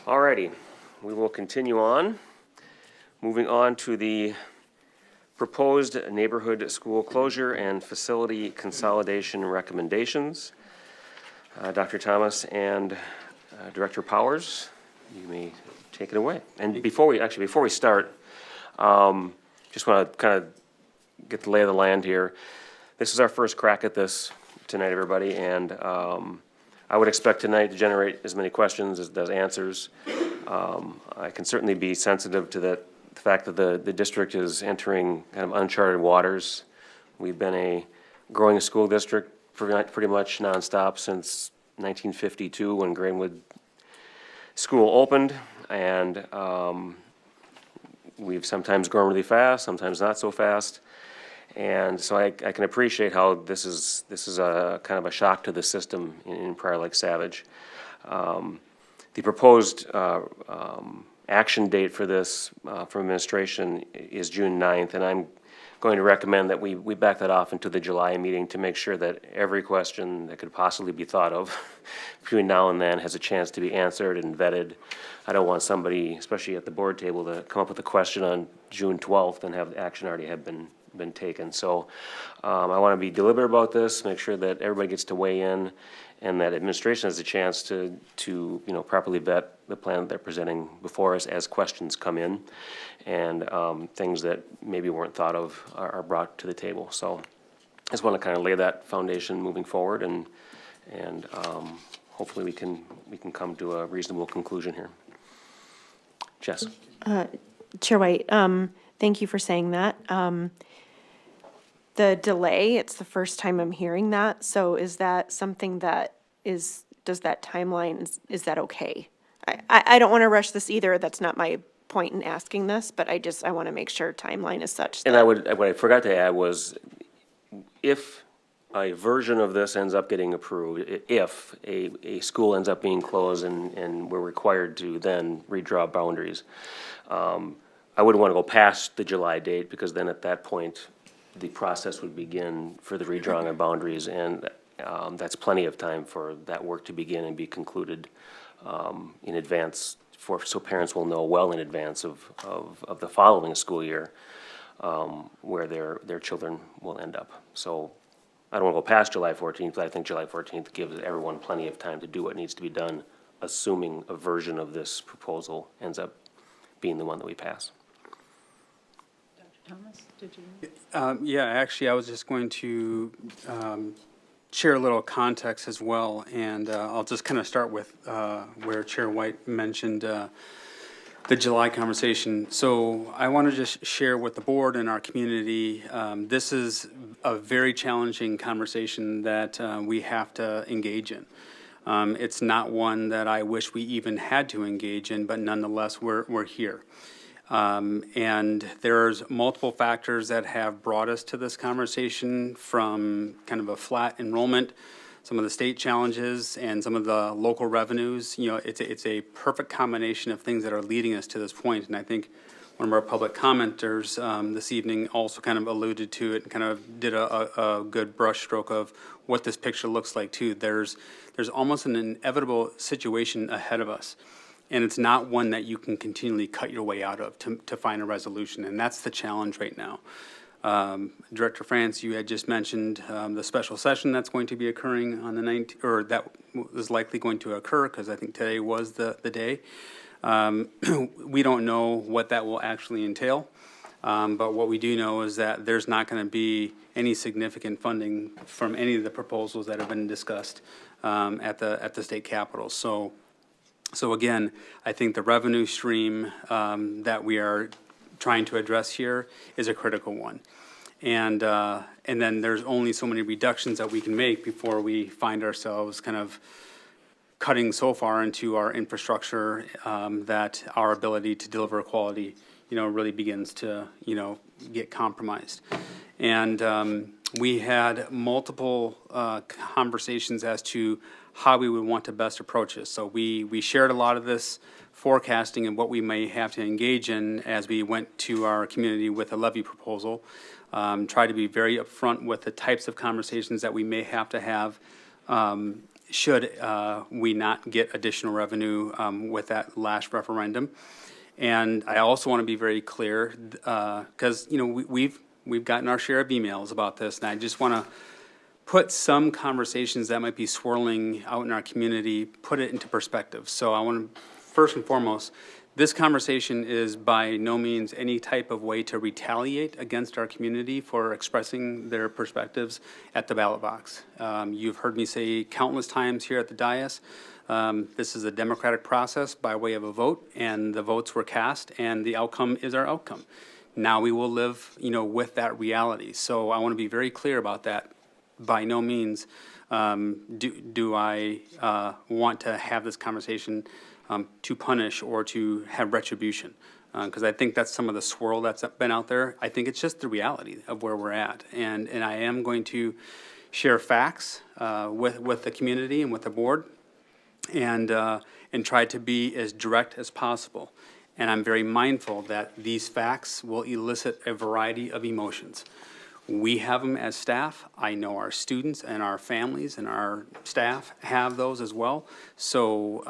Alrighty, we will continue on. Moving on to the proposed neighborhood school closure and facility consolidation recommendations. Dr. Thomas and Director Powers, you may take it away. And before we start, just want to kind of get the lay of the land here. This is our first crack at this tonight, everybody, and I would expect tonight to generate as many questions as it does answers. I can certainly be sensitive to the fact that the district is entering kind of uncharted waters. We've been a growing school district pretty much nonstop since 1952 when Greenwood School opened, and we've sometimes grown really fast, sometimes not so fast. And so I can appreciate how this is a kind of a shock to the system in Prior Lake Savage. The proposed action date for this from administration is June 9th, and I'm going to recommend that we back that off into the July meeting to make sure that every question that could possibly be thought of between now and then has a chance to be answered and vetted. I don't want somebody, especially at the board table, to come up with a question on June 12th and have action already have been taken. So I want to be deliberate about this, make sure that everybody gets to weigh in, and that administration has a chance to properly vet the plan that they're presenting before us as questions come in, and things that maybe weren't thought of are brought to the table. So I just want to kind of lay that foundation moving forward, and hopefully we can come to a reasonable conclusion here. Jess. Chair White, thank you for saying that. The delay, it's the first time I'm hearing that. So is that something that does that timeline, is that okay? I don't want to rush this either. That's not my point in asking this, but I want to make sure timeline is such that. And what I forgot to add was, if a version of this ends up getting approved, if a school ends up being closed and we're required to then redraw boundaries, I wouldn't want to go past the July date, because then at that point, the process would begin for the redrawing of boundaries, and that's plenty of time for that work to begin and be concluded in advance, so parents will know well in advance of the following school year where their children will end up. So I don't want to go past July 14th, but I think July 14th gives everyone plenty of time to do what needs to be done, assuming a version of this proposal ends up being the one that we pass. Thomas, did you? Yeah, actually, I was just going to share a little context as well, and I'll just kind of start with where Chair White mentioned the July conversation. So I want to just share with the board and our community, this is a very challenging conversation that we have to engage in. It's not one that I wish we even had to engage in, but nonetheless, we're here. And there's multiple factors that have brought us to this conversation, from kind of a flat enrollment, some of the state challenges, and some of the local revenues. It's a perfect combination of things that are leading us to this point. And I think one of our public commenters this evening also kind of alluded to it and kind of did a good brush stroke of what this picture looks like too. There's almost an inevitable situation ahead of us. And it's not one that you can continually cut your way out of to find a resolution, and that's the challenge right now. Director France, you had just mentioned the special session that's going to be occurring on the 19th, or that was likely going to occur, because I think today was the day. We don't know what that will actually entail, but what we do know is that there's not going to be any significant funding from any of the proposals that have been discussed at the state capitol. So again, I think the revenue stream that we are trying to address here is a critical one. And then there's only so many reductions that we can make before we find ourselves kind of cutting so far into our infrastructure that our ability to deliver quality, really begins to, get compromised. And we had multiple conversations as to how we would want to best approach this. So we shared a lot of this forecasting and what we may have to engage in as we went to our community with a levy proposal. Try to be very upfront with the types of conversations that we may have to have should we not get additional revenue with that last referendum. And I also want to be very clear, because, you know, we've gotten our share of emails about this, and I just want to put some conversations that might be swirling out in our community, put it into perspective. So I want to, first and foremost, this conversation is by no means any type of way to retaliate against our community for expressing their perspectives at the ballot box. You've heard me say countless times here at the dais, this is a democratic process by way of a vote, and the votes were cast, and the outcome is our outcome. Now we will live, you know, with that reality. So I want to be very clear about that. By no means do I want to have this conversation to punish or to have retribution, because I think that's some of the swirl that's been out there. I think it's just the reality of where we're at, and I am going to share facts with the community and with the board, and try to be as direct as possible. And I'm very mindful that these facts will elicit a variety of emotions. We have them as staff. I know our students and our families and our staff have those as well. So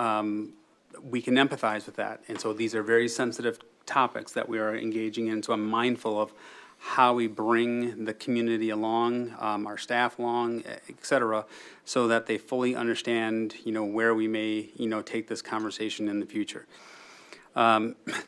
we can empathize with that. And so these are very sensitive topics that we are engaging in. So I'm mindful of how we bring the community along, our staff along, et cetera, so that they fully understand, you know, where we may, you know, take this conversation in the future.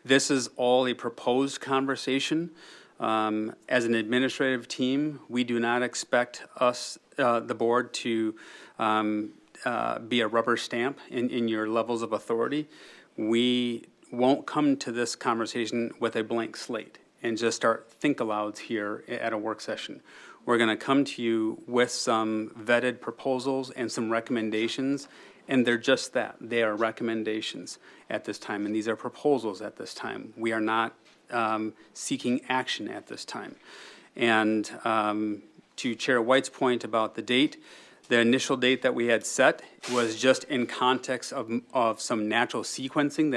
This is all a proposed conversation. As an administrative team, we do not expect us, the board, to be a rubber stamp in your levels of authority. We won't come to this conversation with a blank slate and just start think-alouds here at a work session. We're going to come to you with some vetted proposals and some recommendations, and they're just that. They are recommendations at this time, and these are proposals at this time. We are not seeking action at this time. And to Chair White's point about the date, the initial date that we had set was just in context of some natural sequencing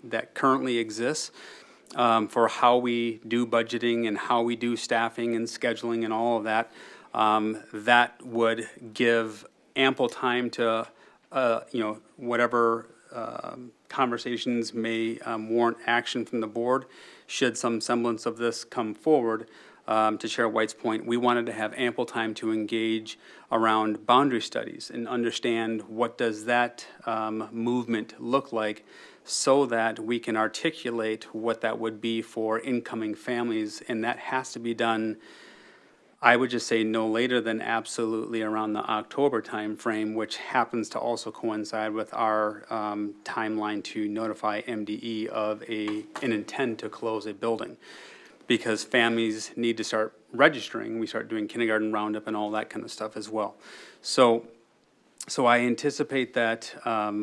that currently exists for how we do budgeting and how we do staffing and scheduling and all of that. That would give ample time to, you know, whatever conversations may warrant action from the board. Should some semblance of this come forward, to Chair White's point, we wanted to have ample time to engage around boundary studies and understand what does that movement look like, so that we can articulate what that would be for incoming families. And that has to be done, I would just say, no later than absolutely around the October timeframe, which happens to also coincide with our timeline to notify MDE of an intent to close a building. Because families need to start registering. We start doing kindergarten roundup and all that kind of stuff as well. So I anticipate that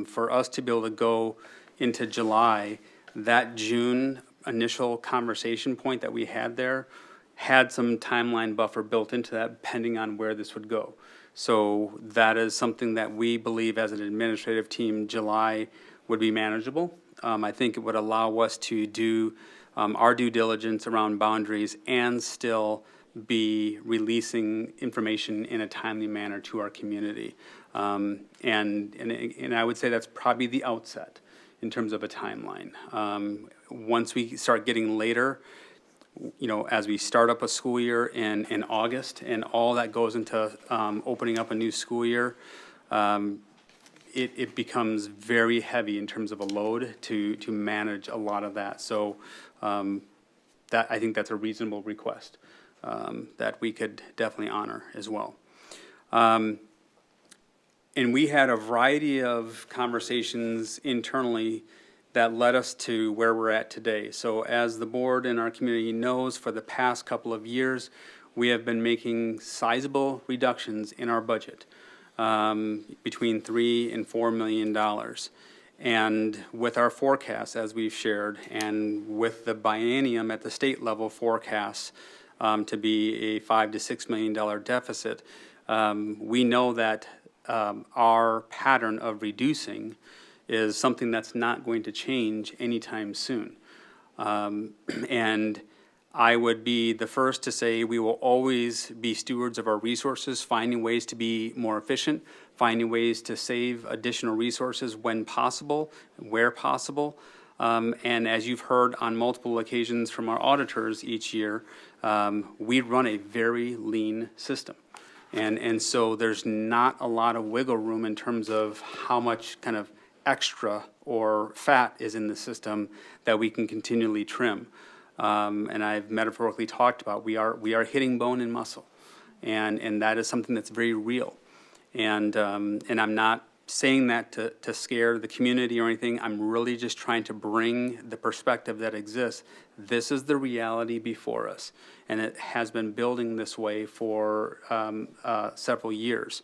for us to be able to go into July, that June initial conversation point that we had there had some timeline buffer built into that, depending on where this would go. So that is something that we believe as an administrative team, July would be manageable. I think it would allow us to do our due diligence around boundaries and still be releasing information in a timely manner to our community. And I would say that's probably the outset in terms of a timeline. Once we start getting later, you know, as we start up a school year in August, and all that goes into opening up a new school year, it becomes very heavy in terms of a load to manage a lot of that. So that, I think that's a reasonable request that we could definitely honor as well. And we had a variety of conversations internally that led us to where we're at today. So as the board and our community knows, for the past couple of years, we have been making sizable reductions in our budget, between $3 and $4 million. And with our forecasts, as we've shared, and with the biennium at the state level forecasts to be a $5 to $6 million deficit, we know that our pattern of reducing is something that's not going to change anytime soon. And I would be the first to say we will always be stewards of our resources, finding ways to be more efficient, finding ways to save additional resources when possible, where possible. And as you've heard on multiple occasions from our auditors each year, we run a very lean system. And so there's not a lot of wiggle room in terms of how much kind of extra or fat is in the system that we can continually trim. And I've metaphorically talked about, we are hitting bone and muscle. And that is something that's very real. And I'm not saying that to scare the community or anything. I'm really just trying to bring the perspective that exists. This is the reality before us, and it has been building this way for several years.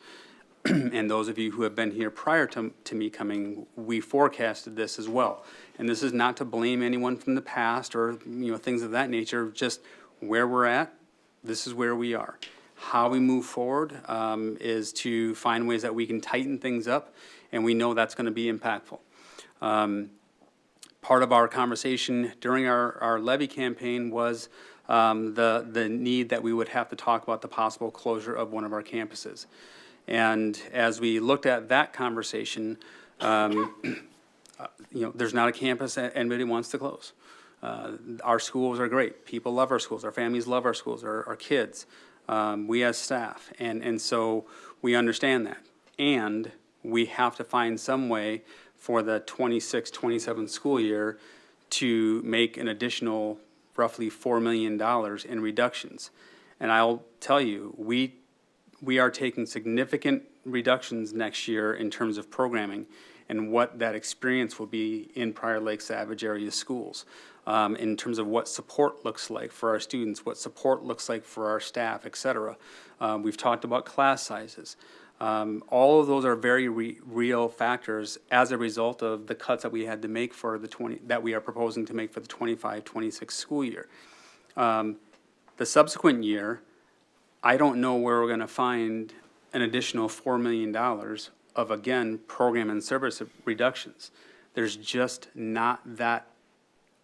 And those of you who have been here prior to me coming, we forecasted this as well. And this is not to blame anyone from the past or things of that nature, just where we're at, this is where we are. How we move forward is to find ways that we can tighten things up, and we know that's going to be impactful. Part of our conversation during our levy campaign was the need that we would have to talk about the possible closure of one of our campuses. And as we looked at that conversation, there's not a campus that anybody wants to close. Our schools are great. People love our schools. Our families love our schools, our kids. We as staff, and so we understand that. And we have to find some way for the 26-27 school year to make an additional roughly $4 million in reductions. And I'll tell you, we are taking significant reductions next year in terms of programming and what that experience will be in Prior Lake Savage area schools. In terms of what support looks like for our students, what support looks like for our staff, et cetera. We've talked about class sizes. All of those are very real factors as a result of the cuts that we had to make for that we are proposing to make for the 25-26 school year. The subsequent year, I don't know where we're going to find an additional $4 million of, again, program and service reductions. There's just not that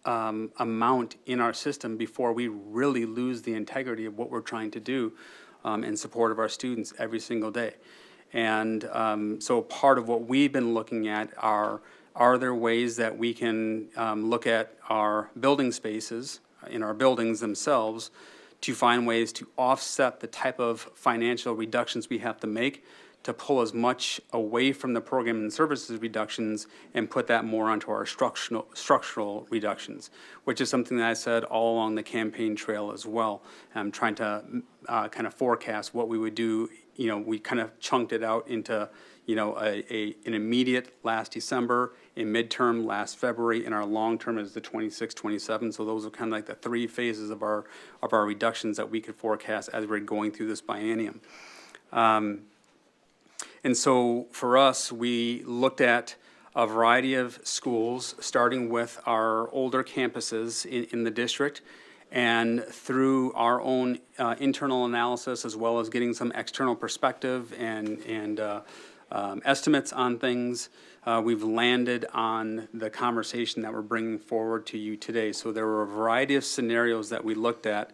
amount in our system before we really lose the integrity of what we're trying to do in support of our students every single day. And so part of what we've been looking at are there ways that we can look at our building spaces in our buildings themselves to find ways to offset the type of financial reductions we have to make to pull as much away from the program and services reductions and put that more onto our structural reductions, which is something that I said all along the campaign trail as well. I'm trying to kind of forecast what we would do. We kind of chunked it out into, an immediate last December, a midterm last February, and our long term is the 26-27. So those are kind of like the three phases of our reductions that we could forecast as we're going through this biennium. And so for us, we looked at a variety of schools, starting with our older campuses in the district, and through our own internal analysis, as well as getting some external perspective and estimates on things, we've landed on the conversation that we're bringing forward to you today. So there were a variety of scenarios that we looked at,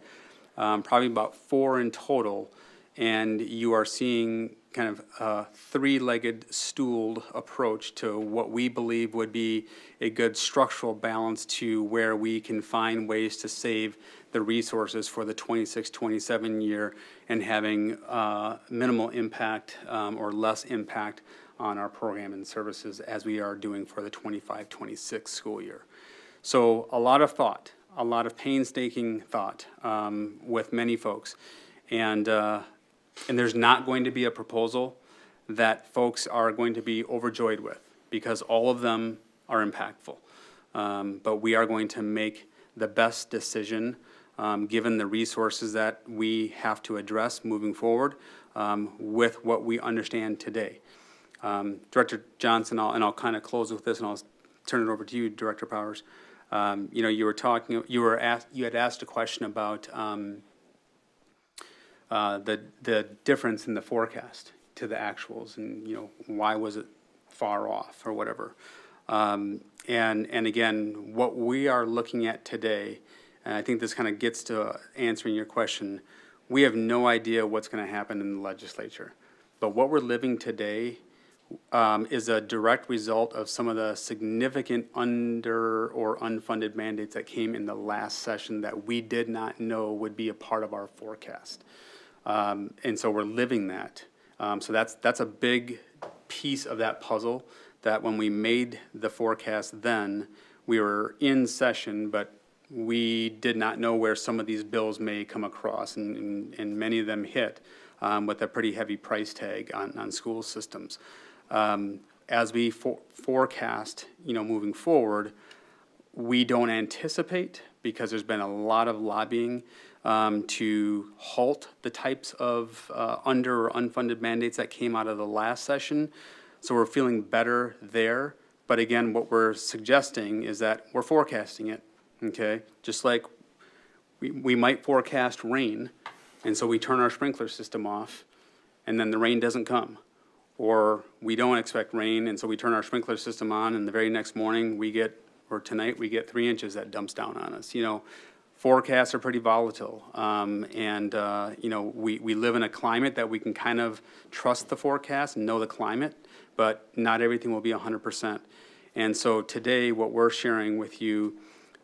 probably about 4 in total, and you are seeing kind of a three-legged stooled approach to what we believe would be a good structural balance to where we can find ways to save the resources for the 26-27 year and having minimal impact or less impact on our program and services as we are doing for the 25-26 school year. So a lot of thought, a lot of painstaking thought with many folks. And there's not going to be a proposal that folks are going to be overjoyed with, because all of them are impactful. But we are going to make the best decision given the resources that we have to address moving forward with what we understand today. Director Johnson, I'll kind of close with this, and I'll turn it over to you, Director Powers. You had asked a question about the difference in the forecast to the actuals, and why was it far off or whatever. And again, what we are looking at today, and I think this kind of gets to answering your question, we have no idea what's going to happen in the legislature. But what we're living today is a direct result of some of the significant under or unfunded mandates that came in the last session that we did not know would be a part of our forecast. And so we're living that. So that's a big piece of that puzzle, that when we made the forecast then, we were in session, but we did not know where some of these bills may come across, and many of them hit with a pretty heavy price tag on school systems. As we forecast, moving forward, we don't anticipate, because there's been a lot of lobbying to halt the types of under or unfunded mandates that came out of the last session. So we're feeling better there. But again, what we're suggesting is that we're forecasting it, okay? Just like we might forecast rain, and so we turn our sprinkler system off, and then the rain doesn't come. Or we don't expect rain, and so we turn our sprinkler system on, and the very next morning tonight we get 3 inches that dumps down on us. Forecasts are pretty volatile, and we live in a climate that we can kind of trust the forecast and know the climate, but not everything will be 100%. And so today, what we're sharing with you,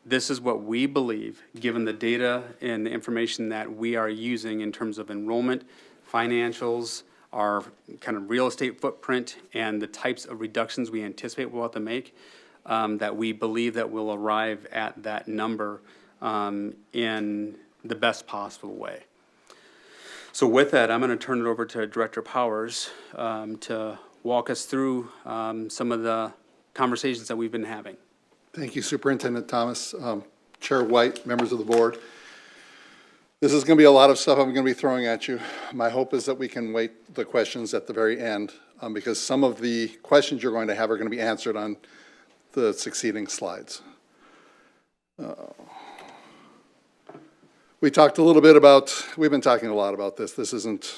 this is what we believe, given the data and the information that we are using in terms of enrollment, financials, our kind of real estate footprint, and the types of reductions we anticipate we'll have to make, that we believe that we'll arrive at that number in the best possible way. So with that, I'm going to turn it over to Director Powers to walk us through some of the conversations that we've been having. Thank you, Superintendent Thomas, Chair White, members of the board. This is going to be a lot of stuff I'm going to be throwing at you. My hope is that we can wait the questions at the very end, because some of the questions you're going to have are going to be answered on the succeeding slides. We've been talking a lot about this. This isn't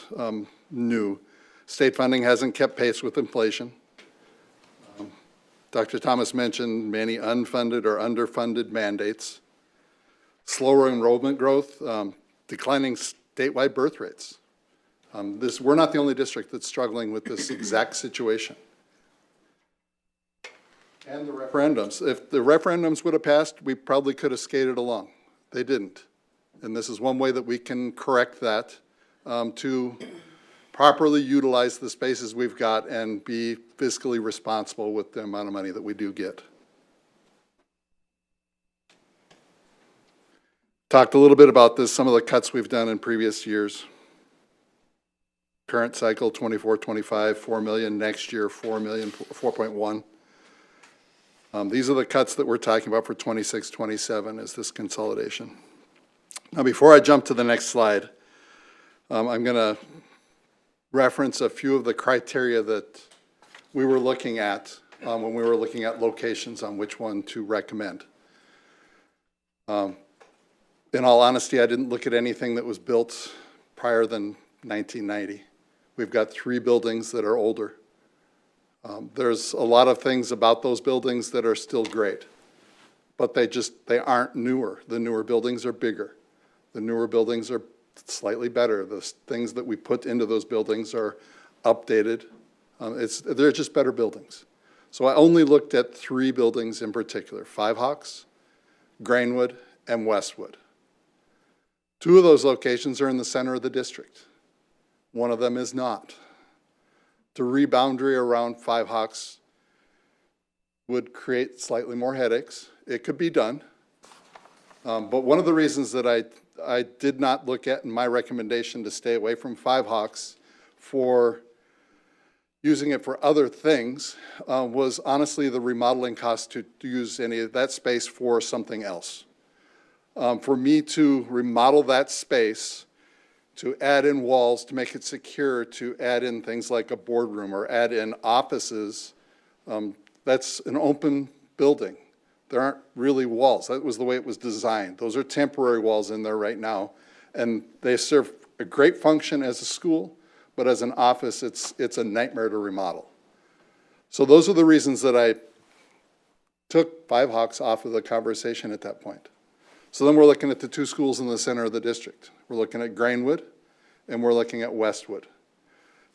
new. State funding hasn't kept pace with inflation. Dr. Thomas mentioned many unfunded or underfunded mandates, slower enrollment growth, declining statewide birth rates. We're not the only district that's struggling with this exact situation. And the referendums. If the referendums would have passed, we probably could have skated along. They didn't. And this is one way that we can correct that, to properly utilize the spaces we've got and be fiscally responsible with the amount of money that we do get. Talked a little bit about this, some of the cuts we've done in previous years. Current cycle, 24-25, 4 million. Next year, 4 million, 4.1. These are the cuts that we're talking about for 26-27 is this consolidation. Now, before I jump to the next slide, I'm going to reference a few of the criteria that we were looking at when we were looking at locations on which one to recommend. In all honesty, I didn't look at anything that was built prior than 1990. We've got 3 buildings that are older. There's a lot of things about those buildings that are still great, but they aren't newer. The newer buildings are bigger. The newer buildings are slightly better. The things that we put into those buildings are updated. They're just better buildings. So I only looked at 3 buildings in particular: Five Hawks, Grainwood, and Westwood. 2 of those locations are in the center of the district. One of them is not. The reboundary around Five Hawks would create slightly more headaches. It could be done. But one of the reasons that I did not look at in my recommendation to stay away from Five Hawks for using it for other things was honestly the remodeling cost to use any of that space for something else. For me to remodel that space, to add in walls, to make it secure, to add in things like a boardroom or add in offices, that's an open building. There aren't really walls. That was the way it was designed. Those are temporary walls in there right now, and they serve a great function as a school, but as an office, it's a nightmare to remodel. So those are the reasons that I took Five Hawks off of the conversation at that point. So then we're looking at the two schools in the center of the district. We're looking at Grainwood and we're looking at Westwood.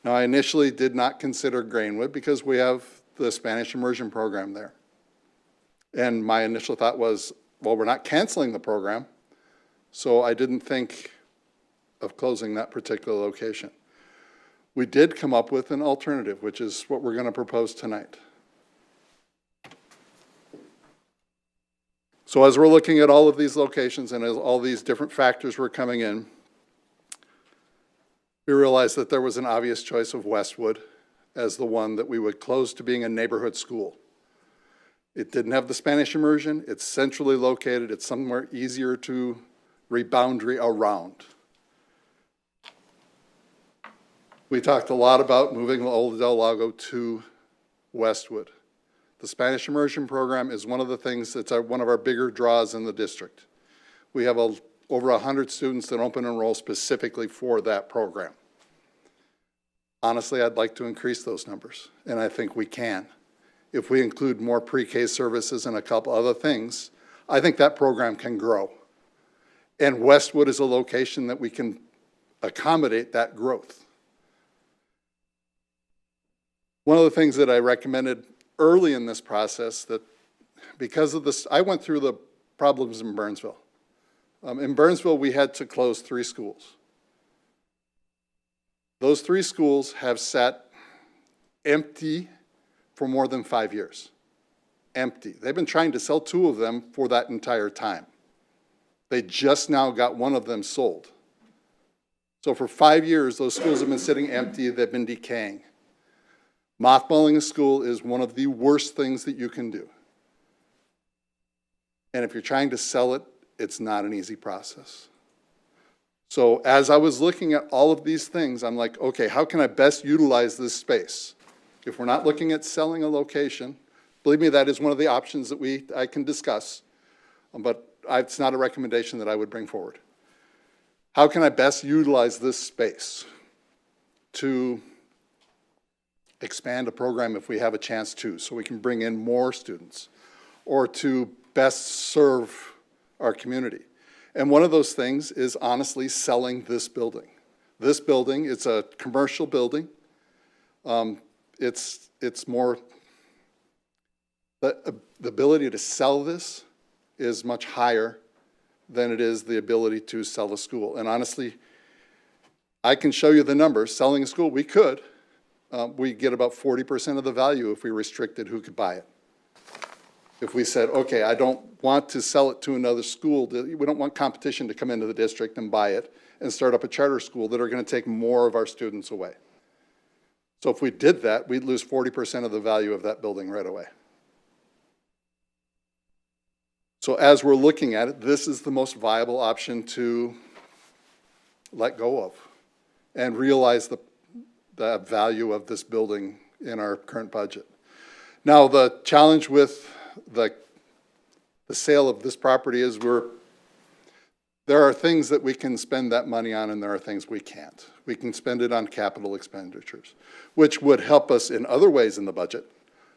Now, I initially did not consider Grainwood because we have the Spanish immersion program there. And my initial thought was, well, we're not canceling the program, so I didn't think of closing that particular location. We did come up with an alternative, which is what we're going to propose tonight. So as we're looking at all of these locations and as all these different factors were coming in, we realized that there was an obvious choice of Westwood as the one that we would close to being a neighborhood school. It didn't have the Spanish immersion. It's centrally located. It's somewhere easier to reboundary around. We talked a lot about moving Old Del Lago to Westwood. The Spanish immersion program is one of the things that's one of our bigger draws in the district. We have over 100 students that open enroll specifically for that program. Honestly, I'd like to increase those numbers, and I think we can. If we include more pre-K services and a couple other things, I think that program can grow. And Westwood is a location that we can accommodate that growth. One of the things that I recommended early in this process, that because of this, I went through the problems in Burnsville. In Burnsville, we had to close 3 schools. Those 3 schools have sat empty for more than 5 years. Empty. They've been trying to sell 2 of them for that entire time. They just now got one of them sold. So for 5 years, those schools have been sitting empty. They've been decaying. Mothballing a school is one of the worst things that you can do. And if you're trying to sell it, it's not an easy process. So as I was looking at all of these things, I'm like, okay, how can I best utilize this space? If we're not looking at selling a location, believe me, that is one of the options that I can discuss, but it's not a recommendation that I would bring forward. How can I best utilize this space to expand a program if we have a chance to, so we can bring in more students, or to best serve our community? And one of those things is honestly selling this building. This building, it's a commercial building. It's more, the ability to sell this is much higher than it is the ability to sell a school. And honestly, I can show you the numbers. Selling a school, we could. We get about 40% of the value if we restricted who could buy it. If we said, okay, I don't want to sell it to another school, we don't want competition to come into the district and buy it and start up a charter school that are going to take more of our students away. So if we did that, we'd lose 40% of the value of that building right away. So as we're looking at it, this is the most viable option to let go of and realize the value of this building in our current budget. Now, the challenge with the sale of this property is there are things that we can spend that money on and there are things we can't. We can spend it on capital expenditures, which would help us in other ways in the budget.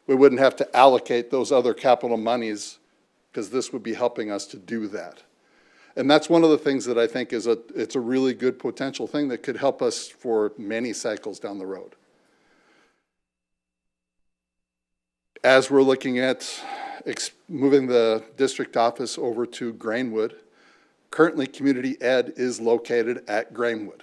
We wouldn't have to allocate those other capital monies because this would be helping us to do that. And that's one of the things that I think it's a really good potential thing that could help us for many cycles down the road. As we're looking at moving the district office over to Grainwood, currently Community Ed is located at Grainwood.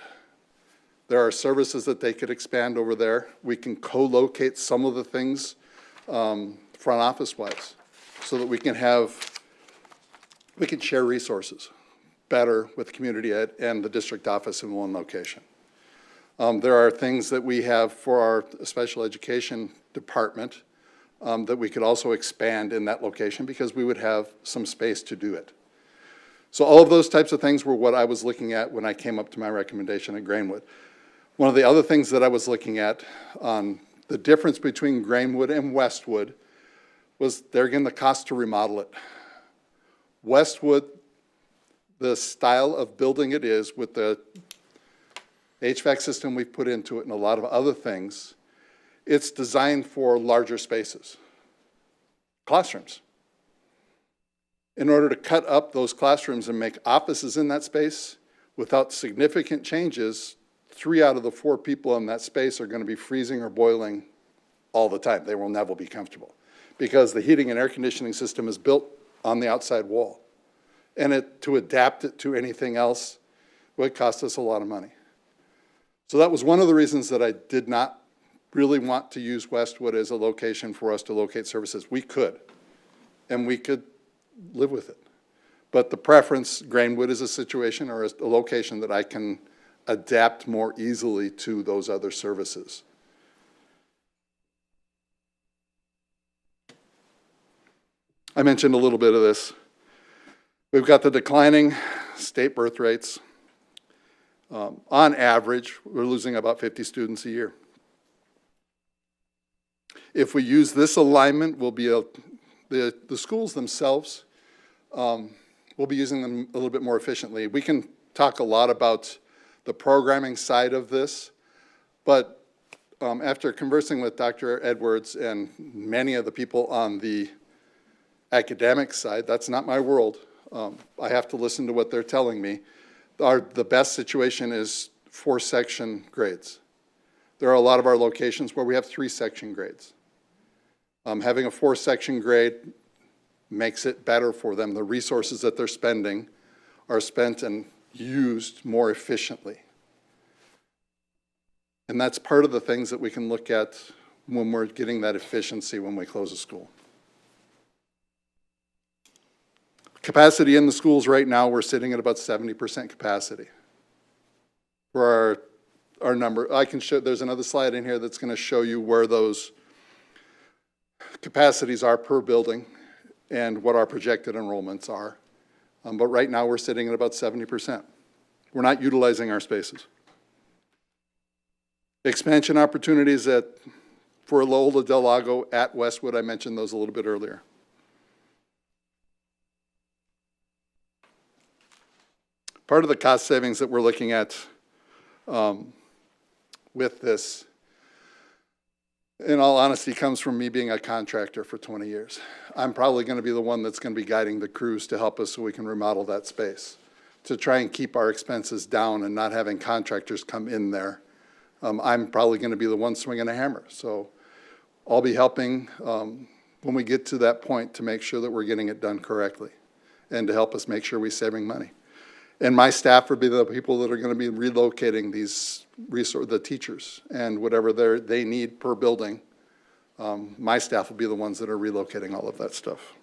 There are services that they could expand over there. We can co-locate some of the things front office-wise so that we can share resources better with Community Ed and the district office in one location. There are things that we have for our special education department that we could also expand in that location because we would have some space to do it. So all of those types of things were what I was looking at when I came up to my recommendation at Grainwood. One of the other things that I was looking at on the difference between Grainwood and Westwood was there again the cost to remodel it. Westwood, the style of building it is with the HVAC system we've put into it and a lot of other things, it's designed for larger spaces, classrooms. in order to cut up those classrooms and make offices in that space without significant changes, 3 out of the 4 people in that space are going to be freezing or boiling all the time. They will never be comfortable because the heating and air conditioning system is built on the outside wall. And to adapt it to anything else would cost us a lot of money. So that was one of the reasons that I did not really want to use Westwood as a location for us to locate services. We could, and we could live with it. But the preference, Grainwood is a situation or a location that I can adapt more easily to those other services. I mentioned a little bit of this. We've got the declining state birth rates. On average, we're losing about 50 students a year. If we use this alignment, we'll be the schools themselves, we'll be using them a little bit more efficiently. We can talk a lot about the programming side of this, but after conversing with Dr. Edwards and many of the people on the academic side, that's not my world. I have to listen to what they're telling me. The best situation is 4-section grades. There are a lot of our locations where we have 3-section grades. Having a 4-section grade makes it better for them. The resources that they're spending are spent and used more efficiently. And that's part of the things that we can look at when we're getting that efficiency when we close a school. Capacity in the schools right now, we're sitting at about 70% capacity for our number. I can show, there's another slide in here that's going to show you where those capacities are per building and what our projected enrollments are. But right now we're sitting at about 70%. We're not utilizing our spaces. Expansion opportunities for Loyola Del Lago at Westwood, I mentioned those a little bit earlier. Part of the cost savings that we're looking at with this, in all honesty, comes from me being a contractor for 20 years. I'm probably going to be the one that's going to be guiding the crews to help us so we can remodel that space, to try and keep our expenses down and not having contractors come in there. I'm probably going to be the one swinging a hammer. So I'll be helping when we get to that point to make sure that we're getting it done correctly and to help us make sure we're saving money. And my staff will be the people that are going to be relocating these the teachers and whatever they need per building. My staff will be the ones that are relocating all of that stuff.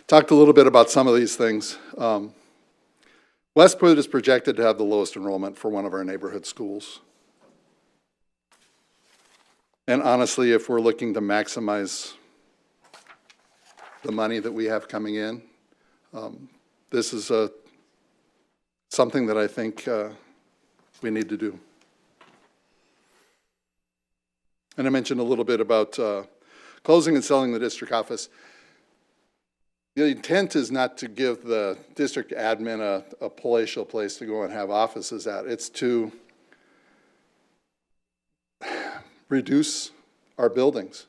Talked a little bit about some of these things. Westwood is projected to have the lowest enrollment for one of our neighborhood schools. And honestly, if we're looking to maximize the money that we have coming in, this is something that I think we need to do. And I mentioned a little bit about closing and selling the district office. The intent is not to give the district admin a palatial place to go and have offices at. It's to reduce our buildings.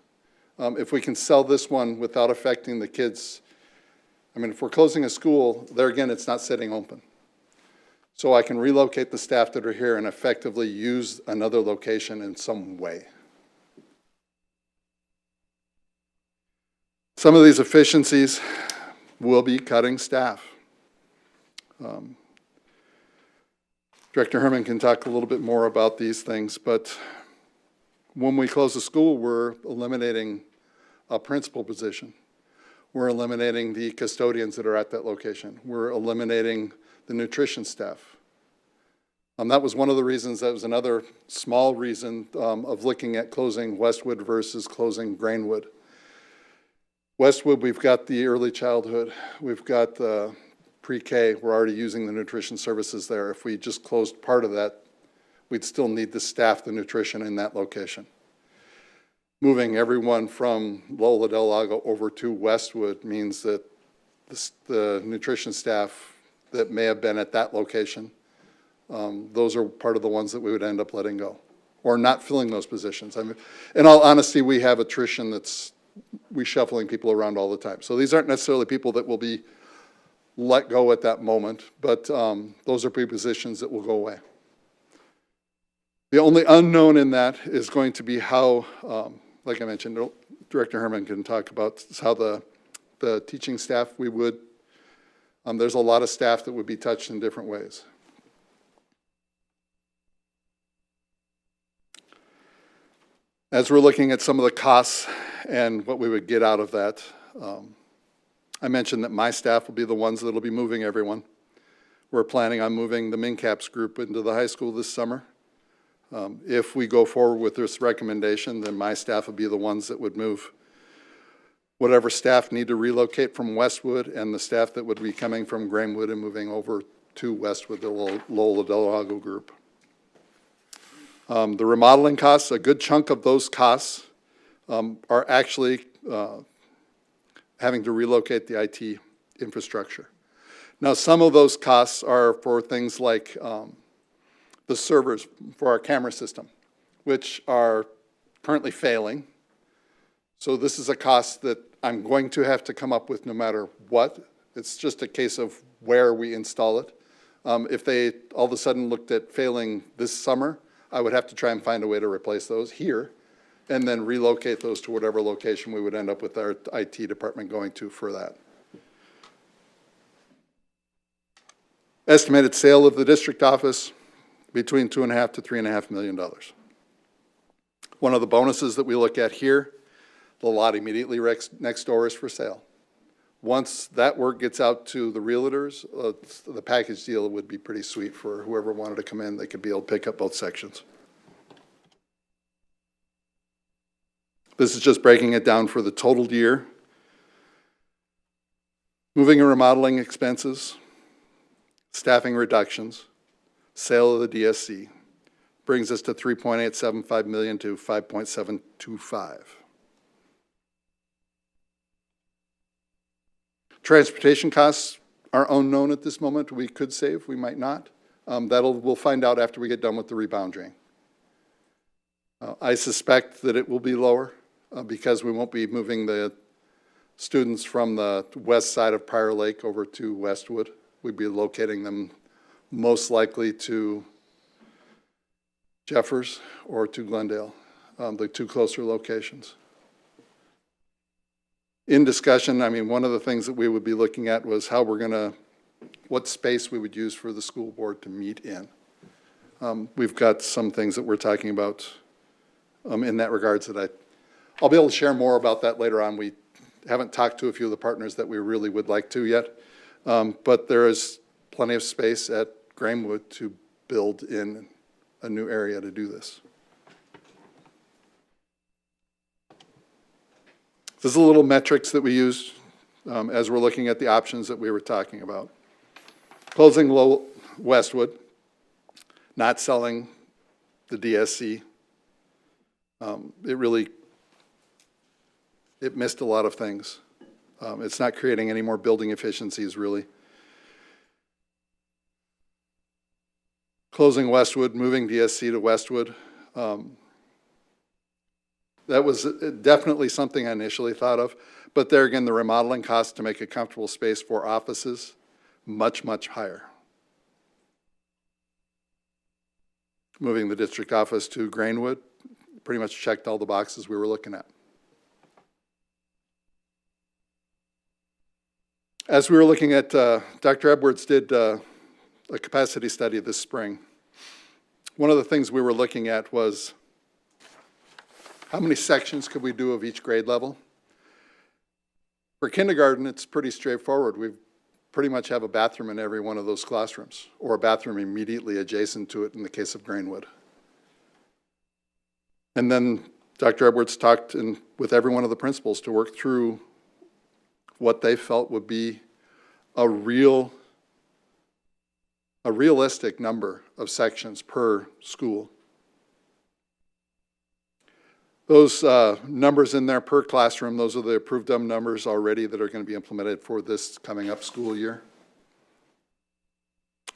If we can sell this one without affecting the kids, I mean, if we're closing a school, there again, it's not sitting open. So I can relocate the staff that are here and effectively use another location in some way. Some of these efficiencies will be cutting staff. Director Herman can talk a little bit more about these things, but when we close a school, we're eliminating a principal position. We're eliminating the custodians that are at that location. We're eliminating the nutrition staff. That was one of the reasons, that was another small reason of looking at closing Westwood versus closing Grainwood. Westwood, we've got the early childhood, we've got the pre-K, we're already using the nutrition services there. If we just closed part of that, we'd still need to staff the nutrition in that location. Moving everyone from Loyola Del Lago over to Westwood means that the nutrition staff that may have been at that location, those are part of the ones that we would end up letting go or not filling those positions. I mean, in all honesty, we have attrition that's reshuffling people around all the time. So these aren't necessarily people that will be let go at that moment, but those are positions that will go away. The only unknown in that is going to be how, like I mentioned, Director Herman can talk about how the teaching staff there's a lot of staff that would be touched in different ways. As we're looking at some of the costs and what we would get out of that, I mentioned that my staff will be the ones that will be moving everyone. We're planning on moving the MinCaps group into the high school this summer. If we go forward with this recommendation, then my staff would be the ones that would move whatever staff need to relocate from Westwood and the staff that would be coming from Grahamwood and moving over to Westwood, the Loyola Del Lago group. The remodeling costs, a good chunk of those costs are actually having to relocate the IT infrastructure. Now, some of those costs are for things like the servers for our camera system, which are currently failing. So this is a cost that I'm going to have to come up with no matter what. It's just a case of where we install it. If they all of a sudden looked at failing this summer, I would have to try and find a way to replace those here and then relocate those to whatever location we would end up with our IT department going to for that. Estimated sale of the district office between $2.5 to $3.5 million. One of the bonuses that we look at here, the lot immediately next door is for sale. Once that work gets out to the realtors, the package deal would be pretty sweet for whoever wanted to come in. They could be able to pick up both sections. This is just breaking it down for the total year. Moving and remodeling expenses, staffing reductions, sale of the DSC brings us to $3.875 million to $5.725. Transportation costs are unknown at this moment. We could save, we might not. We'll find out after we get done with the rebounding. I suspect that it will be lower because we won't be moving the students from the west side of Prior Lake over to Westwood. We'd be locating them most likely to Jeffers or to Glendale, the two closer locations. In discussion, I mean, one of the things that we would be looking at was how what space we would use for the school board to meet in. We've got some things that we're talking about in that regards that I'll be able to share more about that later on. We haven't talked to a few of the partners that we really would like to yet, but there is plenty of space at Grahamwood to build in a new area to do this. This is a little metrics that we use as we're looking at the options that we were talking about. Closing Westwood, not selling the DSC. It missed a lot of things. It's not creating any more building efficiencies, really. Closing Westwood, moving DSC to Westwood. That was definitely something I initially thought of, but there again, the remodeling costs to make a comfortable space for offices, much, much higher. Moving the district office to Grahamwood, pretty much checked all the boxes we were looking at. As we were looking at, Dr. Edwards did a capacity study this spring. One of the things we were looking at was how many sections could we do of each grade level? For kindergarten, it's pretty straightforward. We pretty much have a bathroom in every one of those classrooms, or a bathroom immediately adjacent to it in the case of Grahamwood. And then Dr. Edwards talked with every one of the principals to work through what they felt would be a realistic number of sections per school. Those numbers in there per classroom, those are the approved numbers already that are going to be implemented for this coming up school year.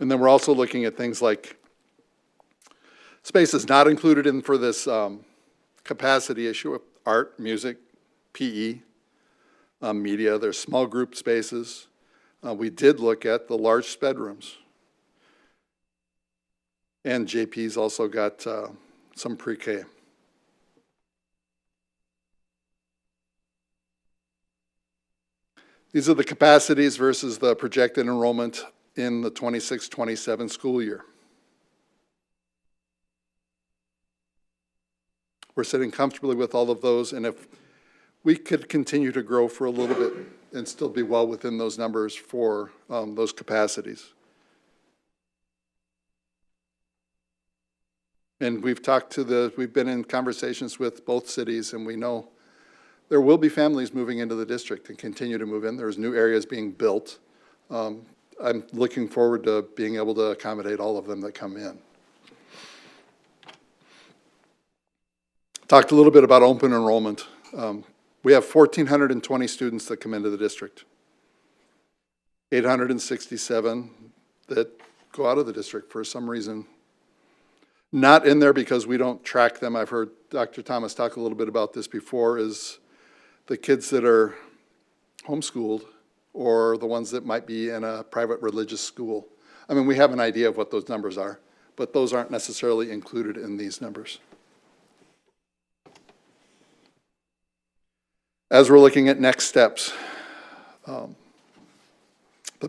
And then we're also looking at things like spaces not included in for this capacity issue of art, music, PE, media, there's small group spaces. We did look at the large bedrooms. And JP's also got some pre-K. These are the capacities versus the projected enrollment in the 26-27 school year. We're sitting comfortably with all of those, and if we could continue to grow for a little bit and still be well within those numbers for those capacities. And we've been in conversations with both cities, and we know there will be families moving into the district and continue to move in. There's new areas being built. I'm looking forward to being able to accommodate all of them that come in. Talked a little bit about open enrollment. We have 1,420 students that come into the district. 867 that go out of the district for some reason. Not in there because we don't track them. I've heard Dr. Thomas talk a little bit about this before, is the kids that are homeschooled or the ones that might be in a private religious school. I mean, we have an idea of what those numbers are, but those aren't necessarily included in these numbers. As we're looking at next steps, the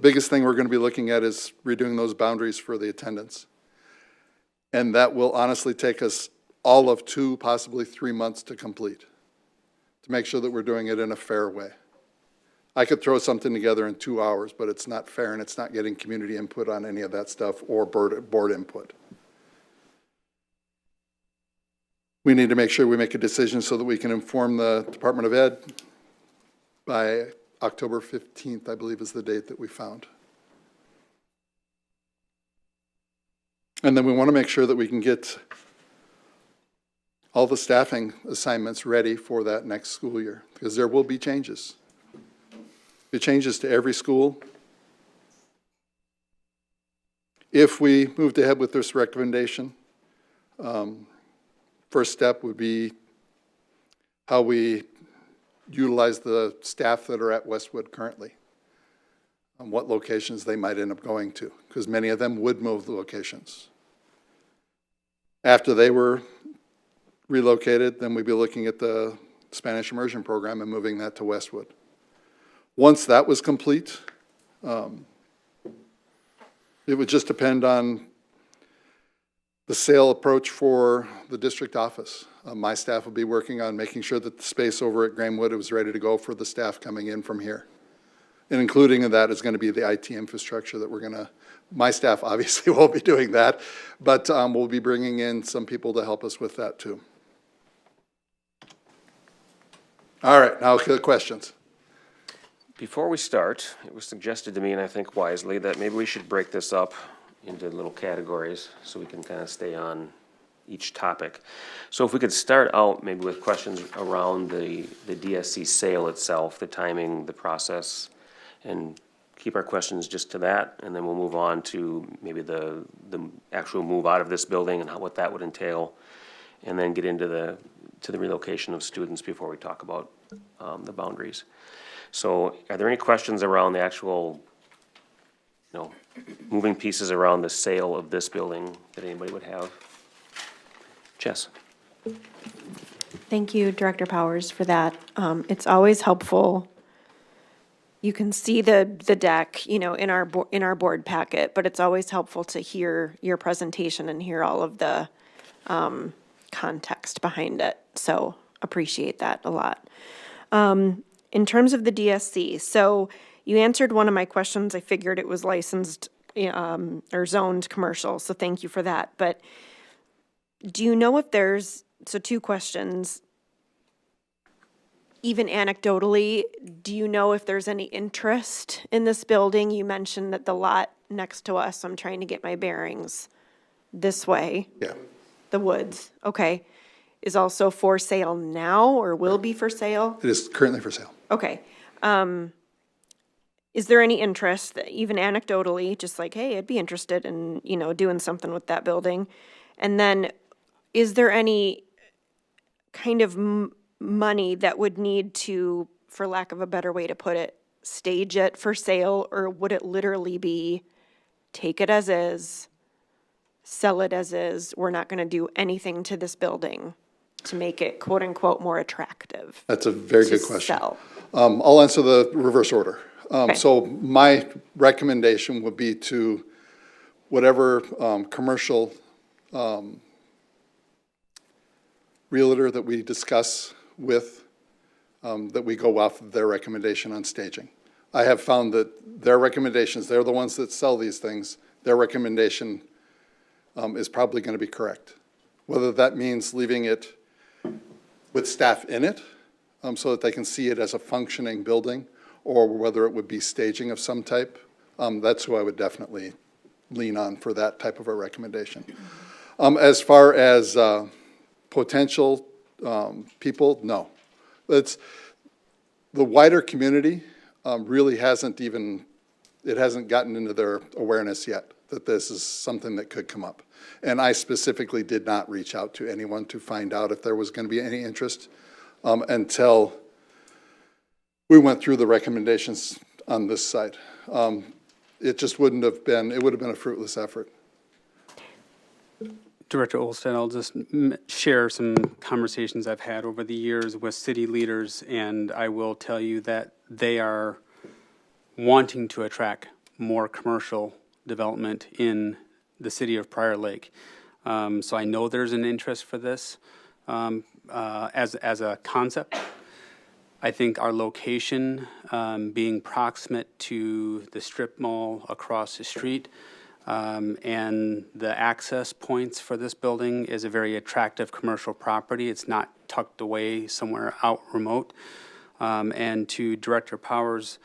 biggest thing we're going to be looking at is redoing those boundaries for the attendance. And that will honestly take us all of 2, possibly 3 months to complete, to make sure that we're doing it in a fair way. I could throw something together in 2 hours, but it's not fair, and it's not getting community input on any of that stuff or board input. We need to make sure we make a decision so that we can inform the Department of Ed by October 15th, I believe is the date that we found. And then we want to make sure that we can get all the staffing assignments ready for that next school year, because there will be changes. It changes to every school. If we moved ahead with this recommendation, first step would be how we utilize the staff that are at Westwood currently, and what locations they might end up going to, because many of them would move the locations. After they were relocated, then we'd be looking at the Spanish immersion program and moving that to Westwood. Once that was complete, it would just depend on the sale approach for the district office. My staff will be working on making sure that the space over at Grahamwood was ready to go for the staff coming in from here. And including in that is going to be the IT infrastructure that we're going to, my staff obviously won't be doing that, but we'll be bringing in some people to help us with that too. All right, now the questions. Before we start, it was suggested to me, and I think wisely, that maybe we should break this up into little categories so we can kind of stay on each topic. So if we could start out maybe with questions around the DSC sale itself, the timing, the process, and keep our questions just to that, and then we'll move on to maybe the actual move out of this building and what that would entail, and then get into the relocation of students before we talk about the boundaries. So are there any questions around the actual, moving pieces around the sale of this building that anybody would have? Jess? Thank you, Director Powers, for that. It's always helpful. You can see the deck, in our board packet, but it's always helpful to hear your presentation and hear all of the context behind it. So appreciate that a lot. In terms of the DSC, so you answered one of my questions. I figured it was licensed or zoned commercial, so thank you for that. But do you know if there's, so 2 questions. Even anecdotally, do you know if there's any interest in this building? You mentioned that the lot next to us, I'm trying to get my bearings this way. Yeah. The woods, okay, is also for sale now or will be for sale? It is currently for sale. Okay. Is there any interest, even anecdotally, just like, hey, I'd be interested in, doing something with that building? And then is there any kind of money that would need to for lack of a better way to put it, stage it for sale, or would it literally be take it as is, sell it as is, we're not gonna do anything to this building to make it quote unquote more attractive? That's a very to good question. sell? I'll answer the reverse order. Okay. So my recommendation would be to whatever commercial realtor that we discuss with, that we go off of their recommendation on staging. I have found that their recommendations, they're the ones that sell these things, their recommendation is probably going to be correct. Whether that means leaving it with staff in it, so that they can see it as a functioning building, or whether it would be staging of some type, that's who I would definitely lean on for that type of a recommendation. As far as potential people, no. It's, the wider community really hasn't even, it hasn't gotten into their awareness yet that this is something that could come up. And I specifically did not reach out to anyone to find out if there was going to be any interest until we went through the recommendations on this side. It just wouldn't have been, it would have been a fruitless effort. Director Olsted, I'll just share some conversations I've had over the years with city leaders, and I will tell you that they are wanting to attract more commercial development in the city of Prior Lake. So I know there's an interest for this as a concept. I think our location, being proximate to the strip mall across the street, and the access points for this building is a very attractive commercial property. It's not tucked away somewhere out remote. And to Director Powers'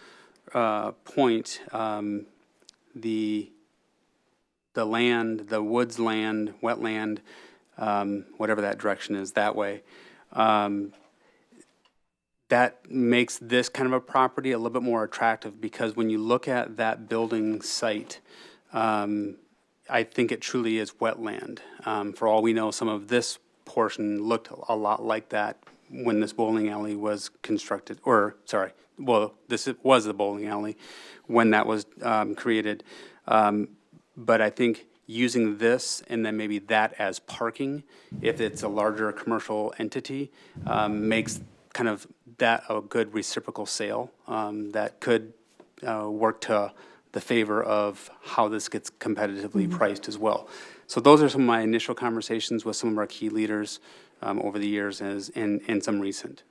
point, the land, the woods land, wetland, whatever that direction is that way, that makes this kind of a property a little bit more attractive, because when you look at that building site, I think it truly is wetland. For all we know, some of this portion looked a lot like that when this bowling alley was constructed, or, sorry, well, this was the bowling alley when that was created. But I think using this and then maybe that as parking, if it's a larger commercial entity, makes kind of that a good reciprocal sale that could work to the favor of how this gets competitively priced as well. So those are some of my initial conversations with some of our key leaders over the years and some recent.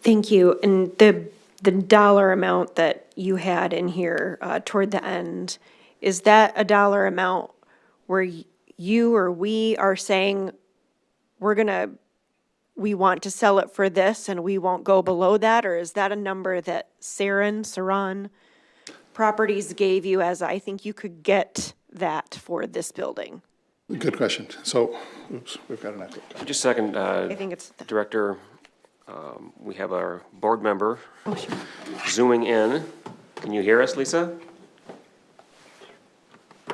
Thank you. And the dollar amount that you had in here toward the end, is that a dollar amount where you or we are saying we want to sell it for this and we won't go below that? Or is that a number that Saran Properties gave you as, I think you could get that for this building? Good question. So, oops, we've got an echo. Just a second, I think it's, Director, we have our board member zooming in. Can you hear us, Lisa?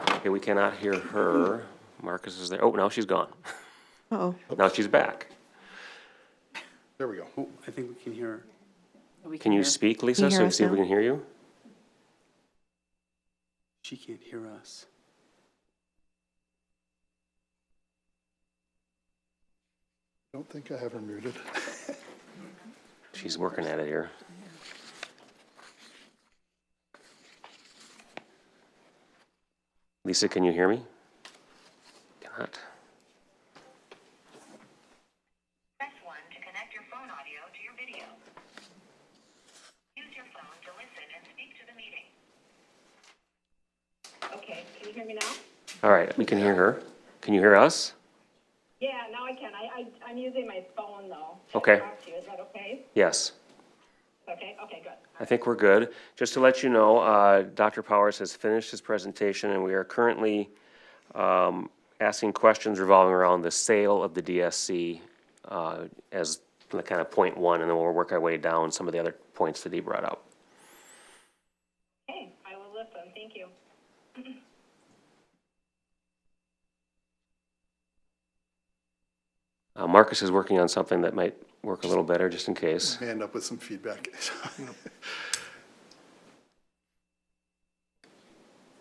Okay, we cannot hear her. Marcus is there. Oh, now she's gone. oh, Now she's back. There we go. Oh, I think we can hear her. Can you speak, Lisa, Can you so hear we us see if we now? can hear you? She can't hear us. I don't think I have her muted. She's working at it here. Lisa, can you hear me? Cannot. Press 1 to connect your phone audio to your video. Use your phone to listen and speak to the meeting. Okay, can you hear me now? All right, we can hear her. Can you hear us? Yeah, now I can. I'm using my phone though. to Okay. talk to you. Is that okay? Yes. Okay, good. I think we're good. Just to let you know, Dr. Powers has finished his presentation, and we are currently asking questions revolving around the sale of the DSC as the kind of point one, and then we'll work our way down some of the other points that he brought up. Okay, I will listen. Thank you. Marcus is working on something that might work a little better, just in case. May end up with some feedback.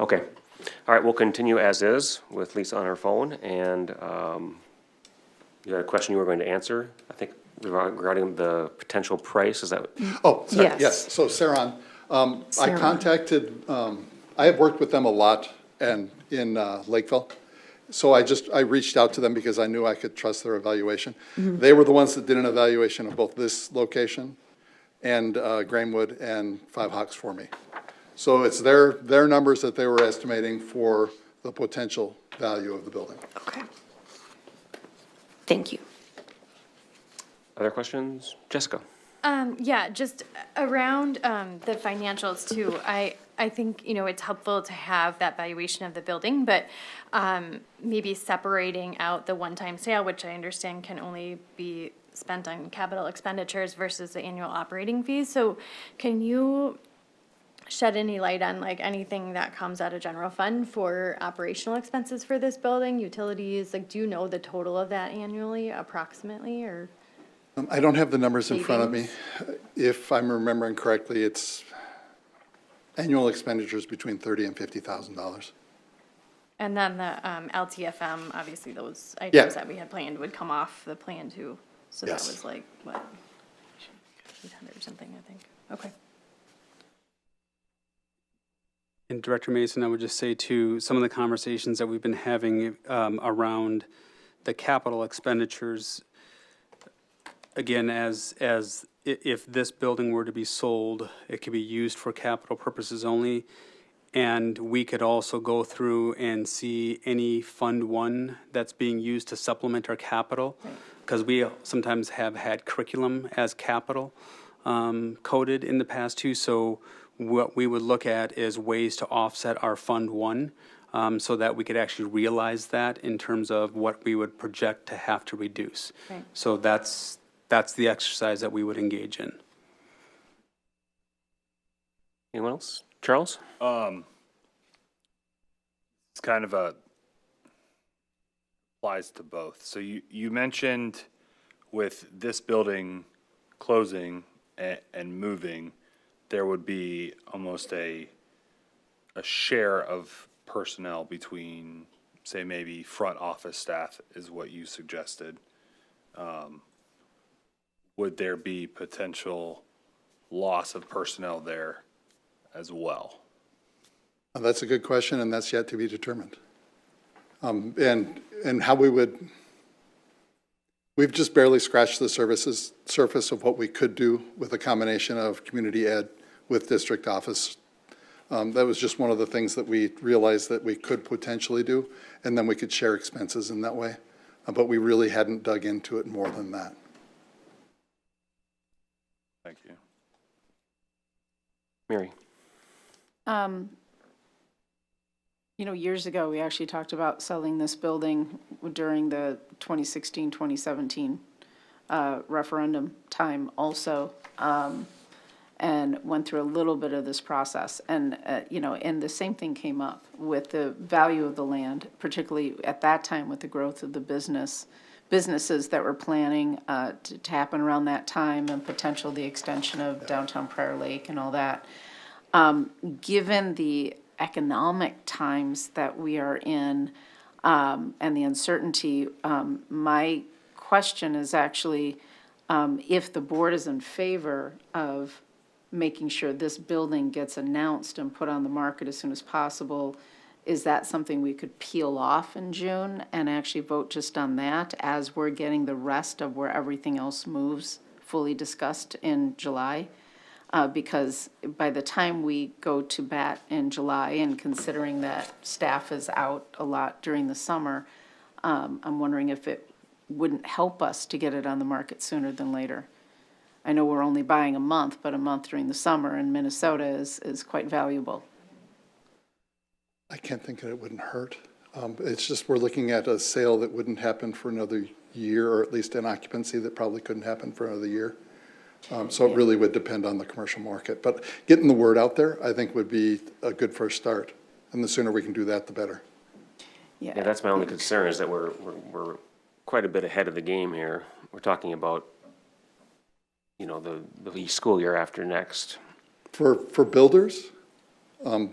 Okay. All right, we'll continue as is with Lisa on her phone, and you had a question you were going to answer, I think, regarding the potential price, is that? Oh, sorry, Yes. yes. So Saron, I Saron. contacted, I have worked with them a lot and in Lakeville. So I reached out to them because I knew I could trust their evaluation. They were the ones that did an evaluation of both this location and Grahamwood and Five Hawks for me. So it's their numbers that they were estimating for the potential value of the building. Okay. Thank you. Other questions? Jessica? Yeah, just around the financials too. I think, you know, it's helpful to have that valuation of the building, but maybe separating out the one-time sale, which I understand can only be spent on capital expenditures versus the annual operating fees. So can you shed any light on like anything that comes out of general fund for operational expenses for this building, utilities? Like, do you know the total of that annually approximately, or? I don't have the numbers in front of me. If I'm remembering correctly, it's annual expenditures between $30,000 and $50,000. And then the LTFM, obviously those Yeah. items that we had planned would come off the plan too. So that Yes. was like, what, 800 or something, I think. Okay. And Director Mason, I would just say too, some of the conversations that we've been having around the capital expenditures, again, if this building were to be sold, it could be used for capital purposes only. And we could also go through and see any Fund One that's being used to supplement our capital. Because we sometimes have had curriculum as capital coded in the past too. So what we would look at is ways to offset our Fund One so that we could actually realize that in terms of what we would project to have to reduce. Right. So that's the exercise that we would engage in. Anyone else? Charles? It's kind of applies to both. So you mentioned with this building closing and moving, there would be almost a share of personnel between, say, maybe front office staff is what you suggested. Would there be potential loss of personnel there as well? That's a good question, and that's yet to be determined. And how we've just barely scratched the surface of what we could do with a combination of community ed with district office. That was just one of the things that we realized that we could potentially do, and then we could share expenses in that way. But we really hadn't dug into it more than that. Thank you. Mary? You know, years ago, we actually talked about selling this building during the 2016, 2017 referendum time also, and went through a little bit of this process. And, you know, and the same thing came up with the value of the land, particularly at that time with the growth of the businesses that were planning to happen around that time, and potential the extension of downtown Prior Lake and all that. Given the economic times that we are in and the uncertainty, my question is actually if the board is in favor of making sure this building gets announced and put on the market as soon as possible, is that something we could peel off in June and actually vote just on that as we're getting the rest of where everything else moves fully discussed in July? Because by the time we go to bat in July, and considering that staff is out a lot during the summer, I'm wondering if it wouldn't help us to get it on the market sooner than later. I know we're only buying a month, but a month during the summer in Minnesota is quite valuable. I can't think that it wouldn't hurt. It's just we're looking at a sale that wouldn't happen for another year, or at least an occupancy that probably couldn't happen for another year. So it really would depend on the commercial market. But getting the word out there, I think, would be a good first start. And the sooner we can do that, the better. Yeah, that's my only concern, is that we're quite a bit ahead of the game here. We're talking about, the school year after next. For builders,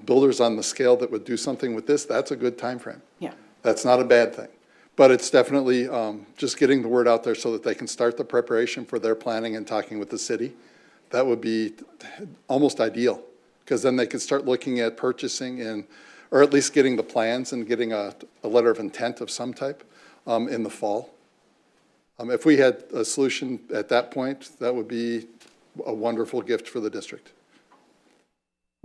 builders on the scale that would do something with this, that's a good time frame. Yeah. That's not a bad thing. But it's definitely just getting the word out there so that they can start the preparation for their planning and talking with the city. That would be almost ideal, because then they could start looking at purchasing or at least getting the plans and getting a letter of intent of some type in the fall. If we had a solution at that point, that would be a wonderful gift for the district.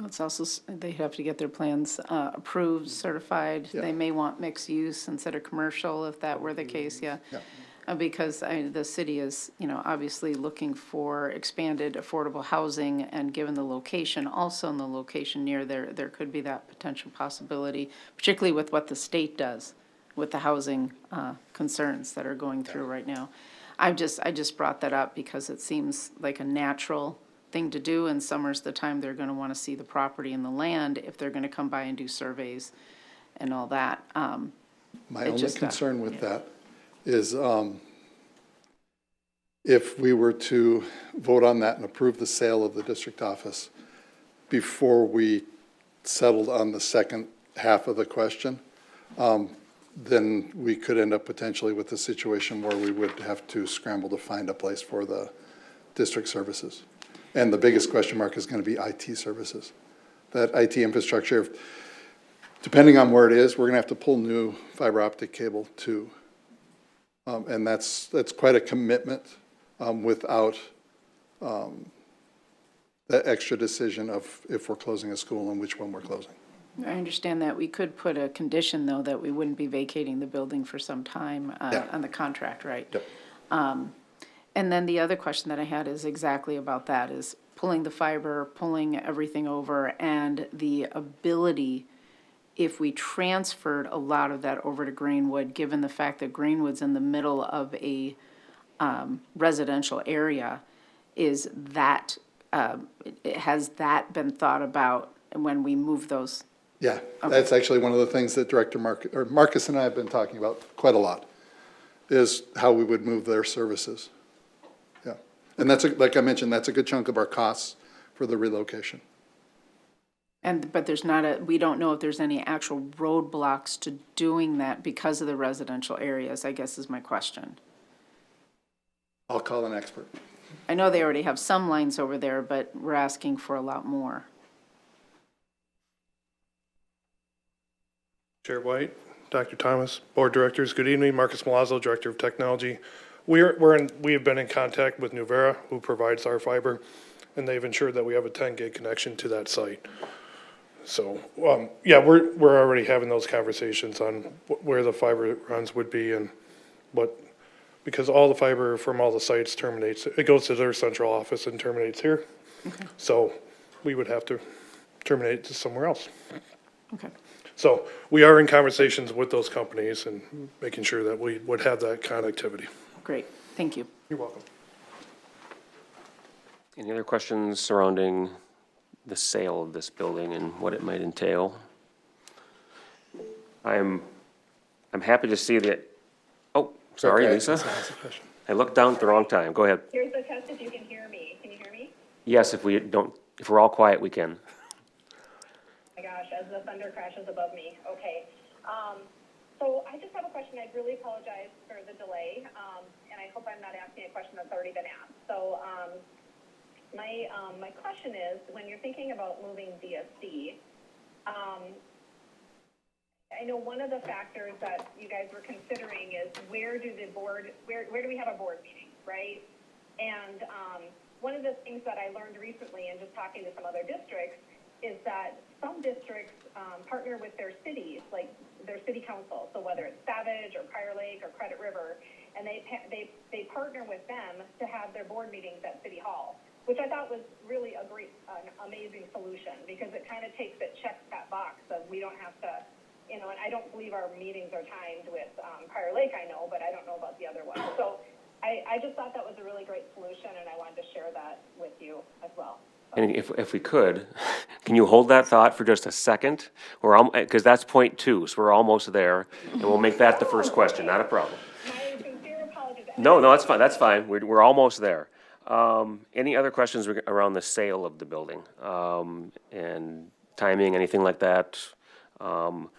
It's also, they have to get their plans approved, certified. Yeah. They may want mixed use instead of commercial, if that were the case, yeah. Yeah. Because the city is, obviously looking for expanded affordable housing, and given the location, also in the location near there could be that potential possibility, particularly with what the state does with the housing concerns that are going through right now. I just brought that up because it seems like a natural thing to do, and summer's the time they're gonna wanna see the property and the land if they're gonna come by and do surveys and all that. My It only just, concern with that is if we were to vote on that and approve the sale of the district office before we settled on the second half of the question, then we could end up potentially with a situation where we would have to scramble to find a place for the district services. And the biggest question mark is going to be IT services. That IT infrastructure, depending on where it is, we're going to have to pull new fiber optic cable too. And that's quite a commitment without that extra decision of if we're closing a school and which one we're closing. I understand that. We could put a condition, though, that we wouldn't be vacating the building for some time Yeah. on the contract, right? Yep. And then the other question that I had is exactly about that, is pulling the fiber, pulling everything over, and the ability, if we transferred a lot of that over to Greenwood, given the fact that Greenwood's in the middle of a residential area, is that, has that been thought about when we move those? Yeah, that's actually one of the things that Marcus and I have been talking about quite a lot, is how we would move their services. Yeah, and that's, like I mentioned, that's a good chunk of our costs for the relocation. But there's not we don't know if there's any actual roadblocks to doing that because of the residential areas, I guess is my question. I'll call an expert. I know they already have some lines over there, but we're asking for a lot more. Chair White, Dr. Thomas, Board Directors, good evening. Marcus Malazzo, Director of Technology. We have been in contact with Nuvera, who provides our fiber, and they've ensured that we have a 10 gig connection to that site. So, yeah, we're already having those conversations on where the fiber runs would be and because all the fiber from all the sites terminates, it goes to their central office and terminates here. Okay. So we would have to terminate it to somewhere else. Okay. So we are in conversations with those companies and making sure that we would have that connectivity. Great. Thank you. You're welcome. Any other questions surrounding the sale of this building and what it might entail? I'm happy to see that, oh, sorry, Okay. Lisa. I looked down at the wrong time. Go ahead. Here's the test if you can hear me. Can you hear me? Yes, if we're all quiet, we can. My gosh, as the thunder crashes above me. Okay. So I just have a question. I really apologize for the delay, and I hope I'm not asking a question that's already been asked. So my question is, when you're thinking about moving DSC, I know one of the factors that you guys were considering is where do we have a board meeting, right? And one of the things that I learned recently in just talking to some other districts is that some districts partner with their cities, like their city council. So whether it's Savage or Prior Lake or Credit River, and they partner with them to have their board meetings at City Hall, which I thought was really an amazing solution, because it kind of checks that box of we don't have to, and I don't believe our meetings are timed with Prior Lake, I know, but I don't know about the other one. So I just thought that was a really great solution, and I wanted to share that with you as well. And if we could, can you hold that thought for just a second? Because that's point 2, so we're almost there, and we'll make that the first question, not a problem. My sincere No, no, that's fine, that's fine. We're almost there. Any other questions around the sale of the building? And timing, anything like that? I'm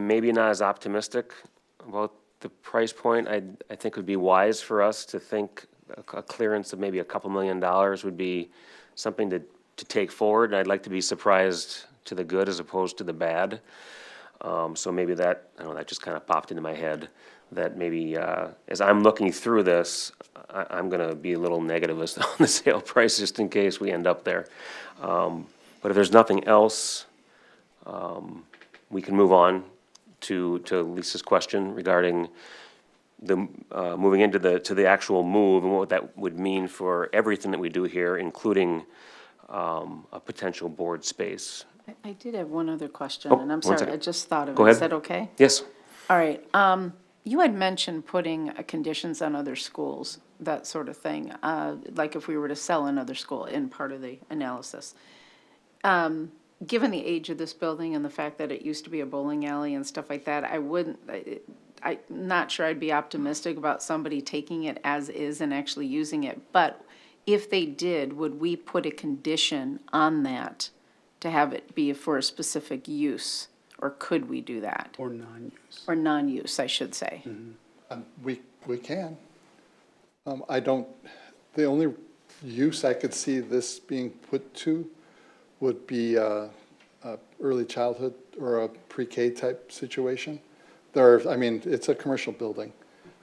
maybe not as optimistic about the price point. I think it would be wise for us to think a clearance of maybe $2 million would be something to take forward. And I'd like to be surprised to the good as opposed to the bad. So maybe that, I don't know, that just kind of popped into my head, that maybe, as I'm looking through this, I'm gonna be a little negative on the sale price, just in case we end up there. But if there's nothing else, we can move on to Lisa's question regarding the, moving into the actual move and what that would mean for everything that we do here, including, a potential board space. I did have one other question, Oh, and I'm one sorry, second. I just thought of it. Go ahead. Is that okay? Yes? All right, you had mentioned putting conditions on other schools, that sort of thing, like if we were to sell another school in part of the analysis. Given the age of this building and the fact that it used to be a bowling alley and stuff like that, I'm not sure I'd be optimistic about somebody taking it as is and actually using it. But if they did, would we put a condition on that to have it be for a specific use? Or could we do that? Or non-use. Or non-use, I should say. We can. I don't, the only use I could see this being put to would be a early childhood or a pre-K type situation. I mean, it's a commercial building.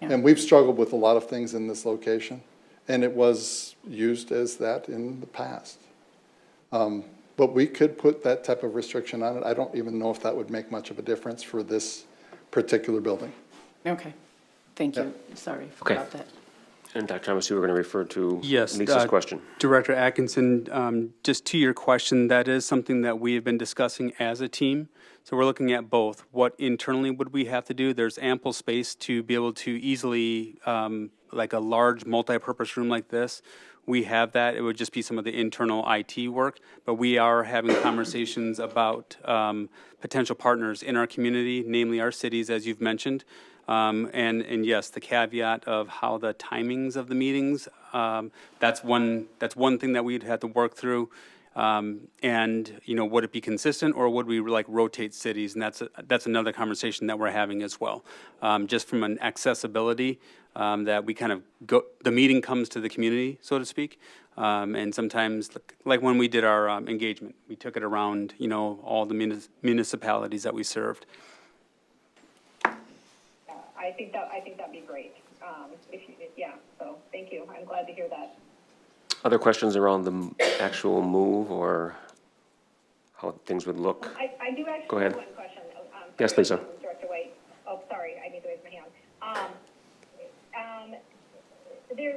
And we've struggled with a lot of things in this location, and it was used as that in the past. But we could put that type of restriction on it. I don't even know if that would make much of a difference for this particular building. Okay, thank you. Sorry Okay. about that. And Dr. Thomas, you were gonna refer to Yes, Lisa's question. Director Atkinson, just to your question, that is something that we have been discussing as a team. So we're looking at both. What internally would we have to do? There's ample space to be able to easily, like a large multi-purpose room like this, we have that. It would just be some of the internal IT work. But we are having conversations about potential partners in our community, namely our cities, as you've mentioned. And yes, the caveat of how the timings of the meetings, that's one thing that we'd have to work through. And, you know, would it be consistent, or would we like rotate cities? And that's another conversation that we're having as well. Just from an accessibility, that we kind of the meeting comes to the community, so to speak. And sometimes, like when we did our engagement, we took it around, you know, all the municipalities that we served. I think that'd be great. So thank you. I'm glad to hear that. Other questions around the actual move or how things would look? I do actually Go ahead. have one question. Yes, Lisa. Director White. Oh, sorry, I need to raise my hand.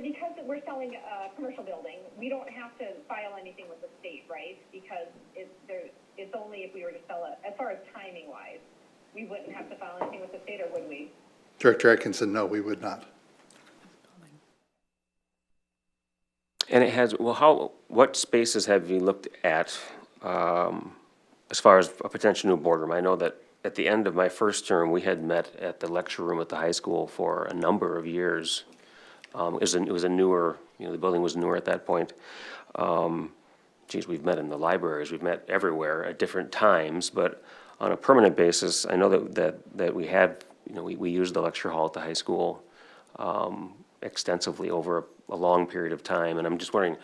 Because we're selling a commercial building, we don't have to file anything with the state, right? Because it's only if we were to sell it, as far as timing wise, we wouldn't have to file anything with the state, or would we? Director Atkinson, no, we would not. And it has, well, what spaces have you looked at as far as a potential new boardroom? I know that at the end of my first term, we had met at the lecture room at the high school for a number of years. It was a newer, you know, the building was newer at that point. Geez, we've met in the libraries, we've met everywhere at different times, but on a permanent basis, I know that we had, you know, we used the lecture hall at the high school extensively over a long period of time, and I'm just wondering,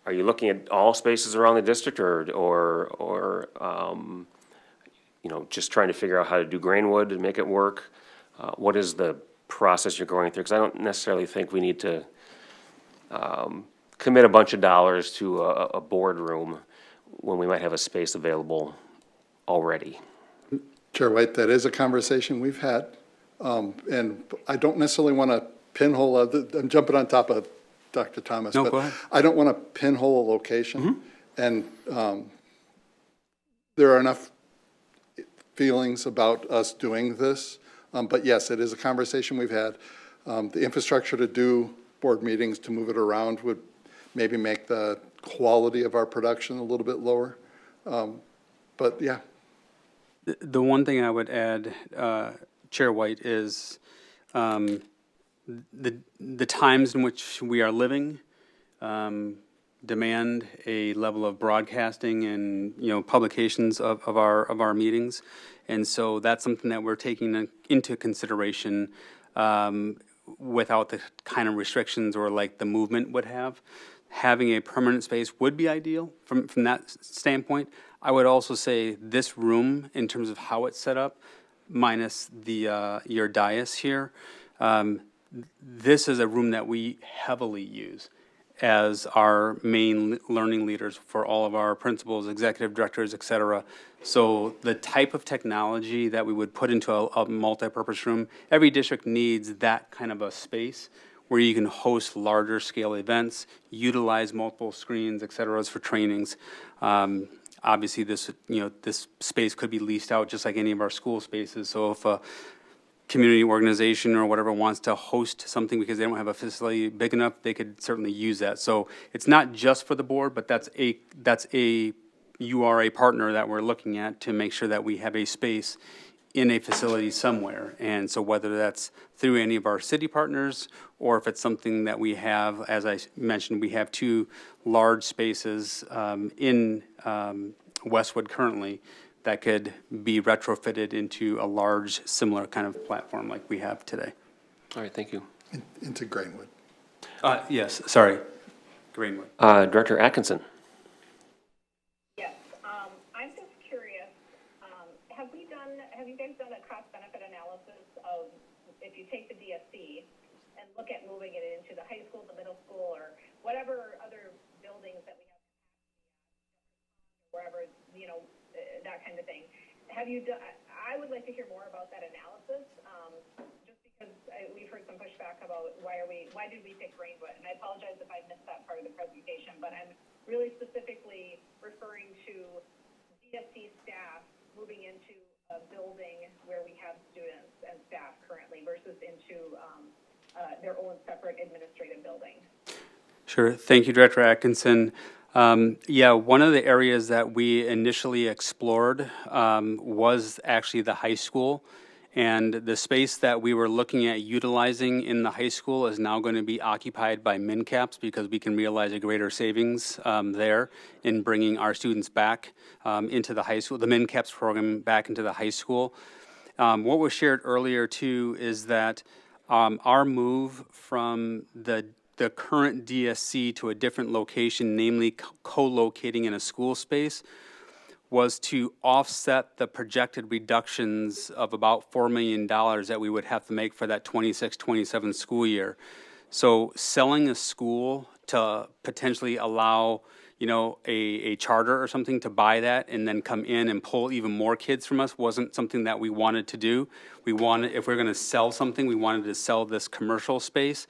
are you looking at all spaces around the district, or you know, just trying to figure out how to do Grainwood and make it work? What is the process you're going through? Because I don't necessarily think we need to commit a bunch of dollars to a boardroom when we might have a space available already. Chair White, that is a conversation we've had, and I don't necessarily want to pinhole, I'm jumping on top of Dr. Thomas. No, but go ahead. I don't want to pinhole a location, and there are enough feelings about us doing this, but yes, it is a conversation we've had. The infrastructure to do board meetings, to move it around, would maybe make the quality of our production a little bit lower, but yeah. The one thing I would add, Chair White, is the times in which we are living demand a level of broadcasting and, publications of our meetings. And so that's something that we're taking into consideration without the kind of restrictions or like the movement would have. Having a permanent space would be ideal from that standpoint. I would also say this room, in terms of how it's set up, minus the your dais here, this is a room that we heavily use as our main learning leaders for all of our principals, executive directors, et cetera. So the type of technology that we would put into a multi-purpose room, every district needs that kind of a space where you can host larger scale events, utilize multiple screens, et cetera, for trainings. Obviously, this space could be leased out just like any of our school spaces. So if a community organization or whatever wants to host something because they don't have a facility big enough, they could certainly use that. So it's not just for the board, but you are a partner that we're looking at to make sure that we have a space in a facility somewhere. And so whether that's through any of our city partners or if it's something that we have, as I mentioned, we have 2 large spaces in Westwood currently that could be retrofitted into a large similar kind of platform like we have today. All right, thank you. Into Grainwood. Yes, sorry, Greenwood. Director Atkinson. Yes, I'm just curious, have you guys done a cost-benefit analysis of, if you take the DSC and look at moving it into the high school, the middle school, or whatever other buildings that we have, wherever, that kind of thing. Have you done, I would like to hear more about that analysis, just because we've heard some pushback about why did we pick Grainwood? And I apologize if I missed that part of the presentation, but I'm really specifically referring to DSC staff moving into a building where we have students and staff currently versus into their own separate administrative building. Sure. Thank you, Director Atkinson. One of the areas that we initially explored was actually the high school. And the space that we were looking at utilizing in the high school is now going to be occupied by MinCaps because we can realize a greater savings there in bringing our students back into the high school, the MinCaps program back into the high school. What was shared earlier, too, is that our move from the current DSC to a different location, namely co-locating in a school space, was to offset the projected reductions of about $4 million that we would have to make for that 26-27 school year. So selling a school to potentially allow, a charter or something to buy that and then come in and pull even more kids from us wasn't something that we wanted to do. If we're going to sell something, we wanted to sell this commercial space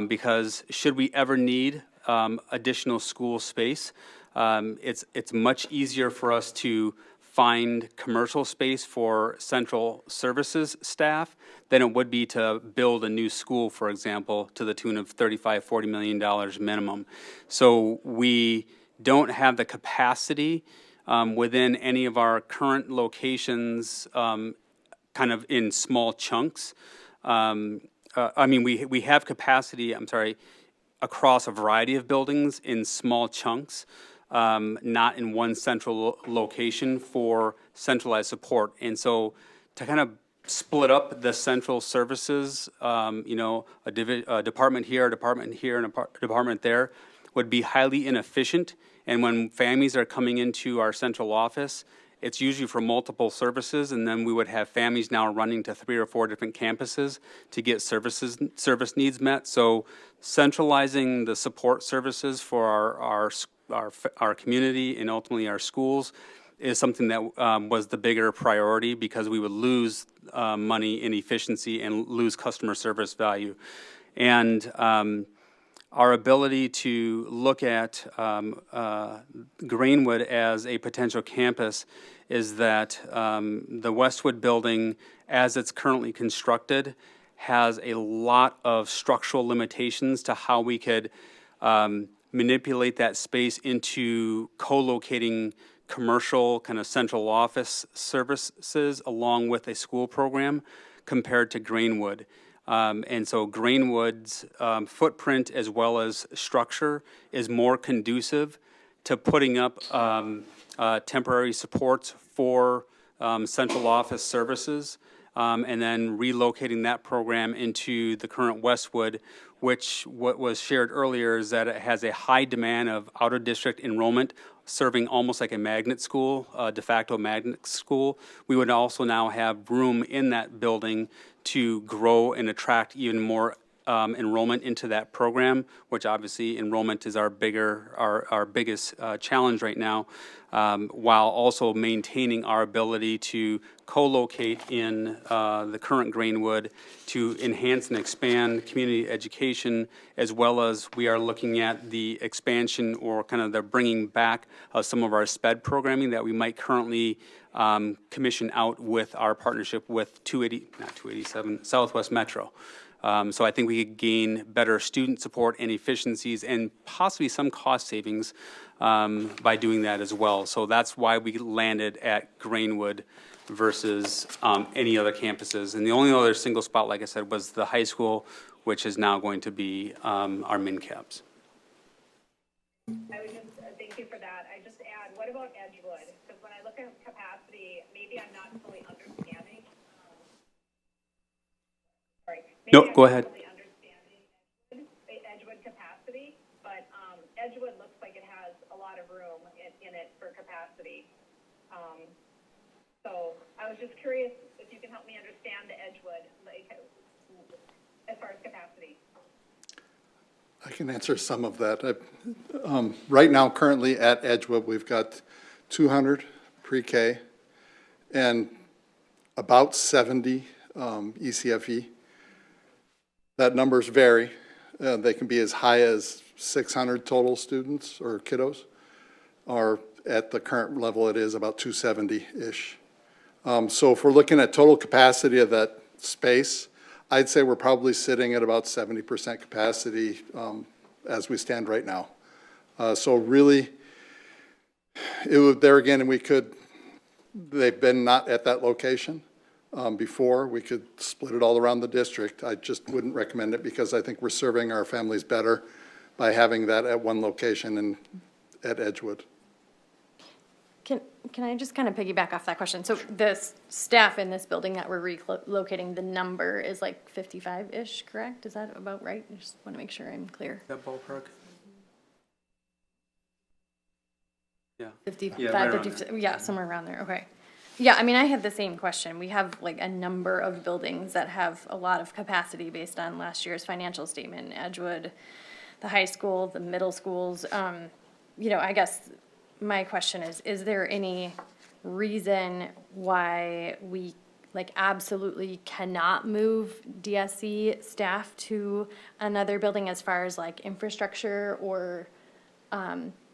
because should we ever need additional school space, it's much easier for us to find commercial space for central services staff than it would be to build a new school, for example, to the tune of $35–40 million minimum. So we don't have the capacity within any of our current locations kind of in small chunks. We have capacity, across a variety of buildings in small chunks, not in one central location for centralized support. And so to kind of split up the central services, a department here, and a department there would be highly inefficient. And when families are coming into our central office, it's usually for multiple services, and then we would have families now running to 3 or 4 different campuses to get service needs met. So centralizing the support services for our community and ultimately our schools is something that was the bigger priority because we would lose money in efficiency and lose customer service value. And our ability to look at Grainwood as a potential campus is that the Westwood building, as it's currently constructed, has a lot of structural limitations to how we could manipulate that space into co-locating commercial kind of central office services along with a school program compared to Grainwood. And so Greenwood's footprint as well as structure is more conducive to putting up temporary supports for central office services, and then relocating that program into the current Westwood, which what was shared earlier is that it has a high demand of out-of-district enrollment, serving almost like a magnet school, de facto magnet school. We would also now have room in that building to grow and attract even more enrollment into that program, which obviously enrollment is our biggest challenge right now, while also maintaining our ability to co-locate in the current Greenwood to enhance and expand community education, as well as we are looking at the expansion or kind of the bringing back of some of our SPED programming that we might currently commission out with our partnership with 287 Southwest Metro. So I think we could gain better student support and efficiencies and possibly some cost savings by doing that as well. So that's why we landed at Greenwood versus any other campuses. And the only other single spot, like I said, was the high school, which is now going to be our min-caps. I would just, thank you for that. I just add, what about Edgewood? Because when I look at capacity, maybe I'm not fully understanding. Sorry. No, go ahead. Fully understanding Edgewood capacity, but Edgewood looks like it has a lot of room in it for capacity. So I was just curious if you can help me understand the Edgewood, like, as far as capacity. I can answer some of that. Right now, currently at Edgewood, we've got 200 pre-K and about 70 ECFE. That numbers vary. They can be as high as 600 total students or kiddos, or at the current level, it is about 270-ish. So if we're looking at total capacity of that space, I'd say we're probably sitting at about 70% capacity as we stand right now. So really, it would, there again, and we could, they've been not at that location before. We could split it all around the district. I just wouldn't recommend it because I think we're serving our families better by having that at one location and at Edgewood. Can I just kind of piggyback off that question? So the staff in this building that we're relocating, the number is like 55-ish, correct? Is that about right? I just want to make sure I'm clear. That ballpark? Yeah. 55, Yeah, right around 56, yeah, somewhere around there, okay. Yeah, I mean, I had the same question. We have like a number of buildings that have a lot of capacity based on last year's financial statement, Edgewood, the high school, the middle schools. You know, I guess my question is there any reason why we like absolutely cannot move DSC staff to another building as far as like infrastructure or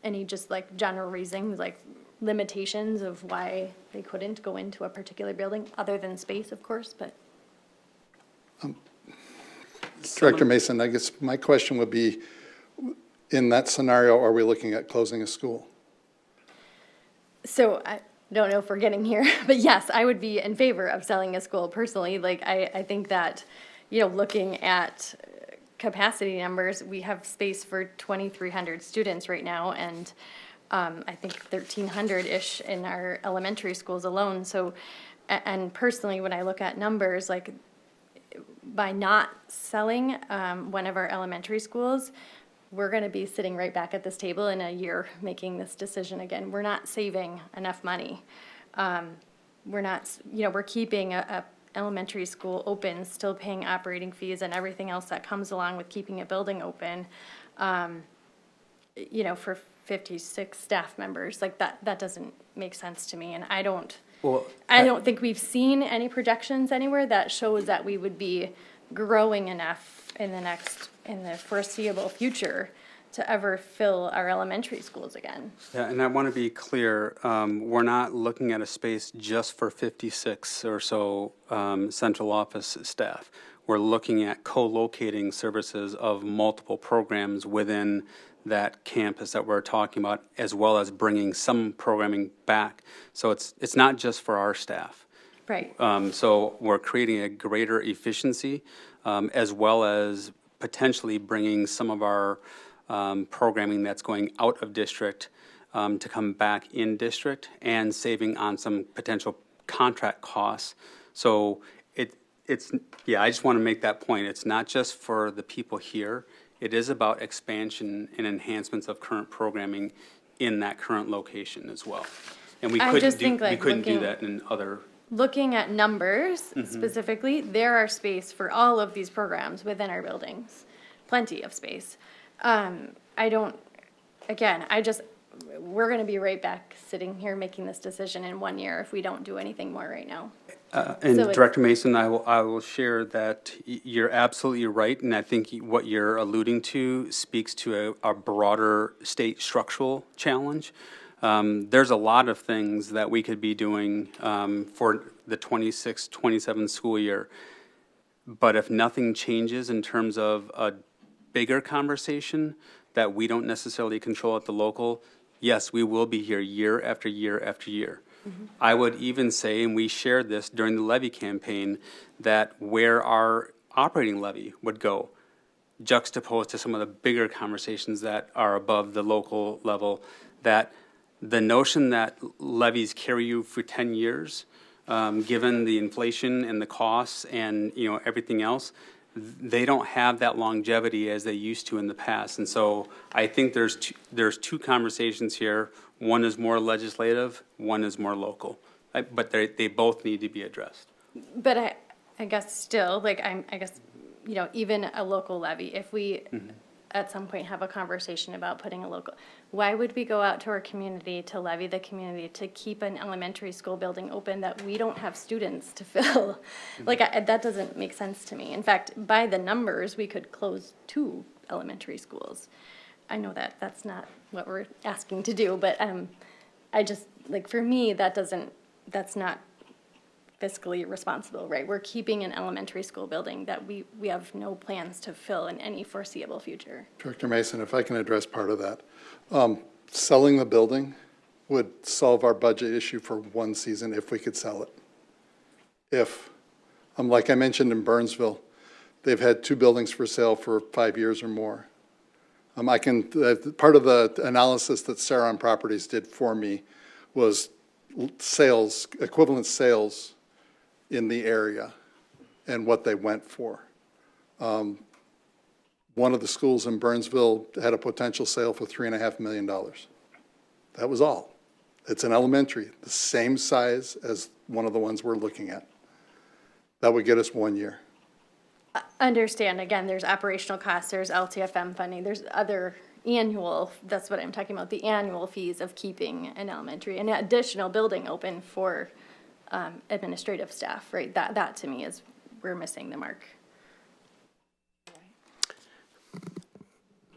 any just like general reasons, like limitations of why they couldn't go into a particular building, other than space, of course, but. Director Mason, I guess my question would be, in that scenario, are we looking at closing a school? So I don't know if we're getting here, but yes, I would be in favor of selling a school personally. Like, I think that, you know, looking at capacity numbers, we have space for 2,300 students right now, and I think 1,300-ish in our elementary schools alone. So, and personally, when I look at numbers, like, by not selling one of our elementary schools, we're going to be sitting right back at this table in a year making this decision again. We're not saving enough money. We're not, you know, we're keeping a elementary school open, still paying operating fees and everything else that comes along with keeping a building open, you know, for 56 staff members. Like that doesn't make sense to me. And I don't think we've seen any projections anywhere that shows that we would be growing enough in the foreseeable future to ever fill our elementary schools again. Yeah, and I want to be clear, we're not looking at a space just for 56 or so central office staff. We're looking at co-locating services of multiple programs within that campus that we're talking about, as well as bringing some programming back. So it's not just for our staff. Right. So we're creating a greater efficiency as well as potentially bringing some of our programming that's going out of district to come back in district and saving on some potential contract costs. So I just want to make that point. It's not just for the people here. It is about expansion and enhancements of current programming in that current location as well. And we I couldn't just do, think, we like, couldn't do looking- that in other. Looking at numbers specifically, there are space for all of these programs within our buildings, plenty of space. We're gonna be right back sitting here making this decision in 1 year if we don't do anything more right now. And So it's- Director Mason, I will share that you're absolutely right, and I think what you're alluding to speaks to a broader state structural challenge. There's a lot of things that we could be doing for the 26-27 school year. But if nothing changes in terms of a bigger conversation that we don't necessarily control at the local, yes, we will be here year after year after year. I would even say, and we shared this during the levy campaign, that where our operating levy would go, juxtaposed to some of the bigger conversations that are above the local level, that the notion that levies carry you for 10 years, given the inflation and the costs and, everything else, they don't have that longevity as they used to in the past. And so I think there's two conversations here. One is more legislative, one is more local. But they both need to be addressed. But I guess still, even a local levy, if we at some point have a conversation about putting a local, why would we go out to our community to levy the community to keep an elementary school building open that we don't have students to fill? That doesn't make sense to me. In fact, by the numbers, we could close 2 elementary schools. I know that that's not what we're asking to do, but for me, that's not fiscally responsible, right? We're keeping an elementary school building that we have no plans to fill in any foreseeable future. Director Mason, if I can address part of that. Selling the building would solve our budget issue for 1 season if we could sell it. Like I mentioned in Burnsville, they've had 2 buildings for sale for 5 years or more. Part of the analysis that Saron Properties did for me was equivalent sales in the area and what they went for. One of the schools in Burnsville had a potential sale for $3.5 million. That was all. It's an elementary, the same size as one of the ones we're looking at. That would get us 1 year. Understand, again, there's operational costs, there's LTFM funding, there's other annual, that's what I'm talking about, the annual fees of keeping an elementary, an additional building open for administrative staff, right? That to me is, we're missing the mark.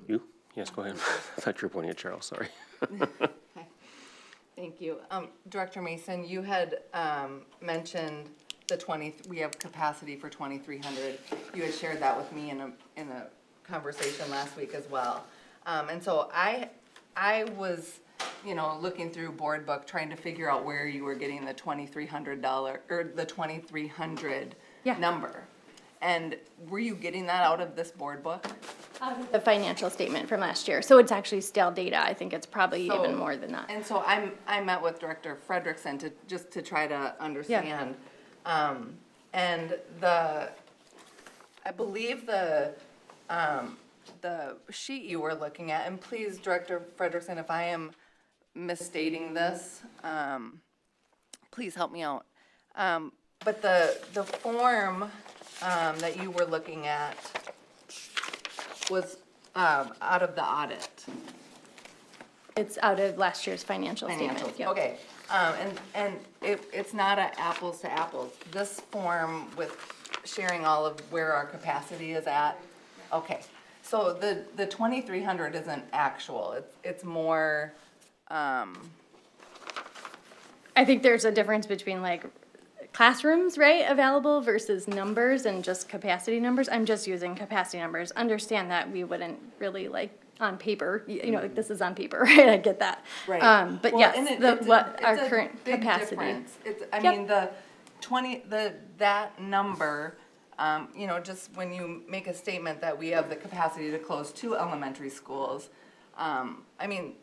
You? Yes, go ahead. I thought you were pointing at Charles, sorry. Thank you. Director Mason, you had mentioned we have capacity for 2,300. You had shared that with me in a conversation last week as well. And so I was, looking through board book, trying to figure out where you were getting the $2,300 or the 2,300 number. And were you getting that out of this board book? The financial statement from last year, so it's actually stale data. I think it's probably even more than that. And so I met with Director Frederickson to try to understand. And I believe the sheet you were looking at, and please, Director Frederickson, if I am misstating this, please help me out. But the form that you were looking at was out of the audit. It's out of last year's financial statement. Financials, Yep. okay. And it's not a apples to apples. This form with sharing all of where our capacity is at, okay. So the 2,300 isn't actual, it's more, I think there's a difference between classrooms, right, available versus numbers and just capacity numbers. I'm just using capacity numbers. Understand that we wouldn't really on paper, this is on paper, right? I get that. Right. But Well, yes, and our current big capacity. difference. Yep. That number, You know, just when you make a statement that we have the capacity to close 2 elementary schools, I mean,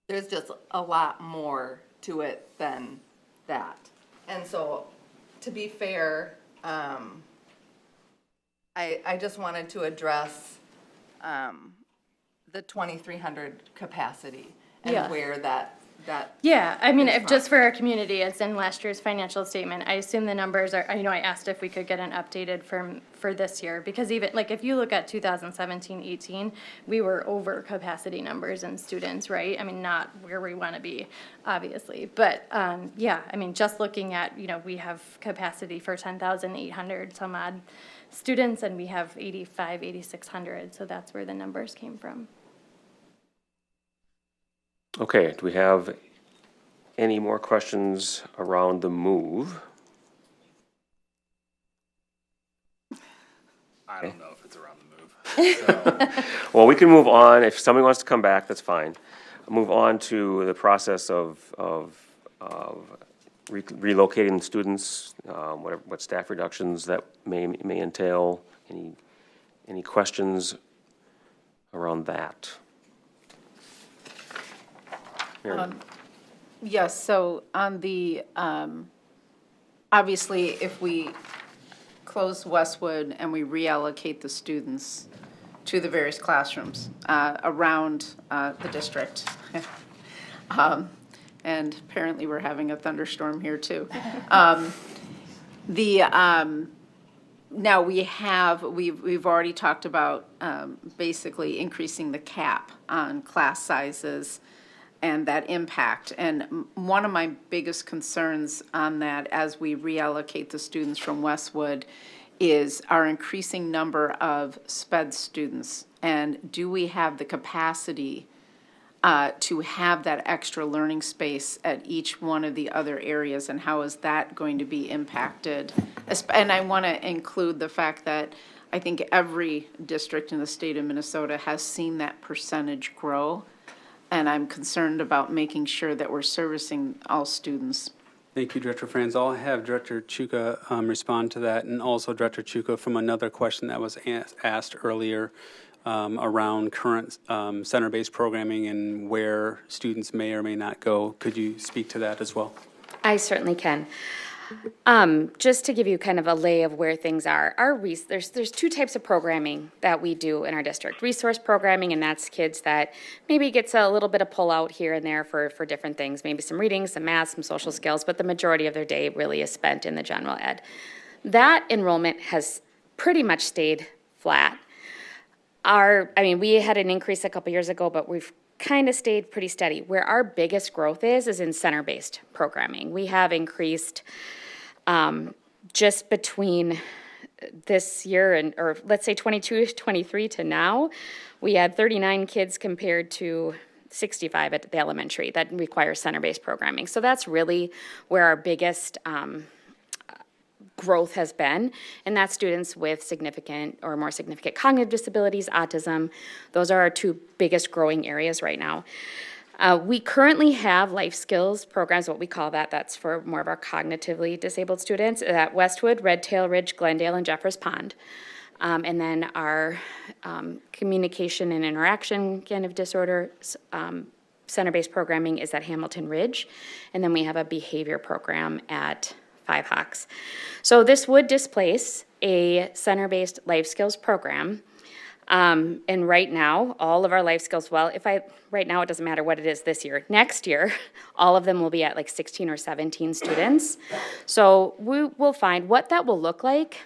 there's just a lot more to it than that. And so, to be fair, I just wanted to address the 2,300 capacity Yeah. and where that. Yeah, I mean, is if just for our community, it's in last year's financial statement. I assume the numbers are, I asked if we could get an updated for this year, because even, like, if you look at 2017-18, we were over capacity numbers in students, right? I mean, not where we want to be, obviously, but, yeah, I mean, just looking at, we have capacity for 10,800 some odd students, and we have 8,600, so that's where the numbers came from. Okay, do we have any more questions around the move? I don't know if it's around the move. Well, we can move on. If somebody wants to come back, that's fine. Move on to the process of relocating students, what staff reductions that may entail. Any questions around that? Mary? Yes, so on the, obviously, if we close Westwood and we reallocate the students to the various classrooms around the district, and apparently we're having a thunderstorm here too. Now we've already talked about basically increasing the cap on class sizes and that impact. And one of my biggest concerns on that as we reallocate the students from Westwood is our increasing number of SPED students. And do we have the capacity to have that extra learning space at each one of the other areas, and how is that going to be impacted? And I want to include the fact that I think every district in the state of Minnesota has seen that percentage grow, and I'm concerned about making sure that we're servicing all students. Thank you, Director Franz. I'll have Director Chuka respond to that, and also Director Chuka from another question that was asked earlier around current center-based programming and where students may or may not go. Could you speak to that as well? I certainly can. Just to give you kind of a lay of where things are, there's 2 types of programming that we do in our district. Resource programming, and that's kids that maybe gets a little bit of pull out here and there for different things, maybe some reading, some math, some social skills, but the majority of their day really is spent in the general ed. That enrollment has pretty much stayed flat. We had an increase a couple years ago, but we've kind of stayed pretty steady. Where our biggest growth is in center-based programming. We have increased just between this year or let's say 22-23 to now, we had 39 kids compared to 65 at the elementary that require center-based programming. So that's really where our biggest growth has been, and that's students with significant or more significant cognitive disabilities, autism. Those are our 2 biggest growing areas right now. We currently have life skills programs, what we call that. That's for more of our cognitively disabled students at Westwood, Red Tail Ridge, Glendale, and Jeffers Pond. And then our communication and interaction kind of disorders center-based programming is at Hamilton Ridge. And then we have a behavior program at Five Hawks. So this would displace a center-based life skills program. And right now, all of our life skills, right now it doesn't matter what it is this year. Next year, all of them will be at like 16 or 17 students. So we will find what that will look like.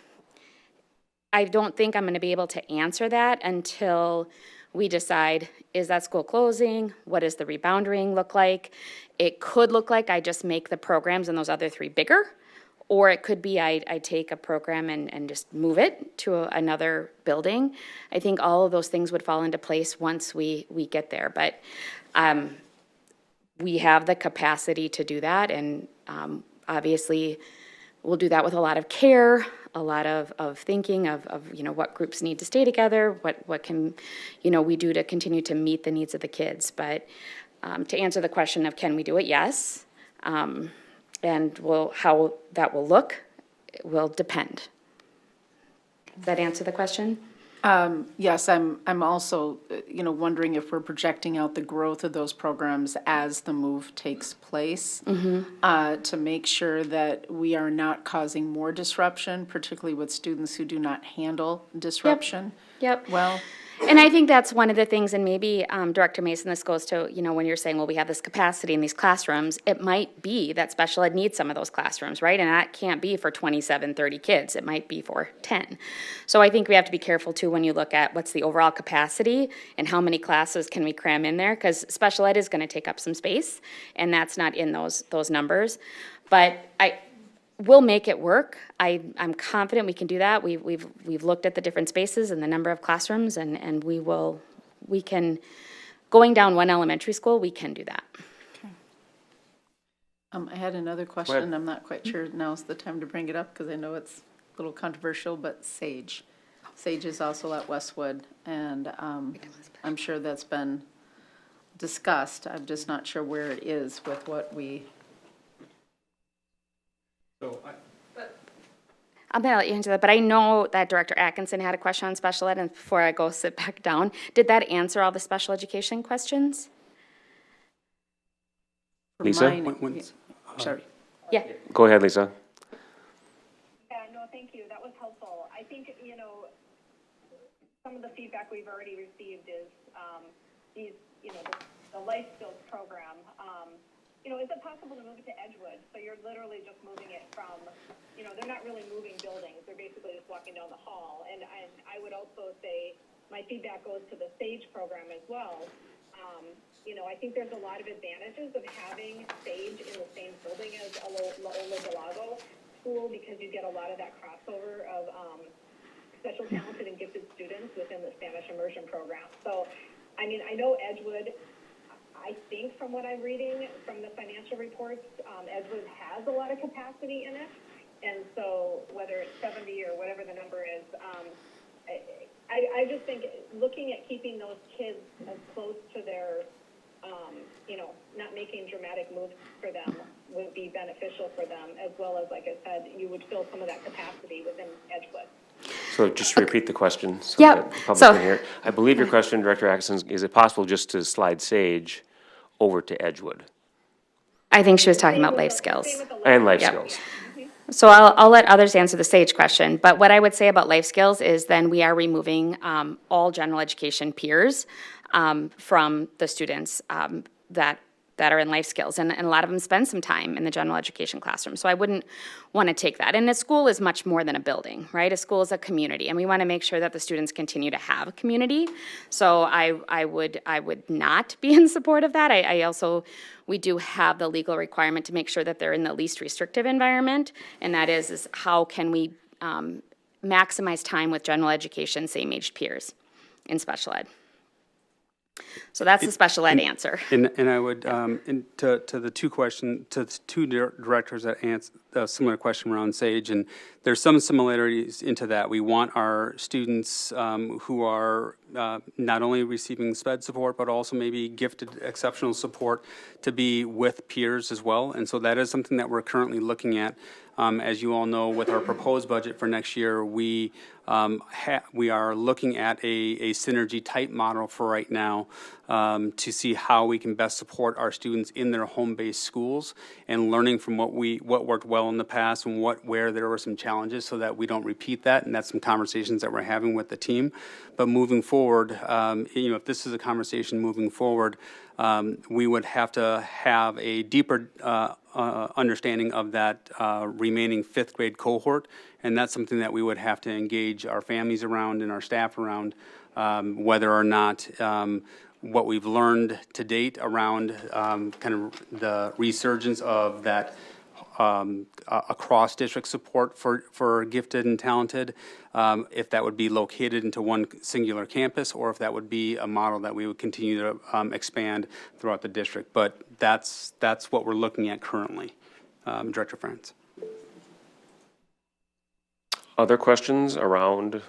I don't think I'm going to be able to answer that until we decide, is that school closing? What does the rebounding look like? It could look like I just make the programs in those other 3 bigger. Or it could be I take a program and just move it to another building. I think all of those things would fall into place once we get there. But we have the capacity to do that, and obviously we'll do that with a lot of care, a lot of thinking of what groups need to stay together, what can we do to continue to meet the needs of the kids. But to answer the question of can we do it, yes. And how that will look it will depend. Does that answer the question? Yes, I'm also, wondering if we're projecting out the growth of those programs as the move takes place, to make sure that we are not causing more disruption, particularly with students who do not handle disruption. Yep. Well, And I think that's one of the things, and maybe, Director Mason, this goes to, when you're saying, well, we have this capacity in these classrooms, it might be that special ed needs some of those classrooms, right? And that can't be for 27, 30 kids. It might be for 10. So I think we have to be careful, too, when you look at what's the overall capacity and how many classes can we cram in there, because special ed is going to take up some space, and that's not in those numbers. But we'll make it work. I'm confident we can do that. We've looked at the different spaces and the number of classrooms, and we can, going down one elementary school, we can do that. I had another question. I'm not quite sure now's the time to bring it up because I know it's a little controversial, but SAGE. SAGE is also at Westwood, and I'm sure that's been discussed. I'm just not sure where it is with what we. I'm gonna let you answer that, but I know that Director Atkinson had a question on special ed, and before I go sit back down, did that answer all the special education questions? for Lisa? mine- Sorry. Yeah. Go ahead, Lisa. Yeah, no, thank you. That was helpful. I think, some of the feedback we've already received is, these, the life skills program, is it possible to move it to Edgewood? So you're literally just moving it from, they're not really moving buildings. They're basically just walking down the hall. And I would also say my feedback goes to the SAGE program as well. I think there's a lot of advantages of having SAGE in the same building as Loyola Del Lago School because you get a lot of that crossover of special talented and gifted students within the Spanish immersion program. So, I know Edgewood, I think from what I'm reading from the financial reports, Edgewood has a lot of capacity in it. And so whether it's 70 or whatever the number is, I just think looking at keeping those kids as close to their, not making dramatic moves for them would be beneficial for them, as well as, like I said, you would fill some of that capacity within Edgewood. So just repeat the question. So Yep. that the public So- can hear it. I believe your question, Director Atkinson, is it possible just to slide SAGE over to Edgewood? I think she was talking about life skills. And life Yep. skills. So I'll let others answer the SAGE question, but what I would say about life skills is then we are removing all general education peers from the students that are in life skills, and a lot of them spend some time in the general education classroom. So I wouldn't want to take that. And a school is much more than a building, right? A school is a community, and we want to make sure that the students continue to have a community. So I would not be in support of that. We do have the legal requirement to make sure that they're in the least restrictive environment, and that is how can we maximize time with general education, same-aged peers in special ed. So that's the special ed answer. And I would, to the two directors that answered a similar question around SAGE, and there's some similarities into that. We want our students who are not only receiving SPED support, but also maybe gifted exceptional support to be with peers as well. And so that is something that we're currently looking at. As you all know, with our proposed budget for next year, we are looking at a synergy type model for right now to see how we can best support our students in their home-based schools and learning from what worked well in the past and where there were some challenges so that we don't repeat that. And that's some conversations that we're having with the team. But moving forward, if this is a conversation moving forward, we would have to have a deeper understanding of that remaining fifth grade cohort, and that's something that we would have to engage our families around and our staff around, whether or not what we've learned to date around kind of the resurgence of that across district support for gifted and talented, if that would be located into one singular campus, or if that would be a model that we would continue to expand throughout the district. But that's what we're looking at currently. Director France. Other questions around?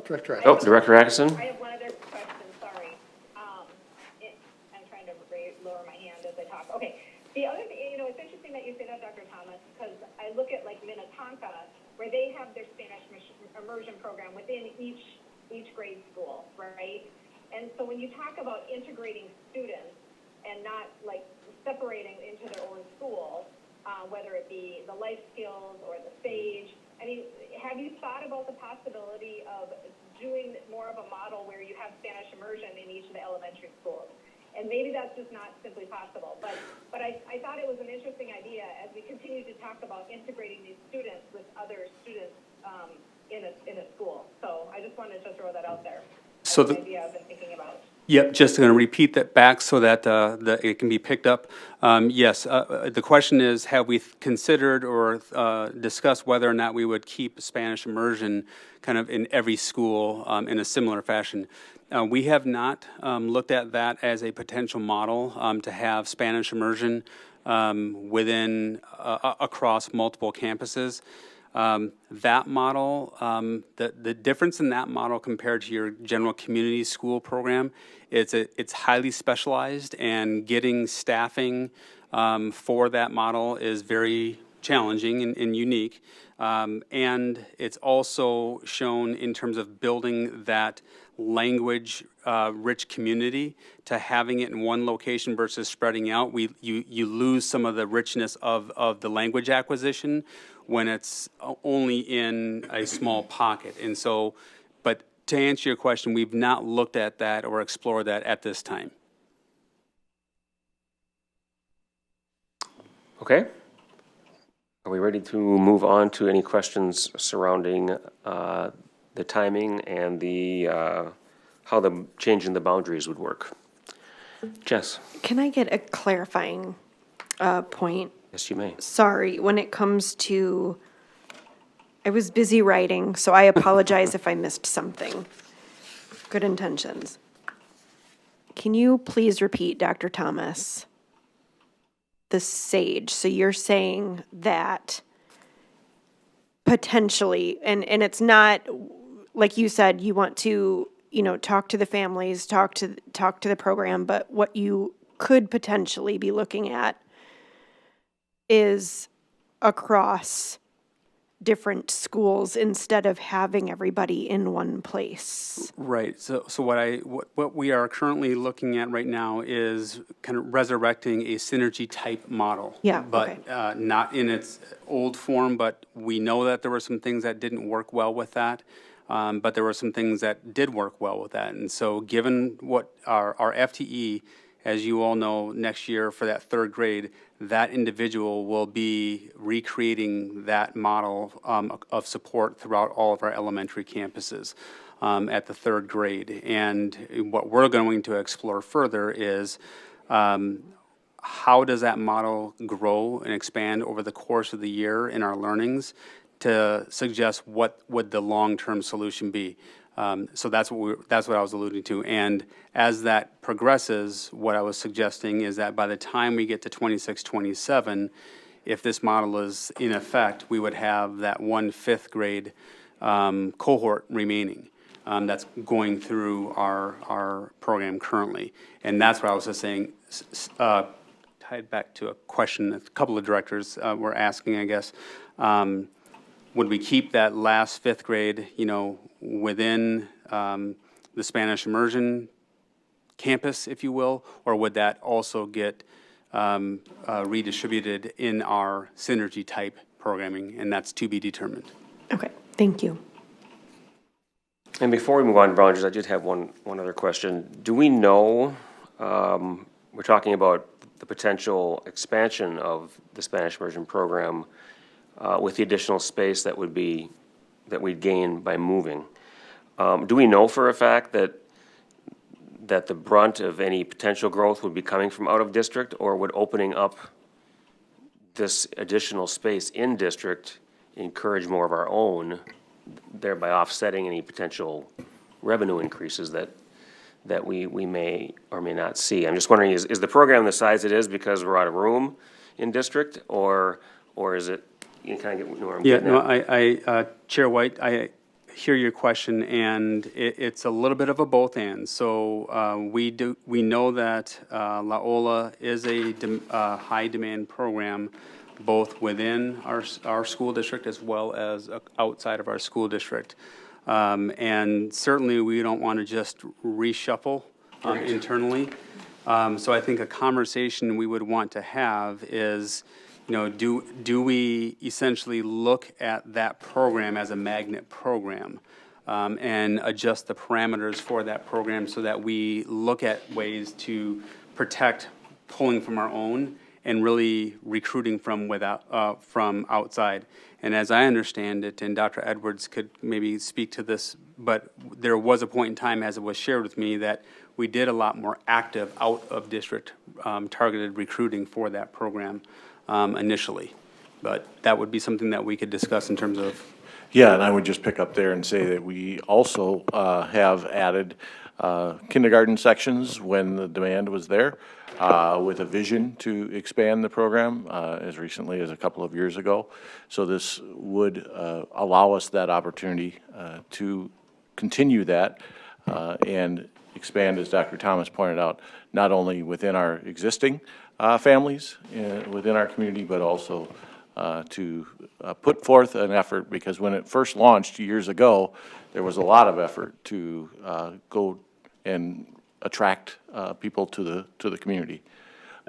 Director Oh, Director Atkinson? I have one other question, sorry. I'm trying to lower my hand as I talk. Okay, the other thing, it's interesting that you say that, Dr. Thomas, because I look at like Minnetonka, where they have their Spanish immersion program within each grade school, right? And so when you talk about integrating students and not like separating into their own school, whether it be the life skills or the SAGE, I mean, have you thought about the possibility of doing more of a model where you have Spanish immersion in each of the elementary schools? And maybe that's just not simply possible, but I thought it was an interesting idea as we continue to talk about integrating these students with other students in a school. So I just wanted to throw that out there. So That's the- an idea I've been thinking about. Yep, just going to repeat that back so that it can be picked up. Yes, the question is, have we considered or discussed whether or not we would keep Spanish immersion kind of in every school in a similar fashion? We have not looked at that as a potential model to have Spanish immersion within across multiple campuses. That model, the difference in that model compared to your general community school program, it's highly specialized, and getting staffing for that model is very challenging and unique. And it's also shown in terms of building that language rich community to having it in one location versus spreading out. You lose some of the richness of the language acquisition when it's only in a small pocket. And so, but to answer your question, we've not looked at that or explored that at this time. Okay. Are we ready to move on to any questions surrounding the timing and the how the change in the boundaries would work? Jess? Can I get a clarifying point? Yes, you may. Sorry, when it comes to, I was busy writing, so I apologize if I missed something. Good intentions. Can you please repeat, Dr. Thomas, the SAGE? So you're saying that potentially, and it's not, like you said, you want to, talk to the families, talk to the program, but what you could potentially be looking at is across different schools instead of having everybody in one place. Right. So what we are currently looking at right now is kind of resurrecting a synergy type model. Yeah, But not in its old form, but we know that there were some things that didn't work well with that. But there were some things that did work well with that. And so given what our FTE, as you all know, next year for that third grade, that individual will be recreating that model of support throughout all of our elementary campuses at the third grade. And what we're going to explore further is how does that model grow and expand over the course of the year in our learnings to suggest what would the long-term solution be. So that's what I was alluding to. And as that progresses, what I was suggesting is that by the time we get to 26, 27, if this model is in effect, we would have that 1 5th grade cohort remaining that's going through our program currently. And that's what I was just saying, tied back to a question that a couple of directors were asking, I guess. Would we keep that last 5th grade, within the Spanish immersion campus, if you will, or would that also get redistributed in our synergy type programming, and that's to be determined. Okay, thank you. And before we move on to boundaries, I did have one other question. Do we know, we're talking about the potential expansion of the Spanish immersion program with the additional space that we'd gain by moving. Do we know for a fact that the brunt of any potential growth would be coming from out of district, or would opening up this additional space in district encourage more of our own, thereby offsetting any potential revenue increases that we may or may not see? I'm just wondering, is the program the size it is because we're out of room in district, or is it, you kind of get where I'm getting at? I Chair White, I hear your question, and it's a little bit of a both and. So we know that La Ola is a high demand program both within our school district as well as outside of our school district. And certainly, we don't want to just reshuffle internally. So I think a conversation we would want to have is, do we essentially look at that program as a magnet program? And adjust the parameters for that program so that we look at ways to protect pulling from our own and really recruiting from outside. And as I understand it, and Dr. Edwards could maybe speak to this, but there was a point in time, as it was shared with me, that we did a lot more active out-of-district targeted recruiting for that program initially. But that would be something that we could discuss in terms of. Yeah, and I would just pick up there and say that we also have added kindergarten sections when the demand was there, with a vision to expand the program as recently as a couple of years ago. So this would allow us that opportunity to continue that and expand, as Dr. Thomas pointed out, not only within our existing families within our community, but also to put forth an effort, because when it first launched years ago, there was a lot of effort to go and attract people to the community.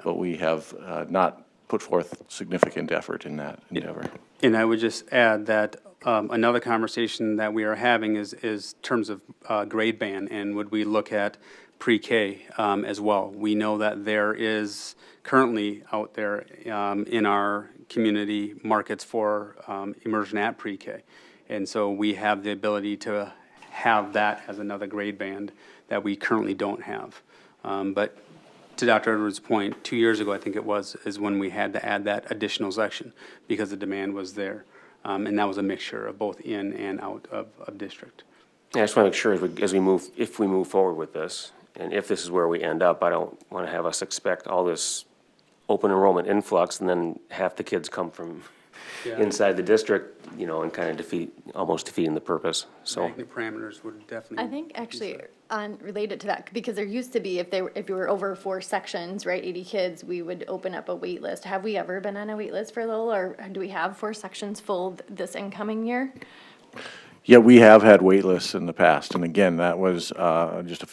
But we have not put forth significant effort in that endeavor. And I would just add that another conversation that we are having is terms of grade band, and would we look at pre-K as well. We know that there is currently out there in our community markets for immersion at pre-K. And so we have the ability to have that as another grade band that we currently don't have. But to Dr. Edwards' point, 2 years ago, I think it was, is when we had to add that additional section because the demand was there. And that was a mixture of both in and out of district. I just want to make sure if we move forward with this, and if this is where we end up, I don't want to have us expect all this open enrollment influx and then half the kids come from inside the district, and kind of almost defeating the purpose, so. The parameters would definitely. I think actually related to that, because there used to be, if you were over 4 sections, right, 80 kids, we would open up a wait list. Have we ever been on a wait list for Lowell, or do we have 4 sections full this incoming year? Yeah, we have had wait lists in the past, and again, that was just a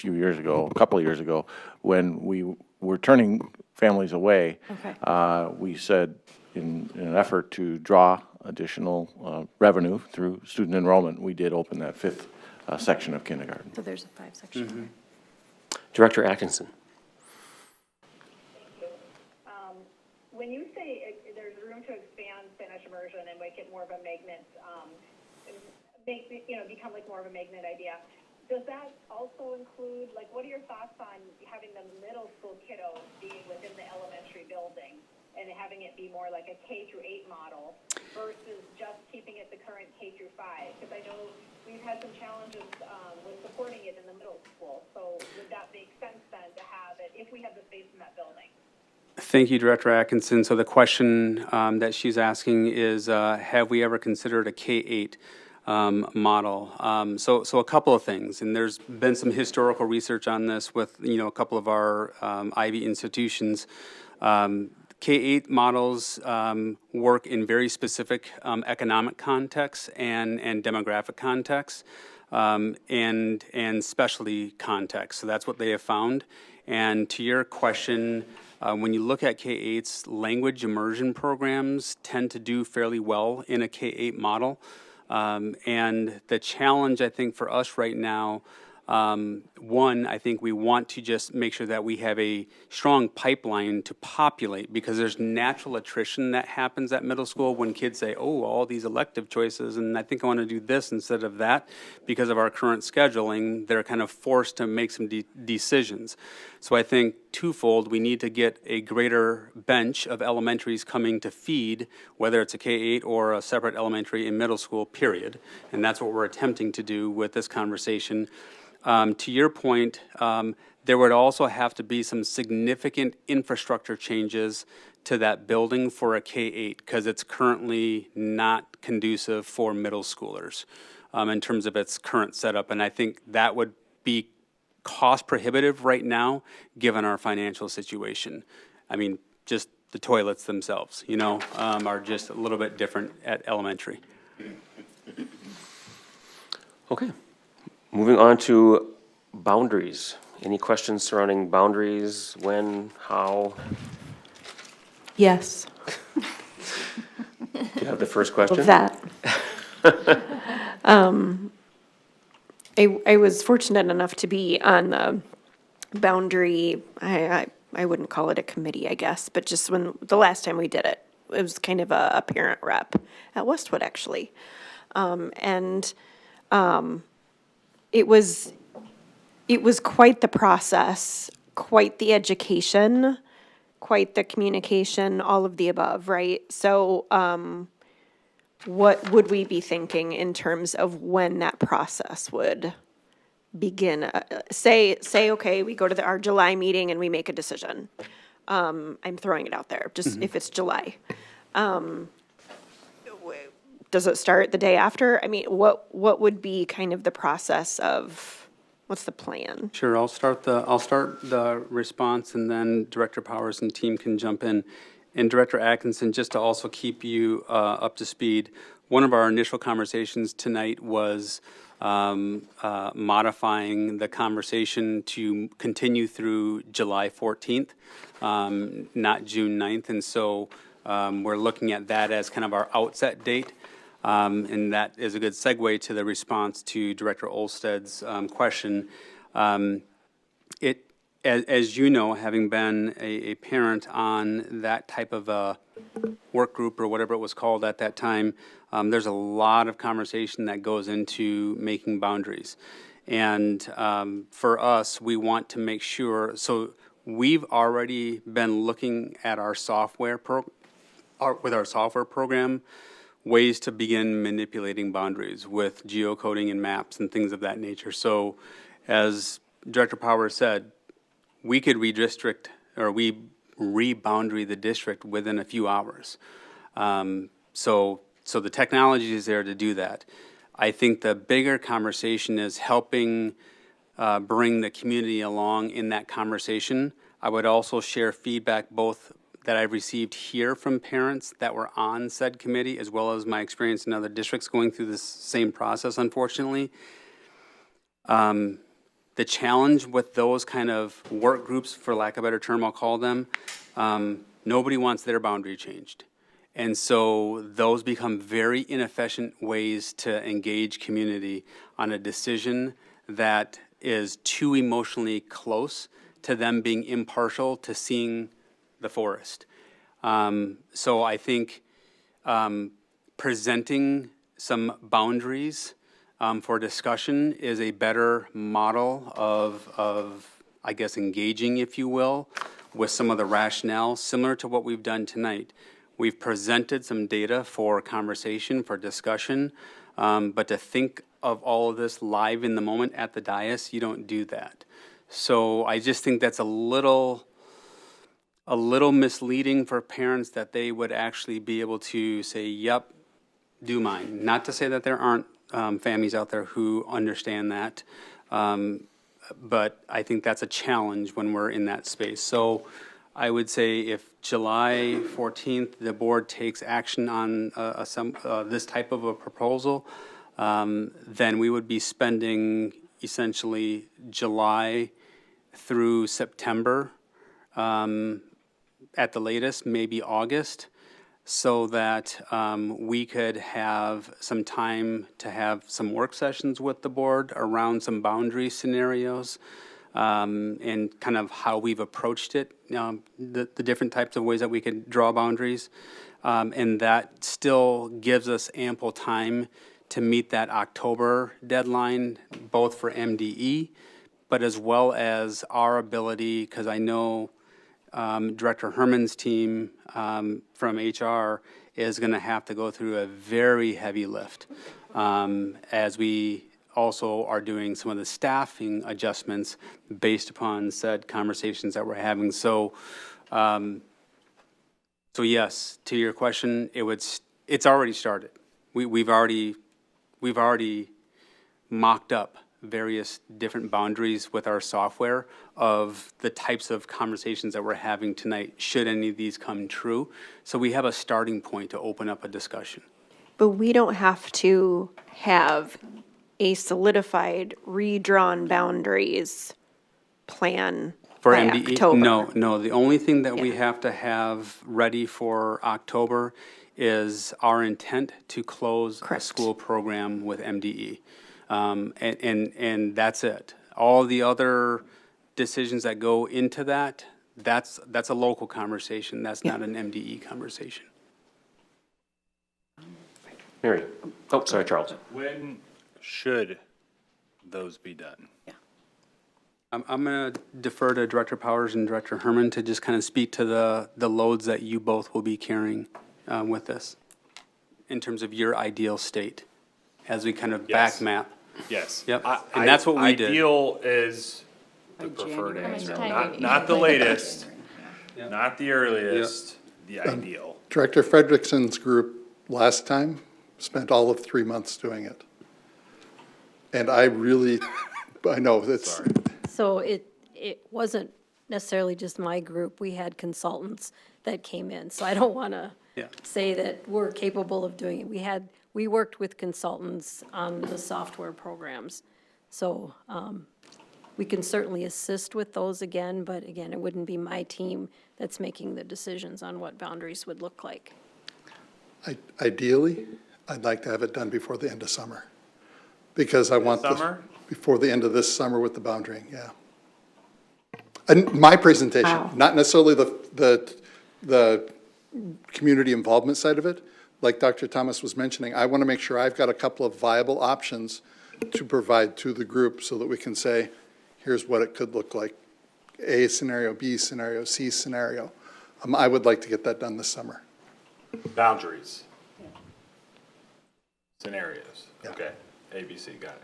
couple of years ago, when we were turning families away. Okay. We said, in an effort to draw additional revenue through student enrollment, we did open that 5th section of kindergarten. So there's a 5 section. Mm-hmm. Director Atkinson. When you say there's room to expand Spanish immersion and make it more of a magnet, become like more of a magnet idea, does that also include, what are your thoughts on having the middle school kiddos being within the elementary building and having it be more like a K through 8 model versus just keeping it the current K through 5? Because I know we've had some challenges with supporting it in the middle school. So would that make sense then to have it if we have the space in that building? Thank you, Director Atkinson. So the question that she's asking is, have we ever considered a K-8 model? So a couple of things, and there's been some historical research on this with, a couple of our Ivy institutions. K-8 models work in very specific economic contexts and demographic contexts and specialty contexts. So that's what they have found. And to your question, when you look at K-8's, language immersion programs tend to do fairly well in a K-8 model. And the challenge, I think, for us right now, one, I think we want to just make sure that we have a strong pipeline to populate, because there's natural attrition that happens at middle school when kids say, oh, all these elective choices, and I think I want to do this instead of that. Because of our current scheduling, they're kind of forced to make some decisions. So I think twofold, we need to get a greater bench of elementaries coming to feed, whether it's a K-8 or a separate elementary in middle school, period. And that's what we're attempting to do with this conversation. To your point, there would also have to be some significant infrastructure changes to that building for a K-8, because it's currently not conducive for middle schoolers in terms of its current setup. And I think that would be cost prohibitive right now, given our financial situation. I mean, just the toilets themselves, you know, are just a little bit different at elementary. Okay. Moving on to boundaries. Any questions surrounding boundaries? When, how? Yes, Do you have the first question? of that. I was fortunate enough to be on the boundary, I wouldn't call it a committee, I guess, but just when, the last time we did it, it was kind of a parent rep at Westwood, actually. It was quite the process, quite the education, quite the communication, all of the above, right? So, what would we be thinking in terms of when that process would begin? Say, okay, we go to our July meeting and we make a decision. I'm throwing it out there, just if it's July. Does it start the day after? I mean, what would be kind of the process of, what's the plan? Sure, I'll start the response, and then Director Powers and team can jump in. And Director Atkinson, just to also keep you up to speed, one of our initial conversations tonight was modifying the conversation to continue through July 14th, not June 9th. And so we're looking at that as kind of our outset date. And that is a good segue to the response to Director Olsted's question. As you know, having been a parent on that type of a work group or whatever it was called at that time, there's a lot of conversation that goes into making boundaries. And for us, we want to make sure, so we've already been looking at our software with our software program, ways to begin manipulating boundaries with geocoding and maps and things of that nature. So as Director Powers said, we could redistrict, or we re-boundary the district within a few hours. So the technology is there to do that. I think the bigger conversation is helping bring the community along in that conversation. I would also share feedback both that I've received here from parents that were on said committee, as well as my experience in other districts going through this same process, unfortunately. The challenge with those kind of work groups, for lack of a better term, I'll call them, nobody wants their boundary changed. And so those become very inefficient ways to engage community on a decision that is too emotionally close to them being impartial to seeing the forest. So I think presenting some boundaries for discussion is a better model of, I guess, engaging, if you will, with some of the rationale, similar to what we've done tonight. We've presented some data for conversation, for discussion, but to think of all of this live in the moment at the dais, you don't do that. So I just think that's a little misleading for parents, that they would actually be able to say, yep, do mine. Not to say that there aren't families out there who understand that, but I think that's a challenge when we're in that space. So I would say if July 14th, the board takes action on this type of a proposal, then we would be spending essentially July through September, at the latest, maybe August, so that we could have some time to have some work sessions with the board around some boundary scenarios, and kind of how we've approached it, the different types of ways that we could draw boundaries. And that still gives us ample time to meet that October deadline, both for MDE, but as well as our ability, because I know Director Herman's team from HR is going to have to go through a very heavy lift as we also are doing some of the staffing adjustments based upon said conversations that we're having. So, so yes, to your question, it's already started. We've already mocked up various different boundaries with our software of the types of conversations that we're having tonight, should any of these come true. So we have a starting point to open up a discussion. But we don't have to have a solidified, redrawn boundaries plan For by MDE, October. no, the only thing that we Yeah. have to have ready for October is our intent to close a Correct. school program with MDE. And that's it. All the other decisions that go into that, that's a local conversation, that's not an MDE conversation. Mary? Oh, sorry, Charles. When should those be done? I'm going to defer to Director Powers and Director Herman to just kind of speak to the loads that you both will be carrying with this, in terms of your ideal state, as we kind of Yes. back map. Yes. Yep, and that's what we did. Ideal is the Like preferred January. answer, January. not the latest, not the earliest, the ideal. Director Frederickson's group last time spent all of 3 months doing it. And I know that's, So it wasn't necessarily just my group. We had consultants that came in. So I don't want to Yeah. say that we're capable of doing it. We worked with consultants on the software programs. So we can certainly assist with those again, but again, it wouldn't be my team that's making the decisions on what boundaries would look like. ideally, I'd like to have it done before the end of summer. Because I want this, Summer? before the end of this summer with the boundarying, yeah. And my presentation, not necessarily the community involvement side of it. Like Dr. Thomas was mentioning, I want to make sure I've got a couple of viable options to provide to the group so that we can say, here's what it could look like. A scenario, B scenario, C scenario. I would like to get that done this summer. Boundaries. Scenarios. Okay. ABC, got it.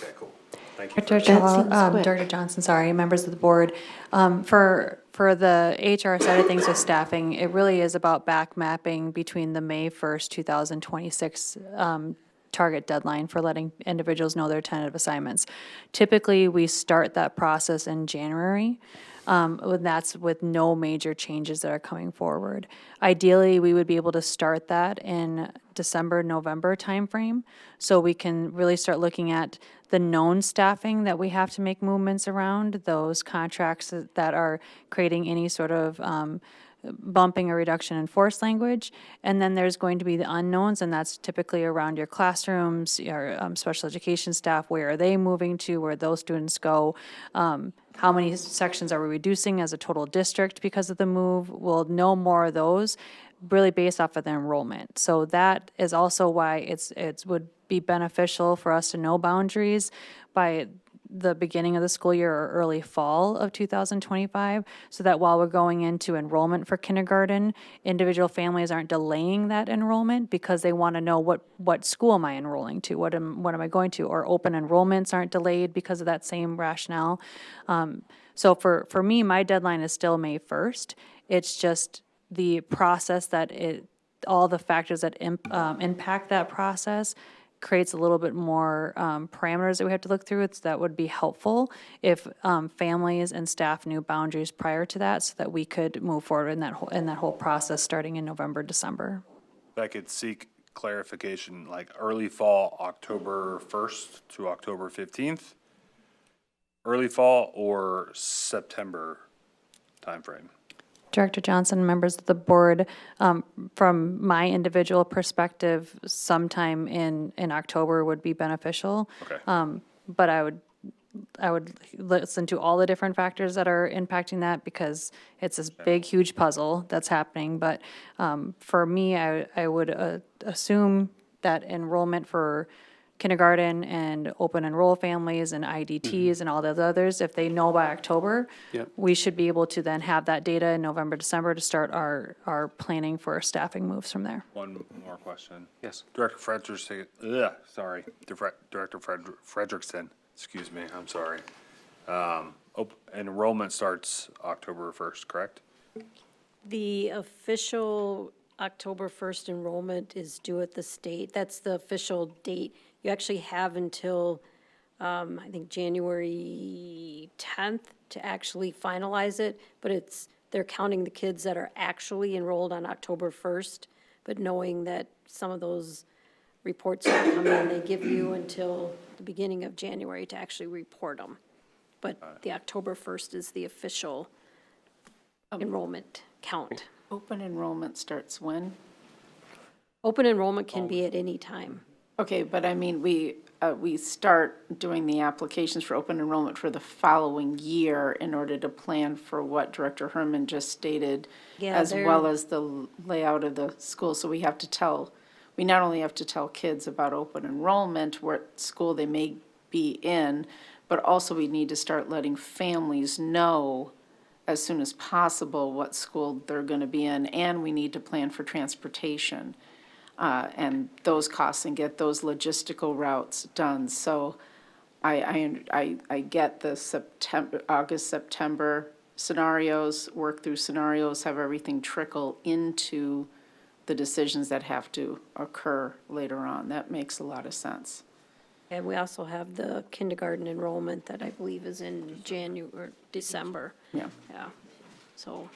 Okay, cool. Thank you. Director Johnson, sorry, members of the board. For the HR side of things with staffing, it really is about back mapping between the May 1st, 2026 target deadline for letting individuals know their tentative assignments. Typically, we start that process in January. That's with no major changes that are coming forward. Ideally, we would be able to start that in December, November timeframe, so we can really start looking at the known staffing that we have to make movements around, those contracts that are creating any sort of bumping or reduction in force language. And then there's going to be the unknowns, and that's typically around your classrooms, your special education staff, where are they moving to, where those students go, how many sections are we reducing as a total district because of the move. We'll know more of those really based off of the enrollment. So that is also why it would be beneficial for us to know boundaries by the beginning of the school year or early fall of 2025, so that while we're going into enrollment for kindergarten, individual families aren't delaying that enrollment because they want to know what school am I enrolling to, what am I going to, or open enrollments aren't delayed because of that same rationale. So for me, my deadline is still May 1st. It's just the process all the factors that impact that process creates a little bit more parameters that we have to look through. That would be helpful if families and staff knew boundaries prior to that, so that we could move forward in that whole process starting in November, December. If I could seek clarification, like early fall, October 1st to October 15th? Early fall or September timeframe? Director Johnson, members of the board, from my individual perspective, sometime in October would be beneficial. Okay. But I would listen to all the different factors that are impacting that, because it's this big, huge puzzle that's happening. But for me, I would assume that enrollment for kindergarten and open enroll families and IDTs and all those others, if they know by October, Yep. we should be able to then have that data in November, December to start our planning for staffing moves from there. One more question. Yes. Director Frederickson, excuse me, I'm sorry. Enrollment starts October 1st, correct? The official October 1st enrollment is due at the state. That's the official date. You actually have until I think January 10th to actually finalize it, but they're counting the kids that are actually enrolled on October 1st, but knowing that some of those reports are coming, they give you until the beginning of January to actually report them. But the October 1st is the official enrollment count. Open enrollment starts when? Open enrollment can be at any time. Okay, but I mean, we start doing the applications for open enrollment for the following year in order to plan for what Director Herman just stated, Yeah, as well as the layout of the school. So we not only have to tell kids about open enrollment, what school they may be in, but also we need to start letting families know as soon as possible what school they're going to be in, and we need to plan for transportation and those costs and get those logistical routes done. So I get the August, September scenarios, work through scenarios, have everything trickle into the decisions that have to occur later on. That makes a lot of sense. And we also have the kindergarten enrollment that I believe is in January or December. Yeah. Yeah, so.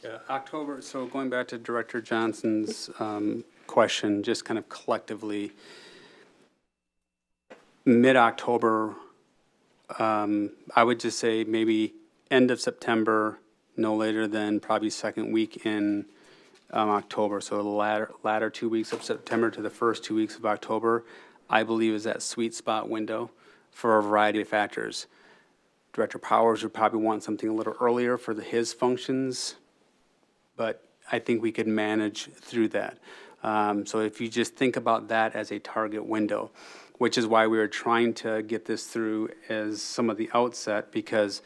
Yeah, October, so going back to Director Johnson's question, just kind of collectively, mid-October, I would just say maybe end of September, no later than probably second week in October. So the latter 2 weeks of September to the first 2 weeks of October, I believe is that sweet spot window for a variety of factors. Director Powers would probably want something a little earlier for his functions, but I think we could manage through that. So if you just think about that as a target window, which is why we were trying to get this through as some of the outset, because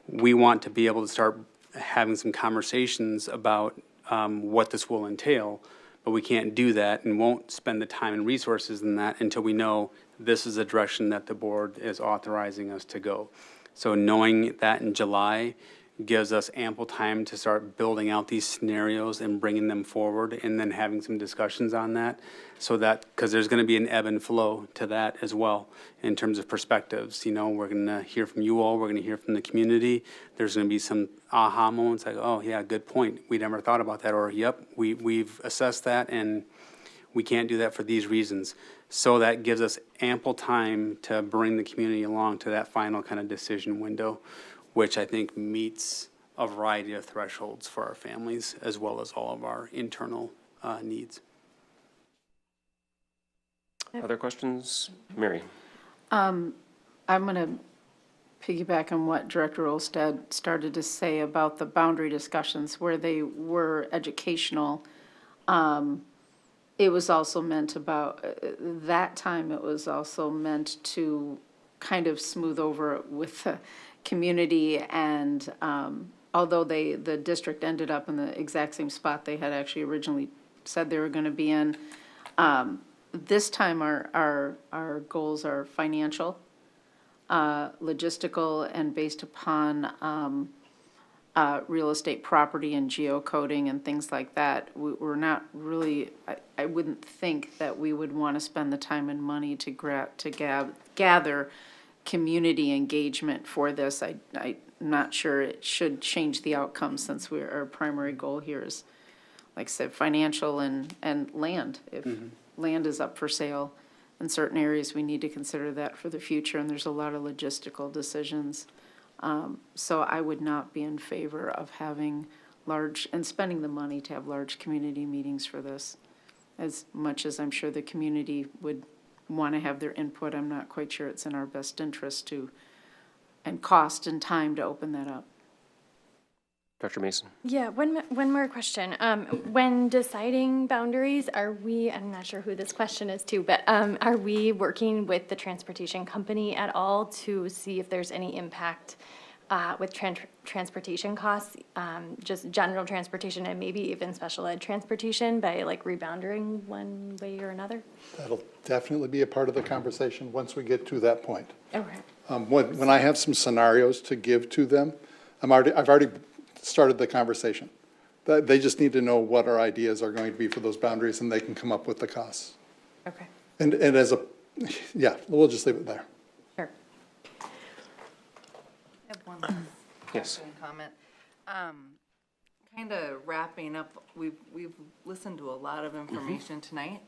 we want to be able to start having some conversations about what this will entail, but we can't do that and won't spend the time and resources in that until we know this is the direction that the board is authorizing us to go. So knowing that in July gives us ample time to start building out these scenarios and bringing them forward and then having some discussions on that. So that, because there's going to be an ebb and flow to that as well in terms of perspectives. You know, we're going to hear from you all, we're going to hear from the community. There's going to be some aha moments like, oh yeah, good point. We never thought about that, or yep, we've assessed that and we can't do that for these reasons. So that gives us ample time to bring the community along to that final kind of decision window, which I think meets a variety of thresholds for our families as well as all of our internal needs. Other questions? Mary? I'm going to piggyback on what Director Olstad started to say about the boundary discussions where they were educational. It was also meant about, that time it was also meant to kind of smooth over with the community, and although the district ended up in the exact same spot they had actually originally said they were going to be in, this time our goals are financial, logistical, and based upon real estate property and geocoding and things like that. We're not really, I wouldn't think that we would want to spend the time and money to gather community engagement for this. I'm not sure it should change the outcome, since our primary goal here is, like I said, financial and land. If land is up for sale in certain areas, we need to consider that for the future, and there's a lot of logistical decisions. So I would not be in favor of having large, and spending the money to have large community meetings for this. As much as I'm sure the community would want to have their input, I'm not quite sure it's in our best interest to, and cost and time to open that up. Dr. Mason? Yeah, one more question. When deciding boundaries, I'm not sure who this question is to, but are we working with the transportation company at all to see if there's any impact with transportation costs, just general transportation and maybe even special ed transportation by like rebounding one way or another? That'll definitely be a part of the conversation once we get to that point. Okay. When I have some scenarios to give to them, I've already started the conversation. They just need to know what our ideas are going to be for those boundaries, and they can come up with the costs. Okay. And as yeah, we'll just leave it there. one Yes. comment. Kind of wrapping up, we've listened to a lot of information tonight,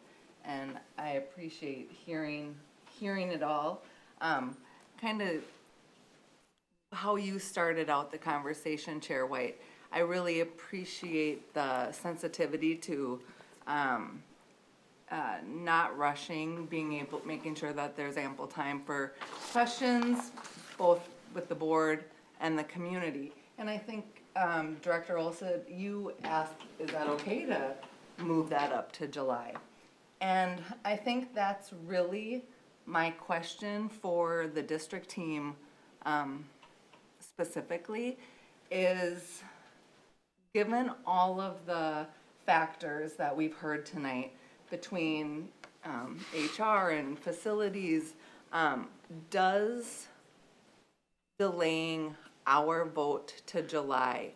and I appreciate hearing it all. Kind of how you started out the conversation, Chair White. I really appreciate the sensitivity to not rushing, making sure that there's ample time for questions, both with the board and the community. And I think, Director Olson, you asked, is that okay to move that up to July? And I think that's really my question for the district team specifically is, given all of the factors that we've heard tonight between HR and facilities, does delaying our vote to July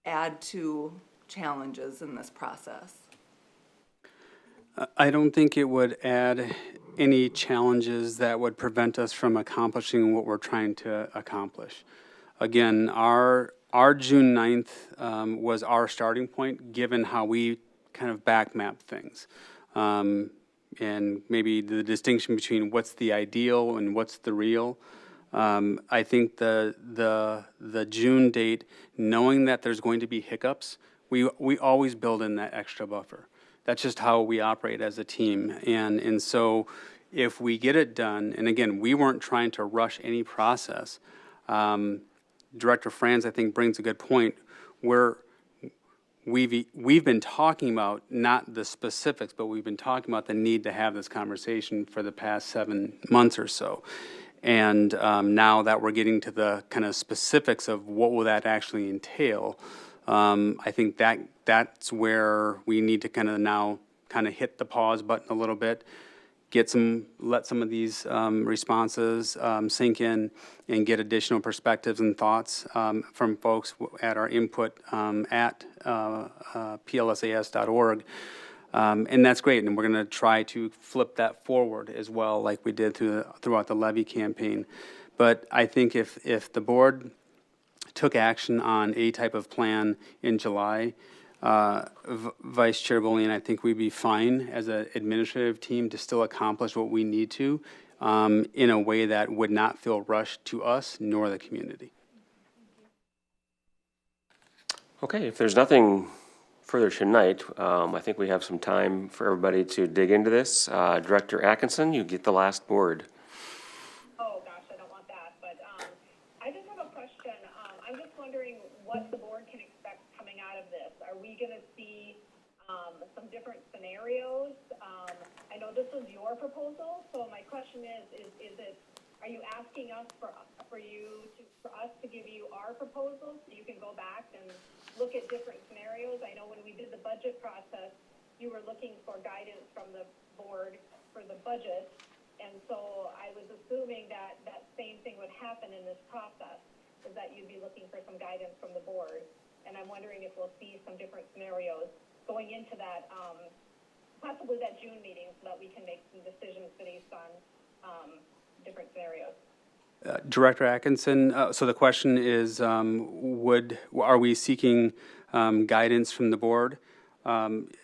add to challenges in this process? I don't think it would add any challenges that would prevent us from accomplishing what we're trying to accomplish. Again, our June 9th was our starting point, given how we kind of back map things. And maybe the distinction between what's the ideal and what's the real. I think the June date, knowing that there's going to be hiccups, we always build in that extra buffer. That's just how we operate as a team. And so if we get it done, and again, we weren't trying to rush any process. Director Franz, I think, brings a good point. We've been talking about not the specifics, but we've been talking about the need to have this conversation for the past 7 months or so. And now that we're getting to the kind of specifics of what will that actually entail, I think that's where we need to kind of now kind of hit the pause button a little bit, let some of these responses sink in, and get additional perspectives and thoughts from folks at our input at plsas.org. And that's great, and we're going to try to flip that forward as well, like we did throughout the levy campaign. But I think if the board took action on a type of plan in July, Vice Chair Bullion, I think we'd be fine as an administrative team to still accomplish what we need to in a way that would not feel rushed to us nor the community. Okay, if there's nothing further tonight, I think we have some time for everybody to dig into this. Director Atkinson, you get the last word. Oh, gosh, I don't want that, but I just have a question. I'm just wondering what the board can expect coming out of this. Are we going to see some different scenarios? I know this was your proposal, so my question is it, are you asking us for us to give you our proposals so you can go back and look at different scenarios? I know when we did the budget process, you were looking for guidance from the board for the budget, and so I was assuming that that same thing would happen in this process, is that you'd be looking for some guidance from the board. And I'm wondering if we'll see some different scenarios going into that, possibly that June meeting, so that we can make some decisions based on different scenarios. Director Atkinson, so the question is, are we seeking guidance from the board?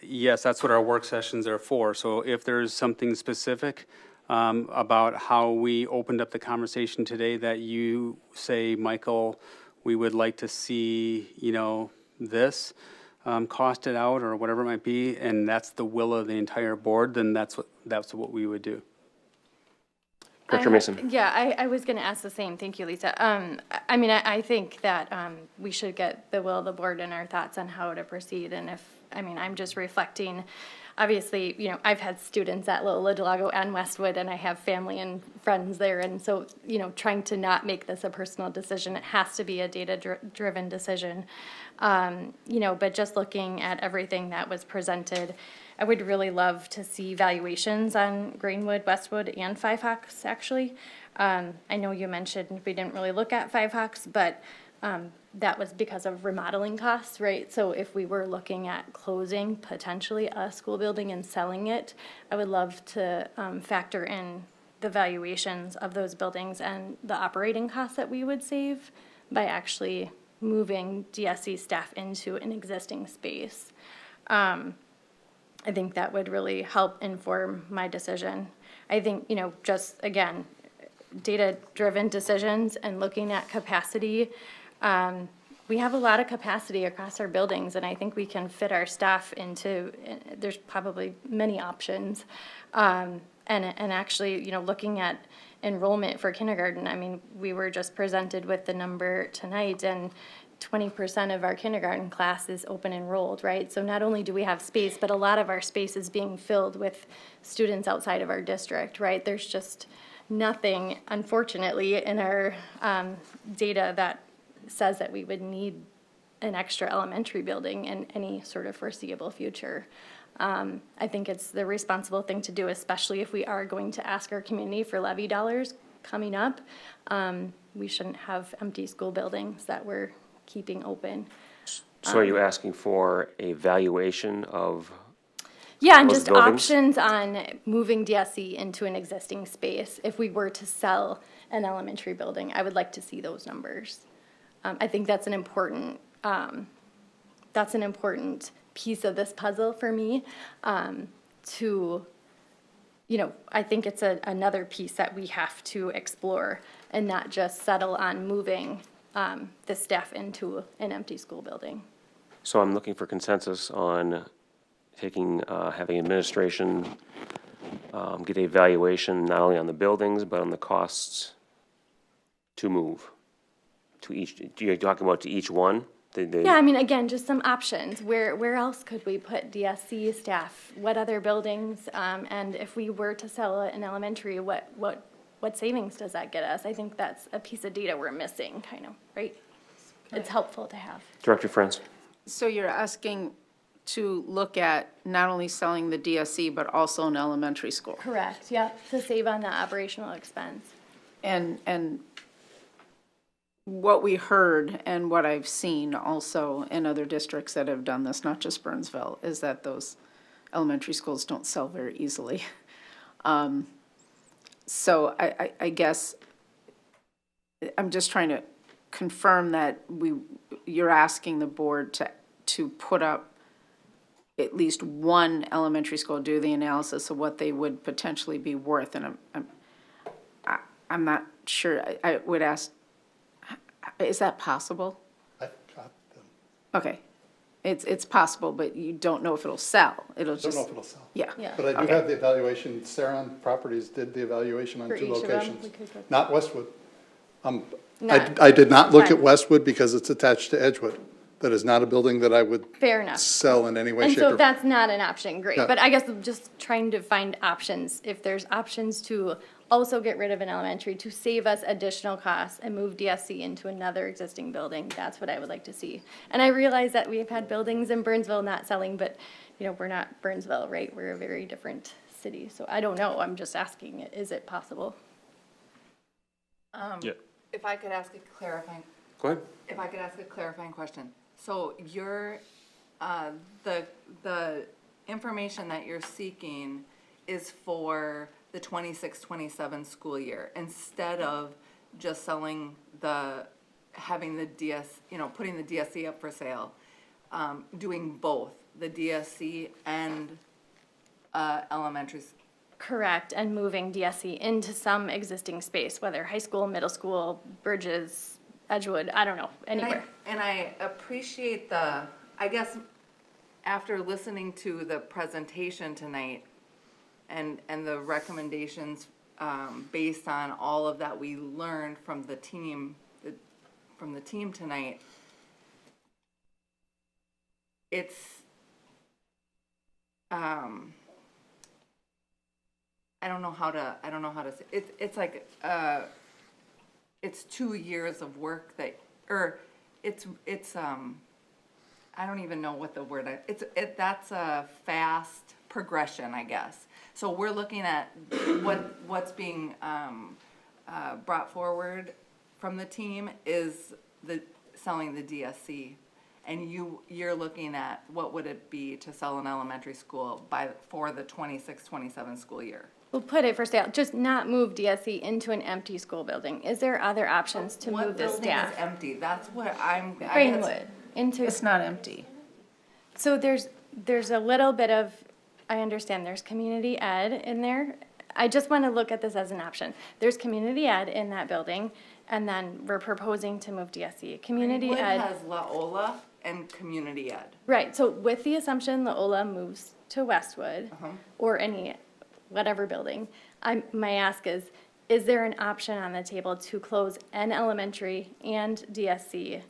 Yes, that's what our work sessions are for. So if there's something specific about how we opened up the conversation today that you say, Michael, we would like to see, this costed out or whatever it might be, and that's the will of the entire board, then that's what we would do. Director Mason. Yeah, I was going to ask the same. Thank you, Lisa. I mean, I think that we should get the will of the board and our thoughts on how to proceed. And I'm just reflecting, obviously, I've had students at Loyola Del Lago and Westwood, and I have family and friends there. And so, trying to not make this a personal decision, it has to be a data-driven decision. But just looking at everything that was presented, I would really love to see valuations on Greenwood, Westwood, and Five Hawks, actually. I know you mentioned we didn't really look at Five Hawks, but that was because of remodeling costs, right? So if we were looking at closing potentially a school building and selling it, I would love to factor in the valuations of those buildings and the operating costs that we would save by actually moving DSC staff into an existing space. I think that would really help inform my decision. I think, you know, just again, data-driven decisions and looking at capacity. We have a lot of capacity across our buildings, and I think we can fit our staff into, there's probably many options. And actually, you know, looking at enrollment for kindergarten, I mean, we were just presented with the number tonight, and 20% of our kindergarten class is open enrolled, right? So not only do we have space, but a lot of our space is being filled with students outside of our district, right? There's just nothing, unfortunately, in our data that says that we would need an extra elementary building in any sort of foreseeable future. I think it's the responsible thing to do, especially if we are going to ask our community for levy dollars coming up. We shouldn't have empty school buildings that we're keeping open. So are you asking for a valuation of Yeah, and those just buildings? options on moving DSC into an existing space. If we were to sell an elementary building, I would like to see those numbers. I think that's an important piece of this puzzle for me. To, you know, I think it's another piece that we have to explore and not just settle on moving the staff into an empty school building. So I'm looking for consensus on taking, having administration get a valuation not only on the buildings, but on the costs to move to each, you're talking about to each one? Yeah, I mean, again, just some options. Where else could we put DSC staff? What other buildings? And if we were to sell an elementary, what savings does that get us? I think that's a piece of data we're missing, kind of, right? It's helpful to have. Director Friends? So you're asking to look at not only selling the DSC, but also an elementary school? Correct, yeah, to save on the operational expense. And what we heard and what I've seen also in other districts that have done this, not just Burnsville, is that those elementary schools don't sell very easily. So I guess I'm just trying to confirm that you're asking the board to put up at least one elementary school, do the analysis of what they would potentially be worth, and I'm not sure. I would ask, is that possible? I've got them. Okay, it's possible, but you don't know if it'll sell. It'll Don't just. know if it'll sell. Yeah. Yeah. But I do Okay. have the evaluation. Saron Properties did the evaluation on For 2 each of them, locations. we could go- Not Westwood. Not- I did not look at Fine. Westwood because it's attached to Edgewood. That is not a building that I would Fair enough. sell in any way, And shape, so or if that's not an option, great. Yeah. But I guess I'm just trying to find options. If there's options to also get rid of an elementary to save us additional costs and move DSC into another existing building, that's what I would like to see. And I realize that we've had buildings in Burnsville not selling, but, you know, we're not Burnsville, right? We're a very different city. So I don't know. I'm just asking, is it possible? Yeah. If I could ask a clarifying, Go ahead. if I could ask a clarifying question. So your, the information that you're seeking is for the 26-27 school year, instead of just selling having the putting the DSC up for sale, doing both, the DSC and elementary. Correct, and moving DSC into some existing space, whether high school, middle school, Bridges, Edgewood, I don't know, anywhere. And I appreciate I guess, after listening to the presentation tonight and the recommendations, based on all of that we learned from the team tonight, it's, I don't know how to say, it's like, it's 2 years of work I don't even know what the word, that's a fast progression, I guess. So we're looking at what's being, brought forward from the team is selling the DSC. And you're looking at what would it be to sell an elementary school for the 26-27 school year? We'll put it for sale, just not move DSC into an empty school building. Is there other options to move the What building is staff? empty? That's what I'm. Greenwood, into, It's not empty. so there's a little bit of, I understand there's community ed in there. I just want to look at this as an option. There's community ed in that building, and then we're proposing to move DSC. Community Greenwood ed, has La Ola and community ed. right, so with the assumption La Ola moves to Westwood, or any, whatever building, my ask is there an option on the table to close an elementary and DSC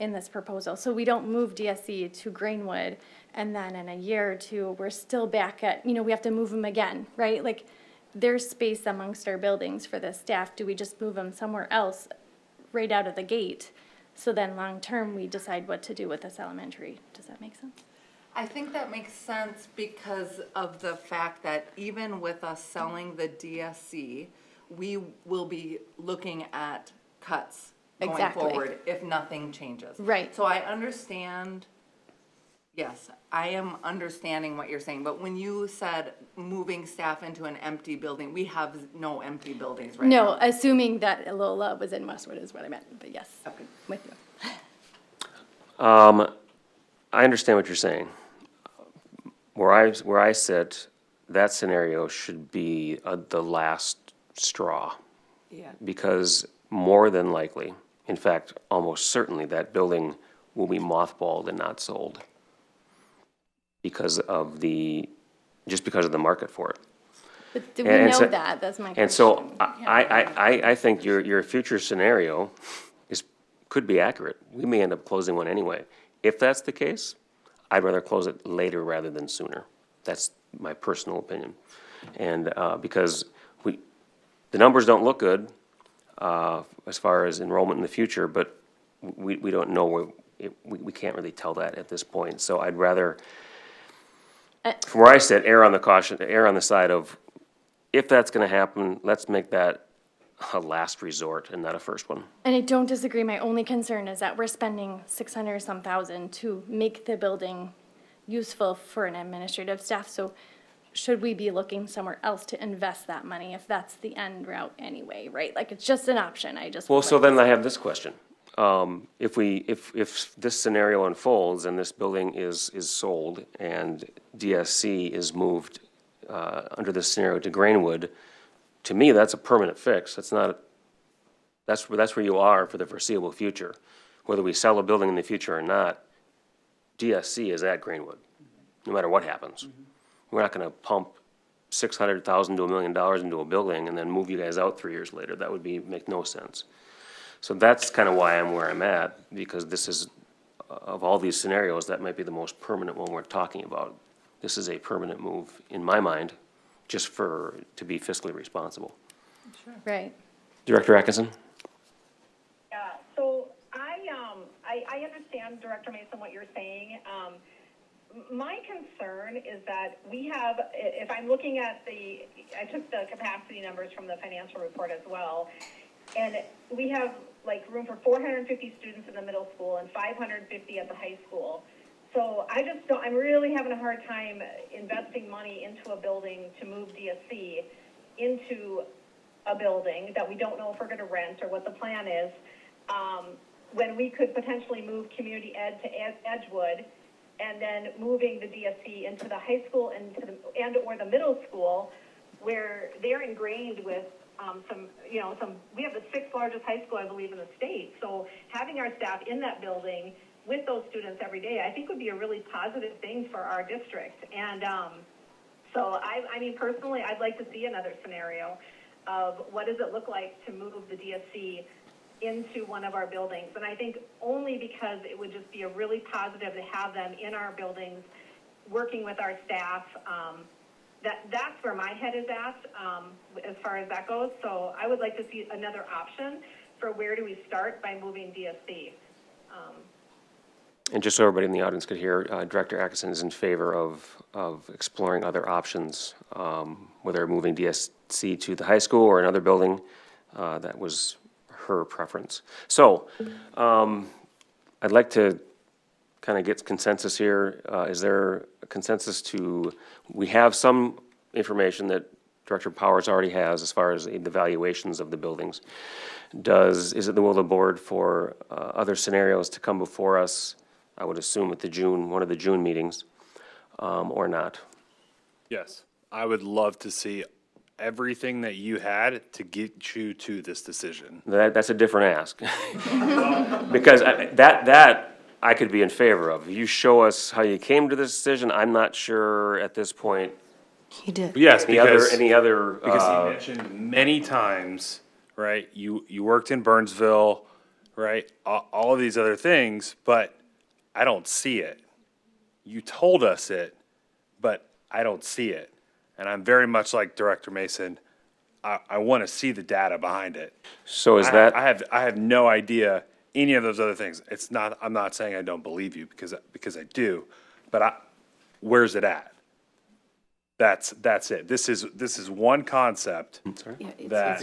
in this proposal? So we don't move DSC to Greenwood, and then in a year or two, we're still back at, we have to move them again, right? Like, there's space amongst our buildings for the staff. Do we just move them somewhere else right out of the gate? So then long-term, we decide what to do with this elementary. Does that make sense? I think that makes sense because of the fact that even with us selling the DSC, we will be looking at cuts going Exactly. forward if nothing changes. Right. So I understand, yes, I am understanding what you're saying, but when you said moving staff into an empty building, we have no empty buildings right now. No, assuming that Lola was in Westwood is what I meant, but yes, with you. I understand what you're saying. Where I sit, that scenario should be the last straw. Yeah. Because more than likely, in fact, almost certainly, that building will be mothballed and not sold. Because of just because of the market for it. But do we And know so- that? That's my question. And so I think your future scenario could be accurate. We may end up closing one anyway. If that's the case, I'd rather close it later rather than sooner. That's my personal opinion. And because the numbers don't look good as far as enrollment in the future, but we don't know we can't really tell that at this point. So I'd rather, from where I sit, err on the side of, if that's gonna happen, let's make that a last resort and not a first one. And I don't disagree. My only concern is that we're spending 600-some thousand to make the building useful for an administrative staff. So should we be looking somewhere else to invest that money if that's the end route anyway, right? Like, it's just an option. I just. Well, would so like then to- I have this question. If this scenario unfolds and this building is sold and DSC is moved under this scenario to Greenwood, to me, that's a permanent fix. That's where you are for the foreseeable future. Whether we sell a building in the future or not, DSC is at Greenwood, no matter what happens. We're not gonna pump $600,000 to $1 million into a building and then move you guys out 3 years later. That would make no sense. So that's kind of why I'm where I'm at, because this is, of all these scenarios, that might be the most permanent one we're talking about. This is a permanent move, in my mind, just to be fiscally responsible. Right. Director Atkinson? Yeah, so I understand, Director Mason, what you're saying. My concern is that we have, if I'm looking at I took the capacity numbers from the financial report as well, and we have like room for 450 students in the middle school and 550 at the high school. So I'm really having a hard time investing money into a building to move DSC into a building that we don't know if we're gonna rent or what the plan is, when we could potentially move community ed to Edgewood, and then moving the DSC into the high school or the middle school, where they're ingrained with we have the 6th largest high school, I believe, in the state. So having our staff in that building with those students every day, I think would be a really positive thing for our district. And so I mean, personally, I'd like to see another scenario of what does it look like to move the DSC into one of our buildings. And I think only because it would just be a really positive to have them in our buildings, working with our staff. That's where my head is at as far as that goes. So I would like to see another option for where do we start by moving DSC. And just so everybody in the audience could hear, Director Atkinson is in favor of exploring other options, whether moving DSC to the high school or another building. That was her preference. So I'd like to kind of get consensus here. Is there a consensus we have some information that Director Powers already has as far as the valuations of the buildings. Is it the will of the board for other scenarios to come before us, I would assume at one of the June meetings, or not? Yes, I would love to see everything that you had to get you to this decision. That's a different ask. Because that I could be in favor of. You show us how you came to this decision, I'm not sure at this point. He did. Yes, Any other, because he mentioned many times, right, you worked in Burnsville, right, all of these other things, but I don't see it. You told us it, but I don't see it. And I'm very much like Director Mason. I want to see the data behind it. so is that? I have no idea any of those other things. I'm not saying I don't believe you because I do, but where's it at? That's it. This is one concept that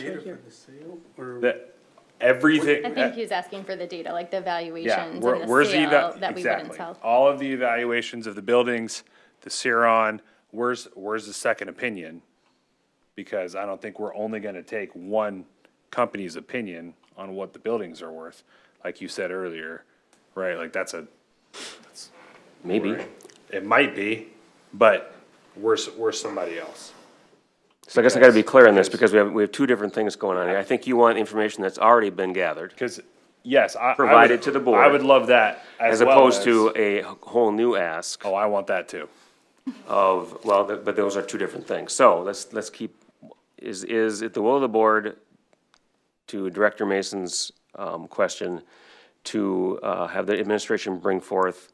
everything. I think he was asking for the data, like the Yeah, valuations where- and the where's sale that we exactly. wouldn't sell. All of the evaluations of the buildings, the Ciron, where's the second opinion? Because I don't think we're only gonna take one company's opinion on what the buildings are worth, like you said earlier, right? Like Maybe. it might be, but we're somebody else. So I guess I gotta be clear on this, because we have two different things going on here. I think you want information that's already been gathered, Because, yes, I would- Provided to the board. I would love that as well opposed as- to a whole new ask Oh, I want that too. but those are two different things. So let's keep, is it the will of the board, to Director Mason's question, to have the administration bring forth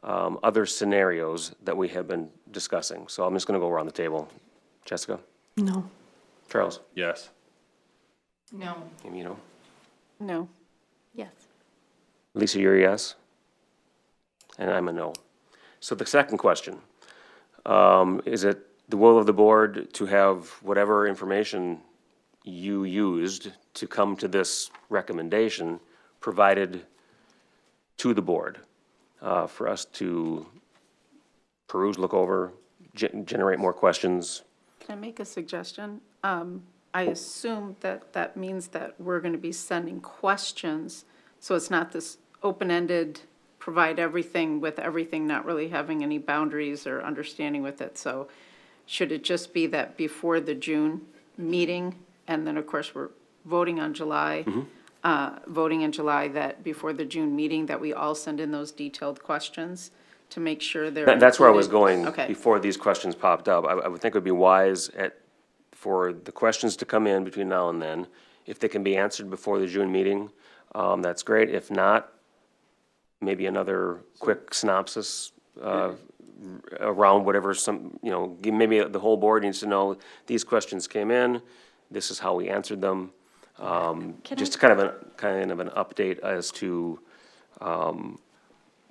other scenarios that we have been discussing? So I'm just gonna go around the table. Jessica? No. Charles? Yes. No. Amy, you know? No. Yes. Lisa, you're a yes? And I'm a no. So the second question, is it the will of the board to have whatever information you used to come to this recommendation provided to the board, for us to peruse, look over, generate more questions? Can I make a suggestion? I assume that means that we're going to be sending questions, so it's not this open-ended, provide everything with everything, not really having any boundaries or understanding with it. So should it just be that before the June meeting, and then, of course, we're voting on July, voting in July, that before the June meeting, that we all send in those detailed questions to make sure they're That's where I was included? going Okay. before these questions popped up. I would think it would be wise for the questions to come in between now and then. If they can be answered before the June meeting, that's great. If not, maybe another quick synopsis around whatever maybe the whole board needs to know, these questions came in, this is how we answered them. Just kind of an update as to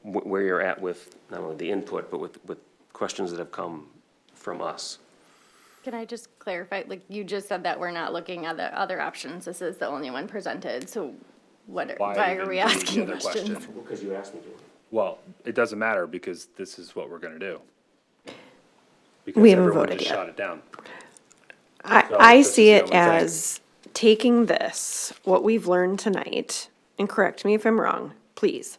where you're at with not only the input, but with questions that have come from us. Can I just clarify, like, you just said that we're not looking at the other options, this is the only one presented, so why are even we do the asking other questions? question? Because you asked me to. Well, it doesn't matter because this is what we're gonna do. Because We haven't everyone voted just yet. shot it down. I this is see the it only thing. as taking this, what we've learned tonight, and correct me if I'm wrong, please.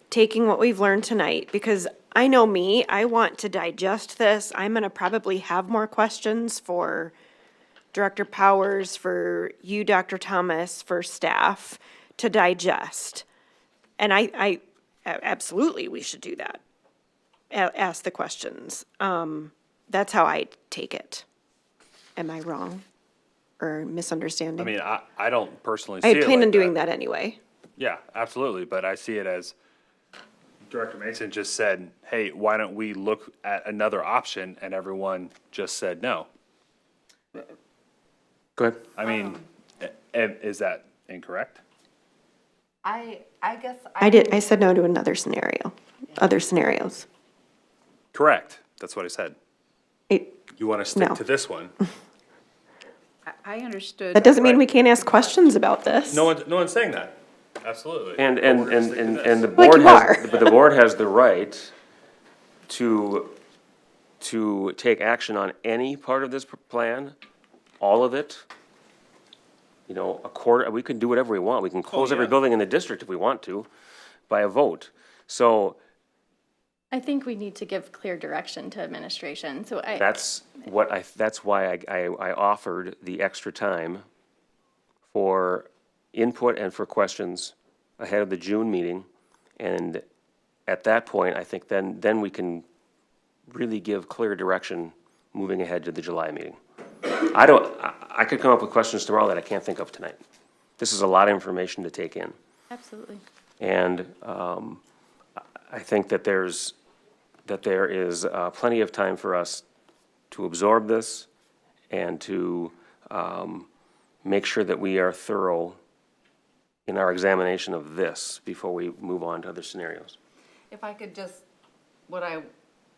Taking what we've learned tonight, because I know me, I want to digest this. I'm gonna probably have more questions for Director Powers, for you, Dr. Thomas, for staff to digest. And absolutely, we should do that. Ask the questions. That's how I take it. Am I wrong or misunderstanding? I mean, I don't personally I see had it planned like on doing that. that anyway. Yeah, absolutely, but I see it as Director Mason just said, hey, why don't we look at another option, and everyone just said no. Go ahead. I mean, is that incorrect? I guess. I said no to another scenario, other scenarios. Correct, that's what I said. You want to stick No. to this one? I understood. That doesn't mean Right. we can't ask questions about this. No one's saying that, absolutely. And But we're gonna stick to the this. board you are. but the board has the right to to take action on any part of this plan, all of it, you know, we can do whatever we want. We can close every building in the district if we want to by a vote. So I think we need to give clear direction to administration, so that's why I offered the extra time for input and for questions ahead of the June meeting. And at that point, I think then we can really give clear direction moving ahead to the July meeting. I could come up with questions tomorrow that I can't think of tonight. This is a lot of information to take in. absolutely. And I think that there is plenty of time for us to absorb this and to make sure that we are thorough in our examination of this before we move on to other scenarios. If I could just, what I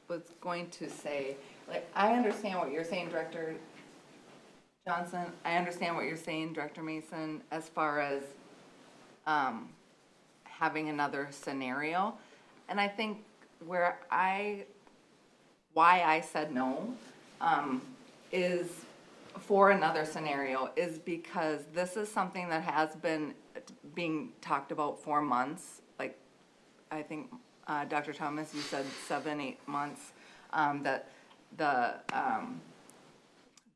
was going to say, like, I understand what you're saying, Director Johnson. I understand what you're saying, Director Mason, as far as having another scenario. And I think why I said no is for another scenario is because this is something that has been being talked about for months. Like, I think, Dr. Thomas, you said 7-8 months, that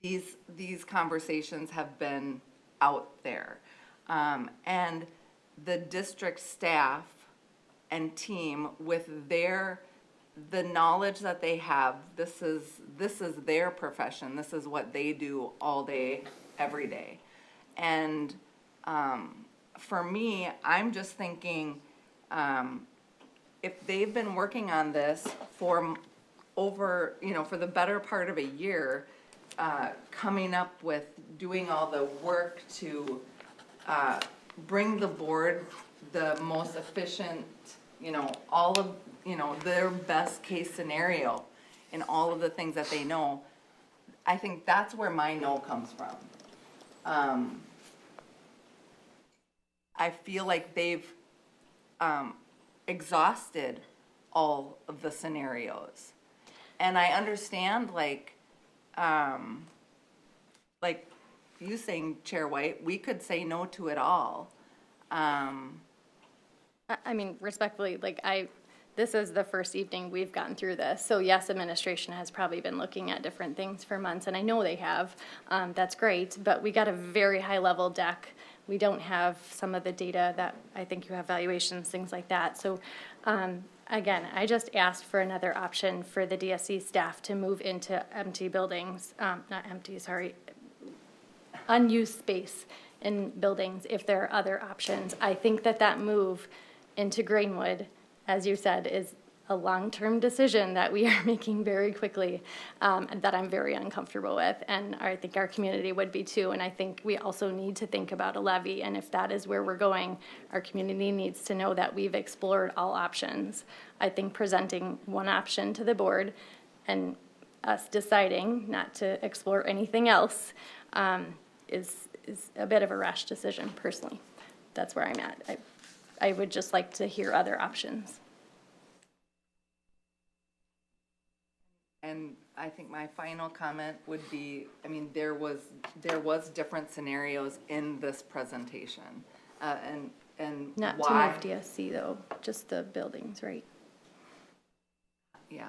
these conversations have been out there. And the district staff and team, with the knowledge that they have, this is their profession. This is what they do all day, every day. And for me, I'm just thinking, if they've been working on this for over, for the better part of a year, coming up with doing all the work to bring the board the most efficient, all of, their best case scenario in all of the things that they know, I think that's where my no comes from. I feel like they've exhausted all of the scenarios. And I understand, like you saying, Chair White, we could say no to it all. I mean, respectfully, this is the first evening we've gotten through this. So yes, administration has probably been looking at different things for months, and I know they have. That's great, but we got a very high level deck. We don't have some of the data that I think you have, valuations, things like that. So again, I just asked for another option for the DSC staff to move into empty buildings, unused space in buildings if there are other options. I think that move into Greenwood, as you said, is a long-term decision that we are making very quickly, and that I'm very uncomfortable with, and I think our community would be too. And I think we also need to think about a levy, and if that is where we're going, our community needs to know that we've explored all options. I think presenting one option to the board and us deciding not to explore anything else is a bit of a rash decision, personally. That's where I'm at. I would just like to hear other options. And I think my final comment would be, I mean, there was different scenarios in this presentation, and Not why? to move DSC though, just the buildings, right? Yeah.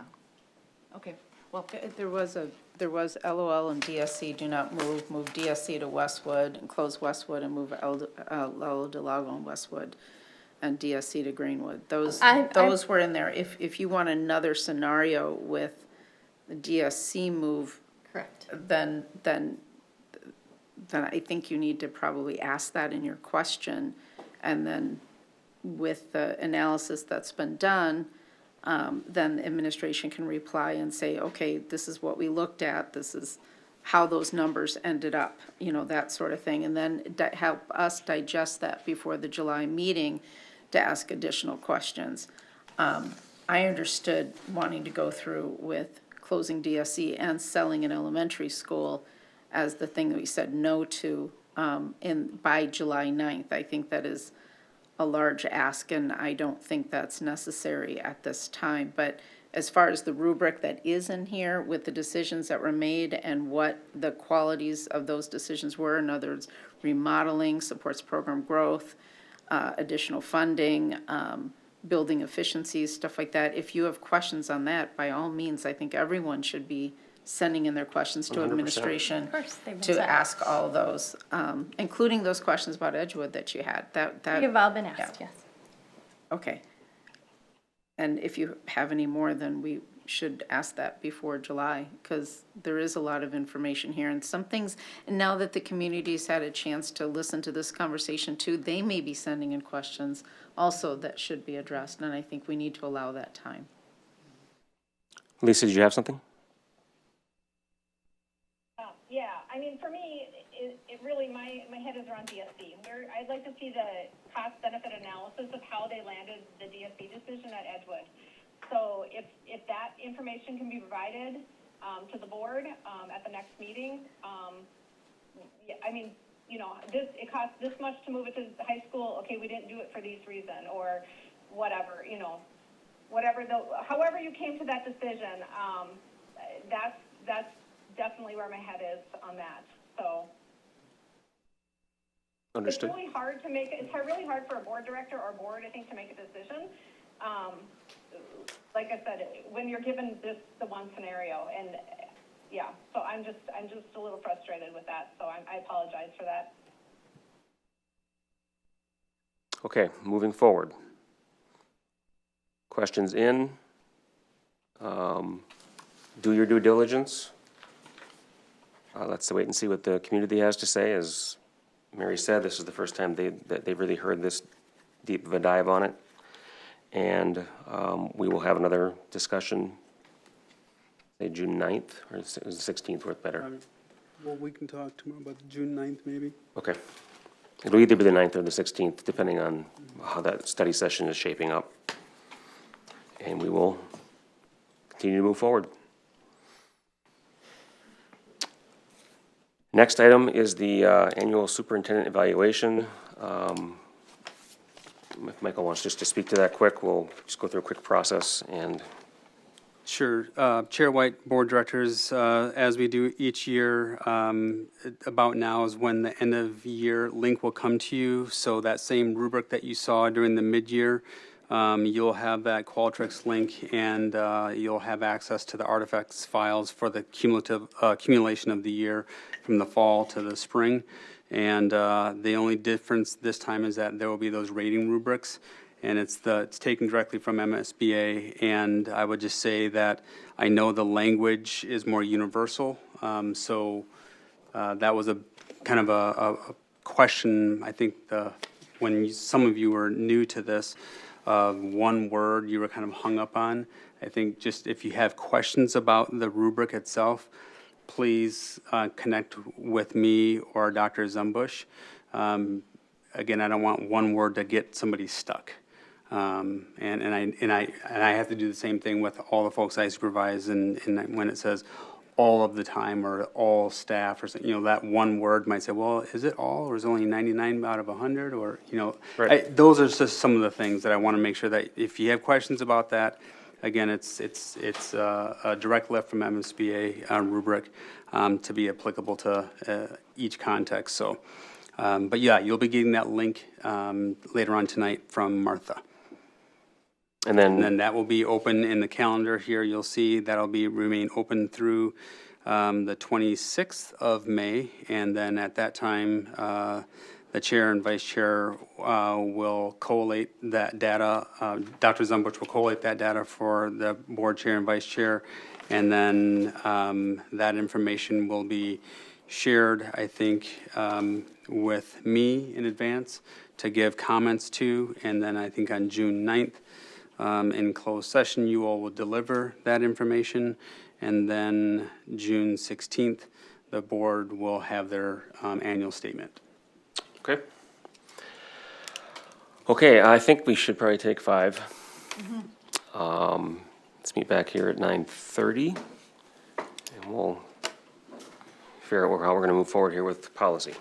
Okay. Well, There was LOL and DSC, do not move DSC to Westwood, and close Westwood and move Lalo Del Lago and Westwood, and DSC to Greenwood. Those were in there. If you want another scenario with the DSC move, Correct. then I think you need to probably ask that in your question. And then with the analysis that's been done, then the administration can reply and say, okay, this is what we looked at, this is how those numbers ended up, that sort of thing. And then help us digest that before the July meeting to ask additional questions. I understood wanting to go through with closing DSC and selling an elementary school as the thing that we said no to by July 9th. I think that is a large ask, and I don't think that's necessary at this time. But as far as the rubric that is in here with the decisions that were made and what the qualities of those decisions were, in other words, remodeling, supports program growth, additional funding, building efficiencies, stuff like that. If you have questions on that, by all means, I think everyone should be sending in their questions to 100%. administration Of course, they've been to sent. ask all those, including those questions about Edgewood that you had. They've all been asked, yes. Okay. And if you have any more, then we should ask that before July, because there is a lot of information here and some things, and now that the community's had a chance to listen to this conversation too, they may be sending in questions also that should be addressed, and I think we need to allow that time. Lisa, did you have something? Yeah, I mean, for me, it really, my head is around DSD. I'd like to see the cost-benefit analysis of how they landed the DSD decision at Edgewood. So if that information can be provided to the board at the next meeting, yeah, I mean, you know, it costs this much to move it to the high school. Okay, we didn't do it for these reasons, or whatever, you know, however you came to that decision, that's definitely where my head is on that. So Understood. it's really hard to make. It's really hard for a board director or board, I think, to make a decision. Like I said, when you're given the one scenario, and yeah, so I'm just a little frustrated with that. So I apologize for that. Okay, moving forward. Questions in. Do your due diligence. Let's wait and see what the community has to say. As Mary said, this is the first time that they've really heard this deep of a dive on it. And we will have another discussion, say June 9th, or is the 16th worth better? Well, we can talk tomorrow about June 9th, maybe. Okay. It'll either be the 9th or the 16th, depending on how that study session is shaping up. And we will continue to move forward. Next item is the annual superintendent evaluation. If Michael wants just to speak to that quick, we'll just go through a quick process and. Sure. Chair White, Board Directors, as we do each year, about now is when the end of year link will come to you. So that same rubric that you saw during the mid-year, you'll have that Qualtrics link, and you'll have access to the artifacts files for the cumulative accumulation of the year from the fall to the spring. And the only difference this time is that there will be those rating rubrics, and it's taken directly from MSBA. And I would just say that I know the language is more universal. So that was a kind of a question. I think when some of you were new to this, one word you were kind of hung up on. I think just if you have questions about the rubric itself, please connect with me or Dr. Zumbush. Again, I don't want one word to get somebody stuck. And I have to do the same thing with all the folks I supervise, and when it says all of the time or all staff or something, you know, that one word might say, well, is it all, or is it only 99 out of 100, or, you know, Right. those are just some of the things that I want to make sure that if you have questions about that, again, it's a direct lift from MSBA rubric to be applicable to each context. So, but yeah, you'll be getting that link later on tonight from Martha. And then. And then that will be open in the calendar here. You'll see that'll remain open through the 26th of May. And then at that time, the chair and vice chair will collate that data. Dr. Zumbush will collate that data for the board chair and vice chair. And then that information will be shared, I think, with me in advance to give comments to. And then I think on June 9th, in closed session, you all will deliver that information. And then June 16th, the board will have their annual statement. Okay. Okay, I think we should probably take 5. Let's meet back here at 9:30, and we'll figure out how we're going to move forward here with policy.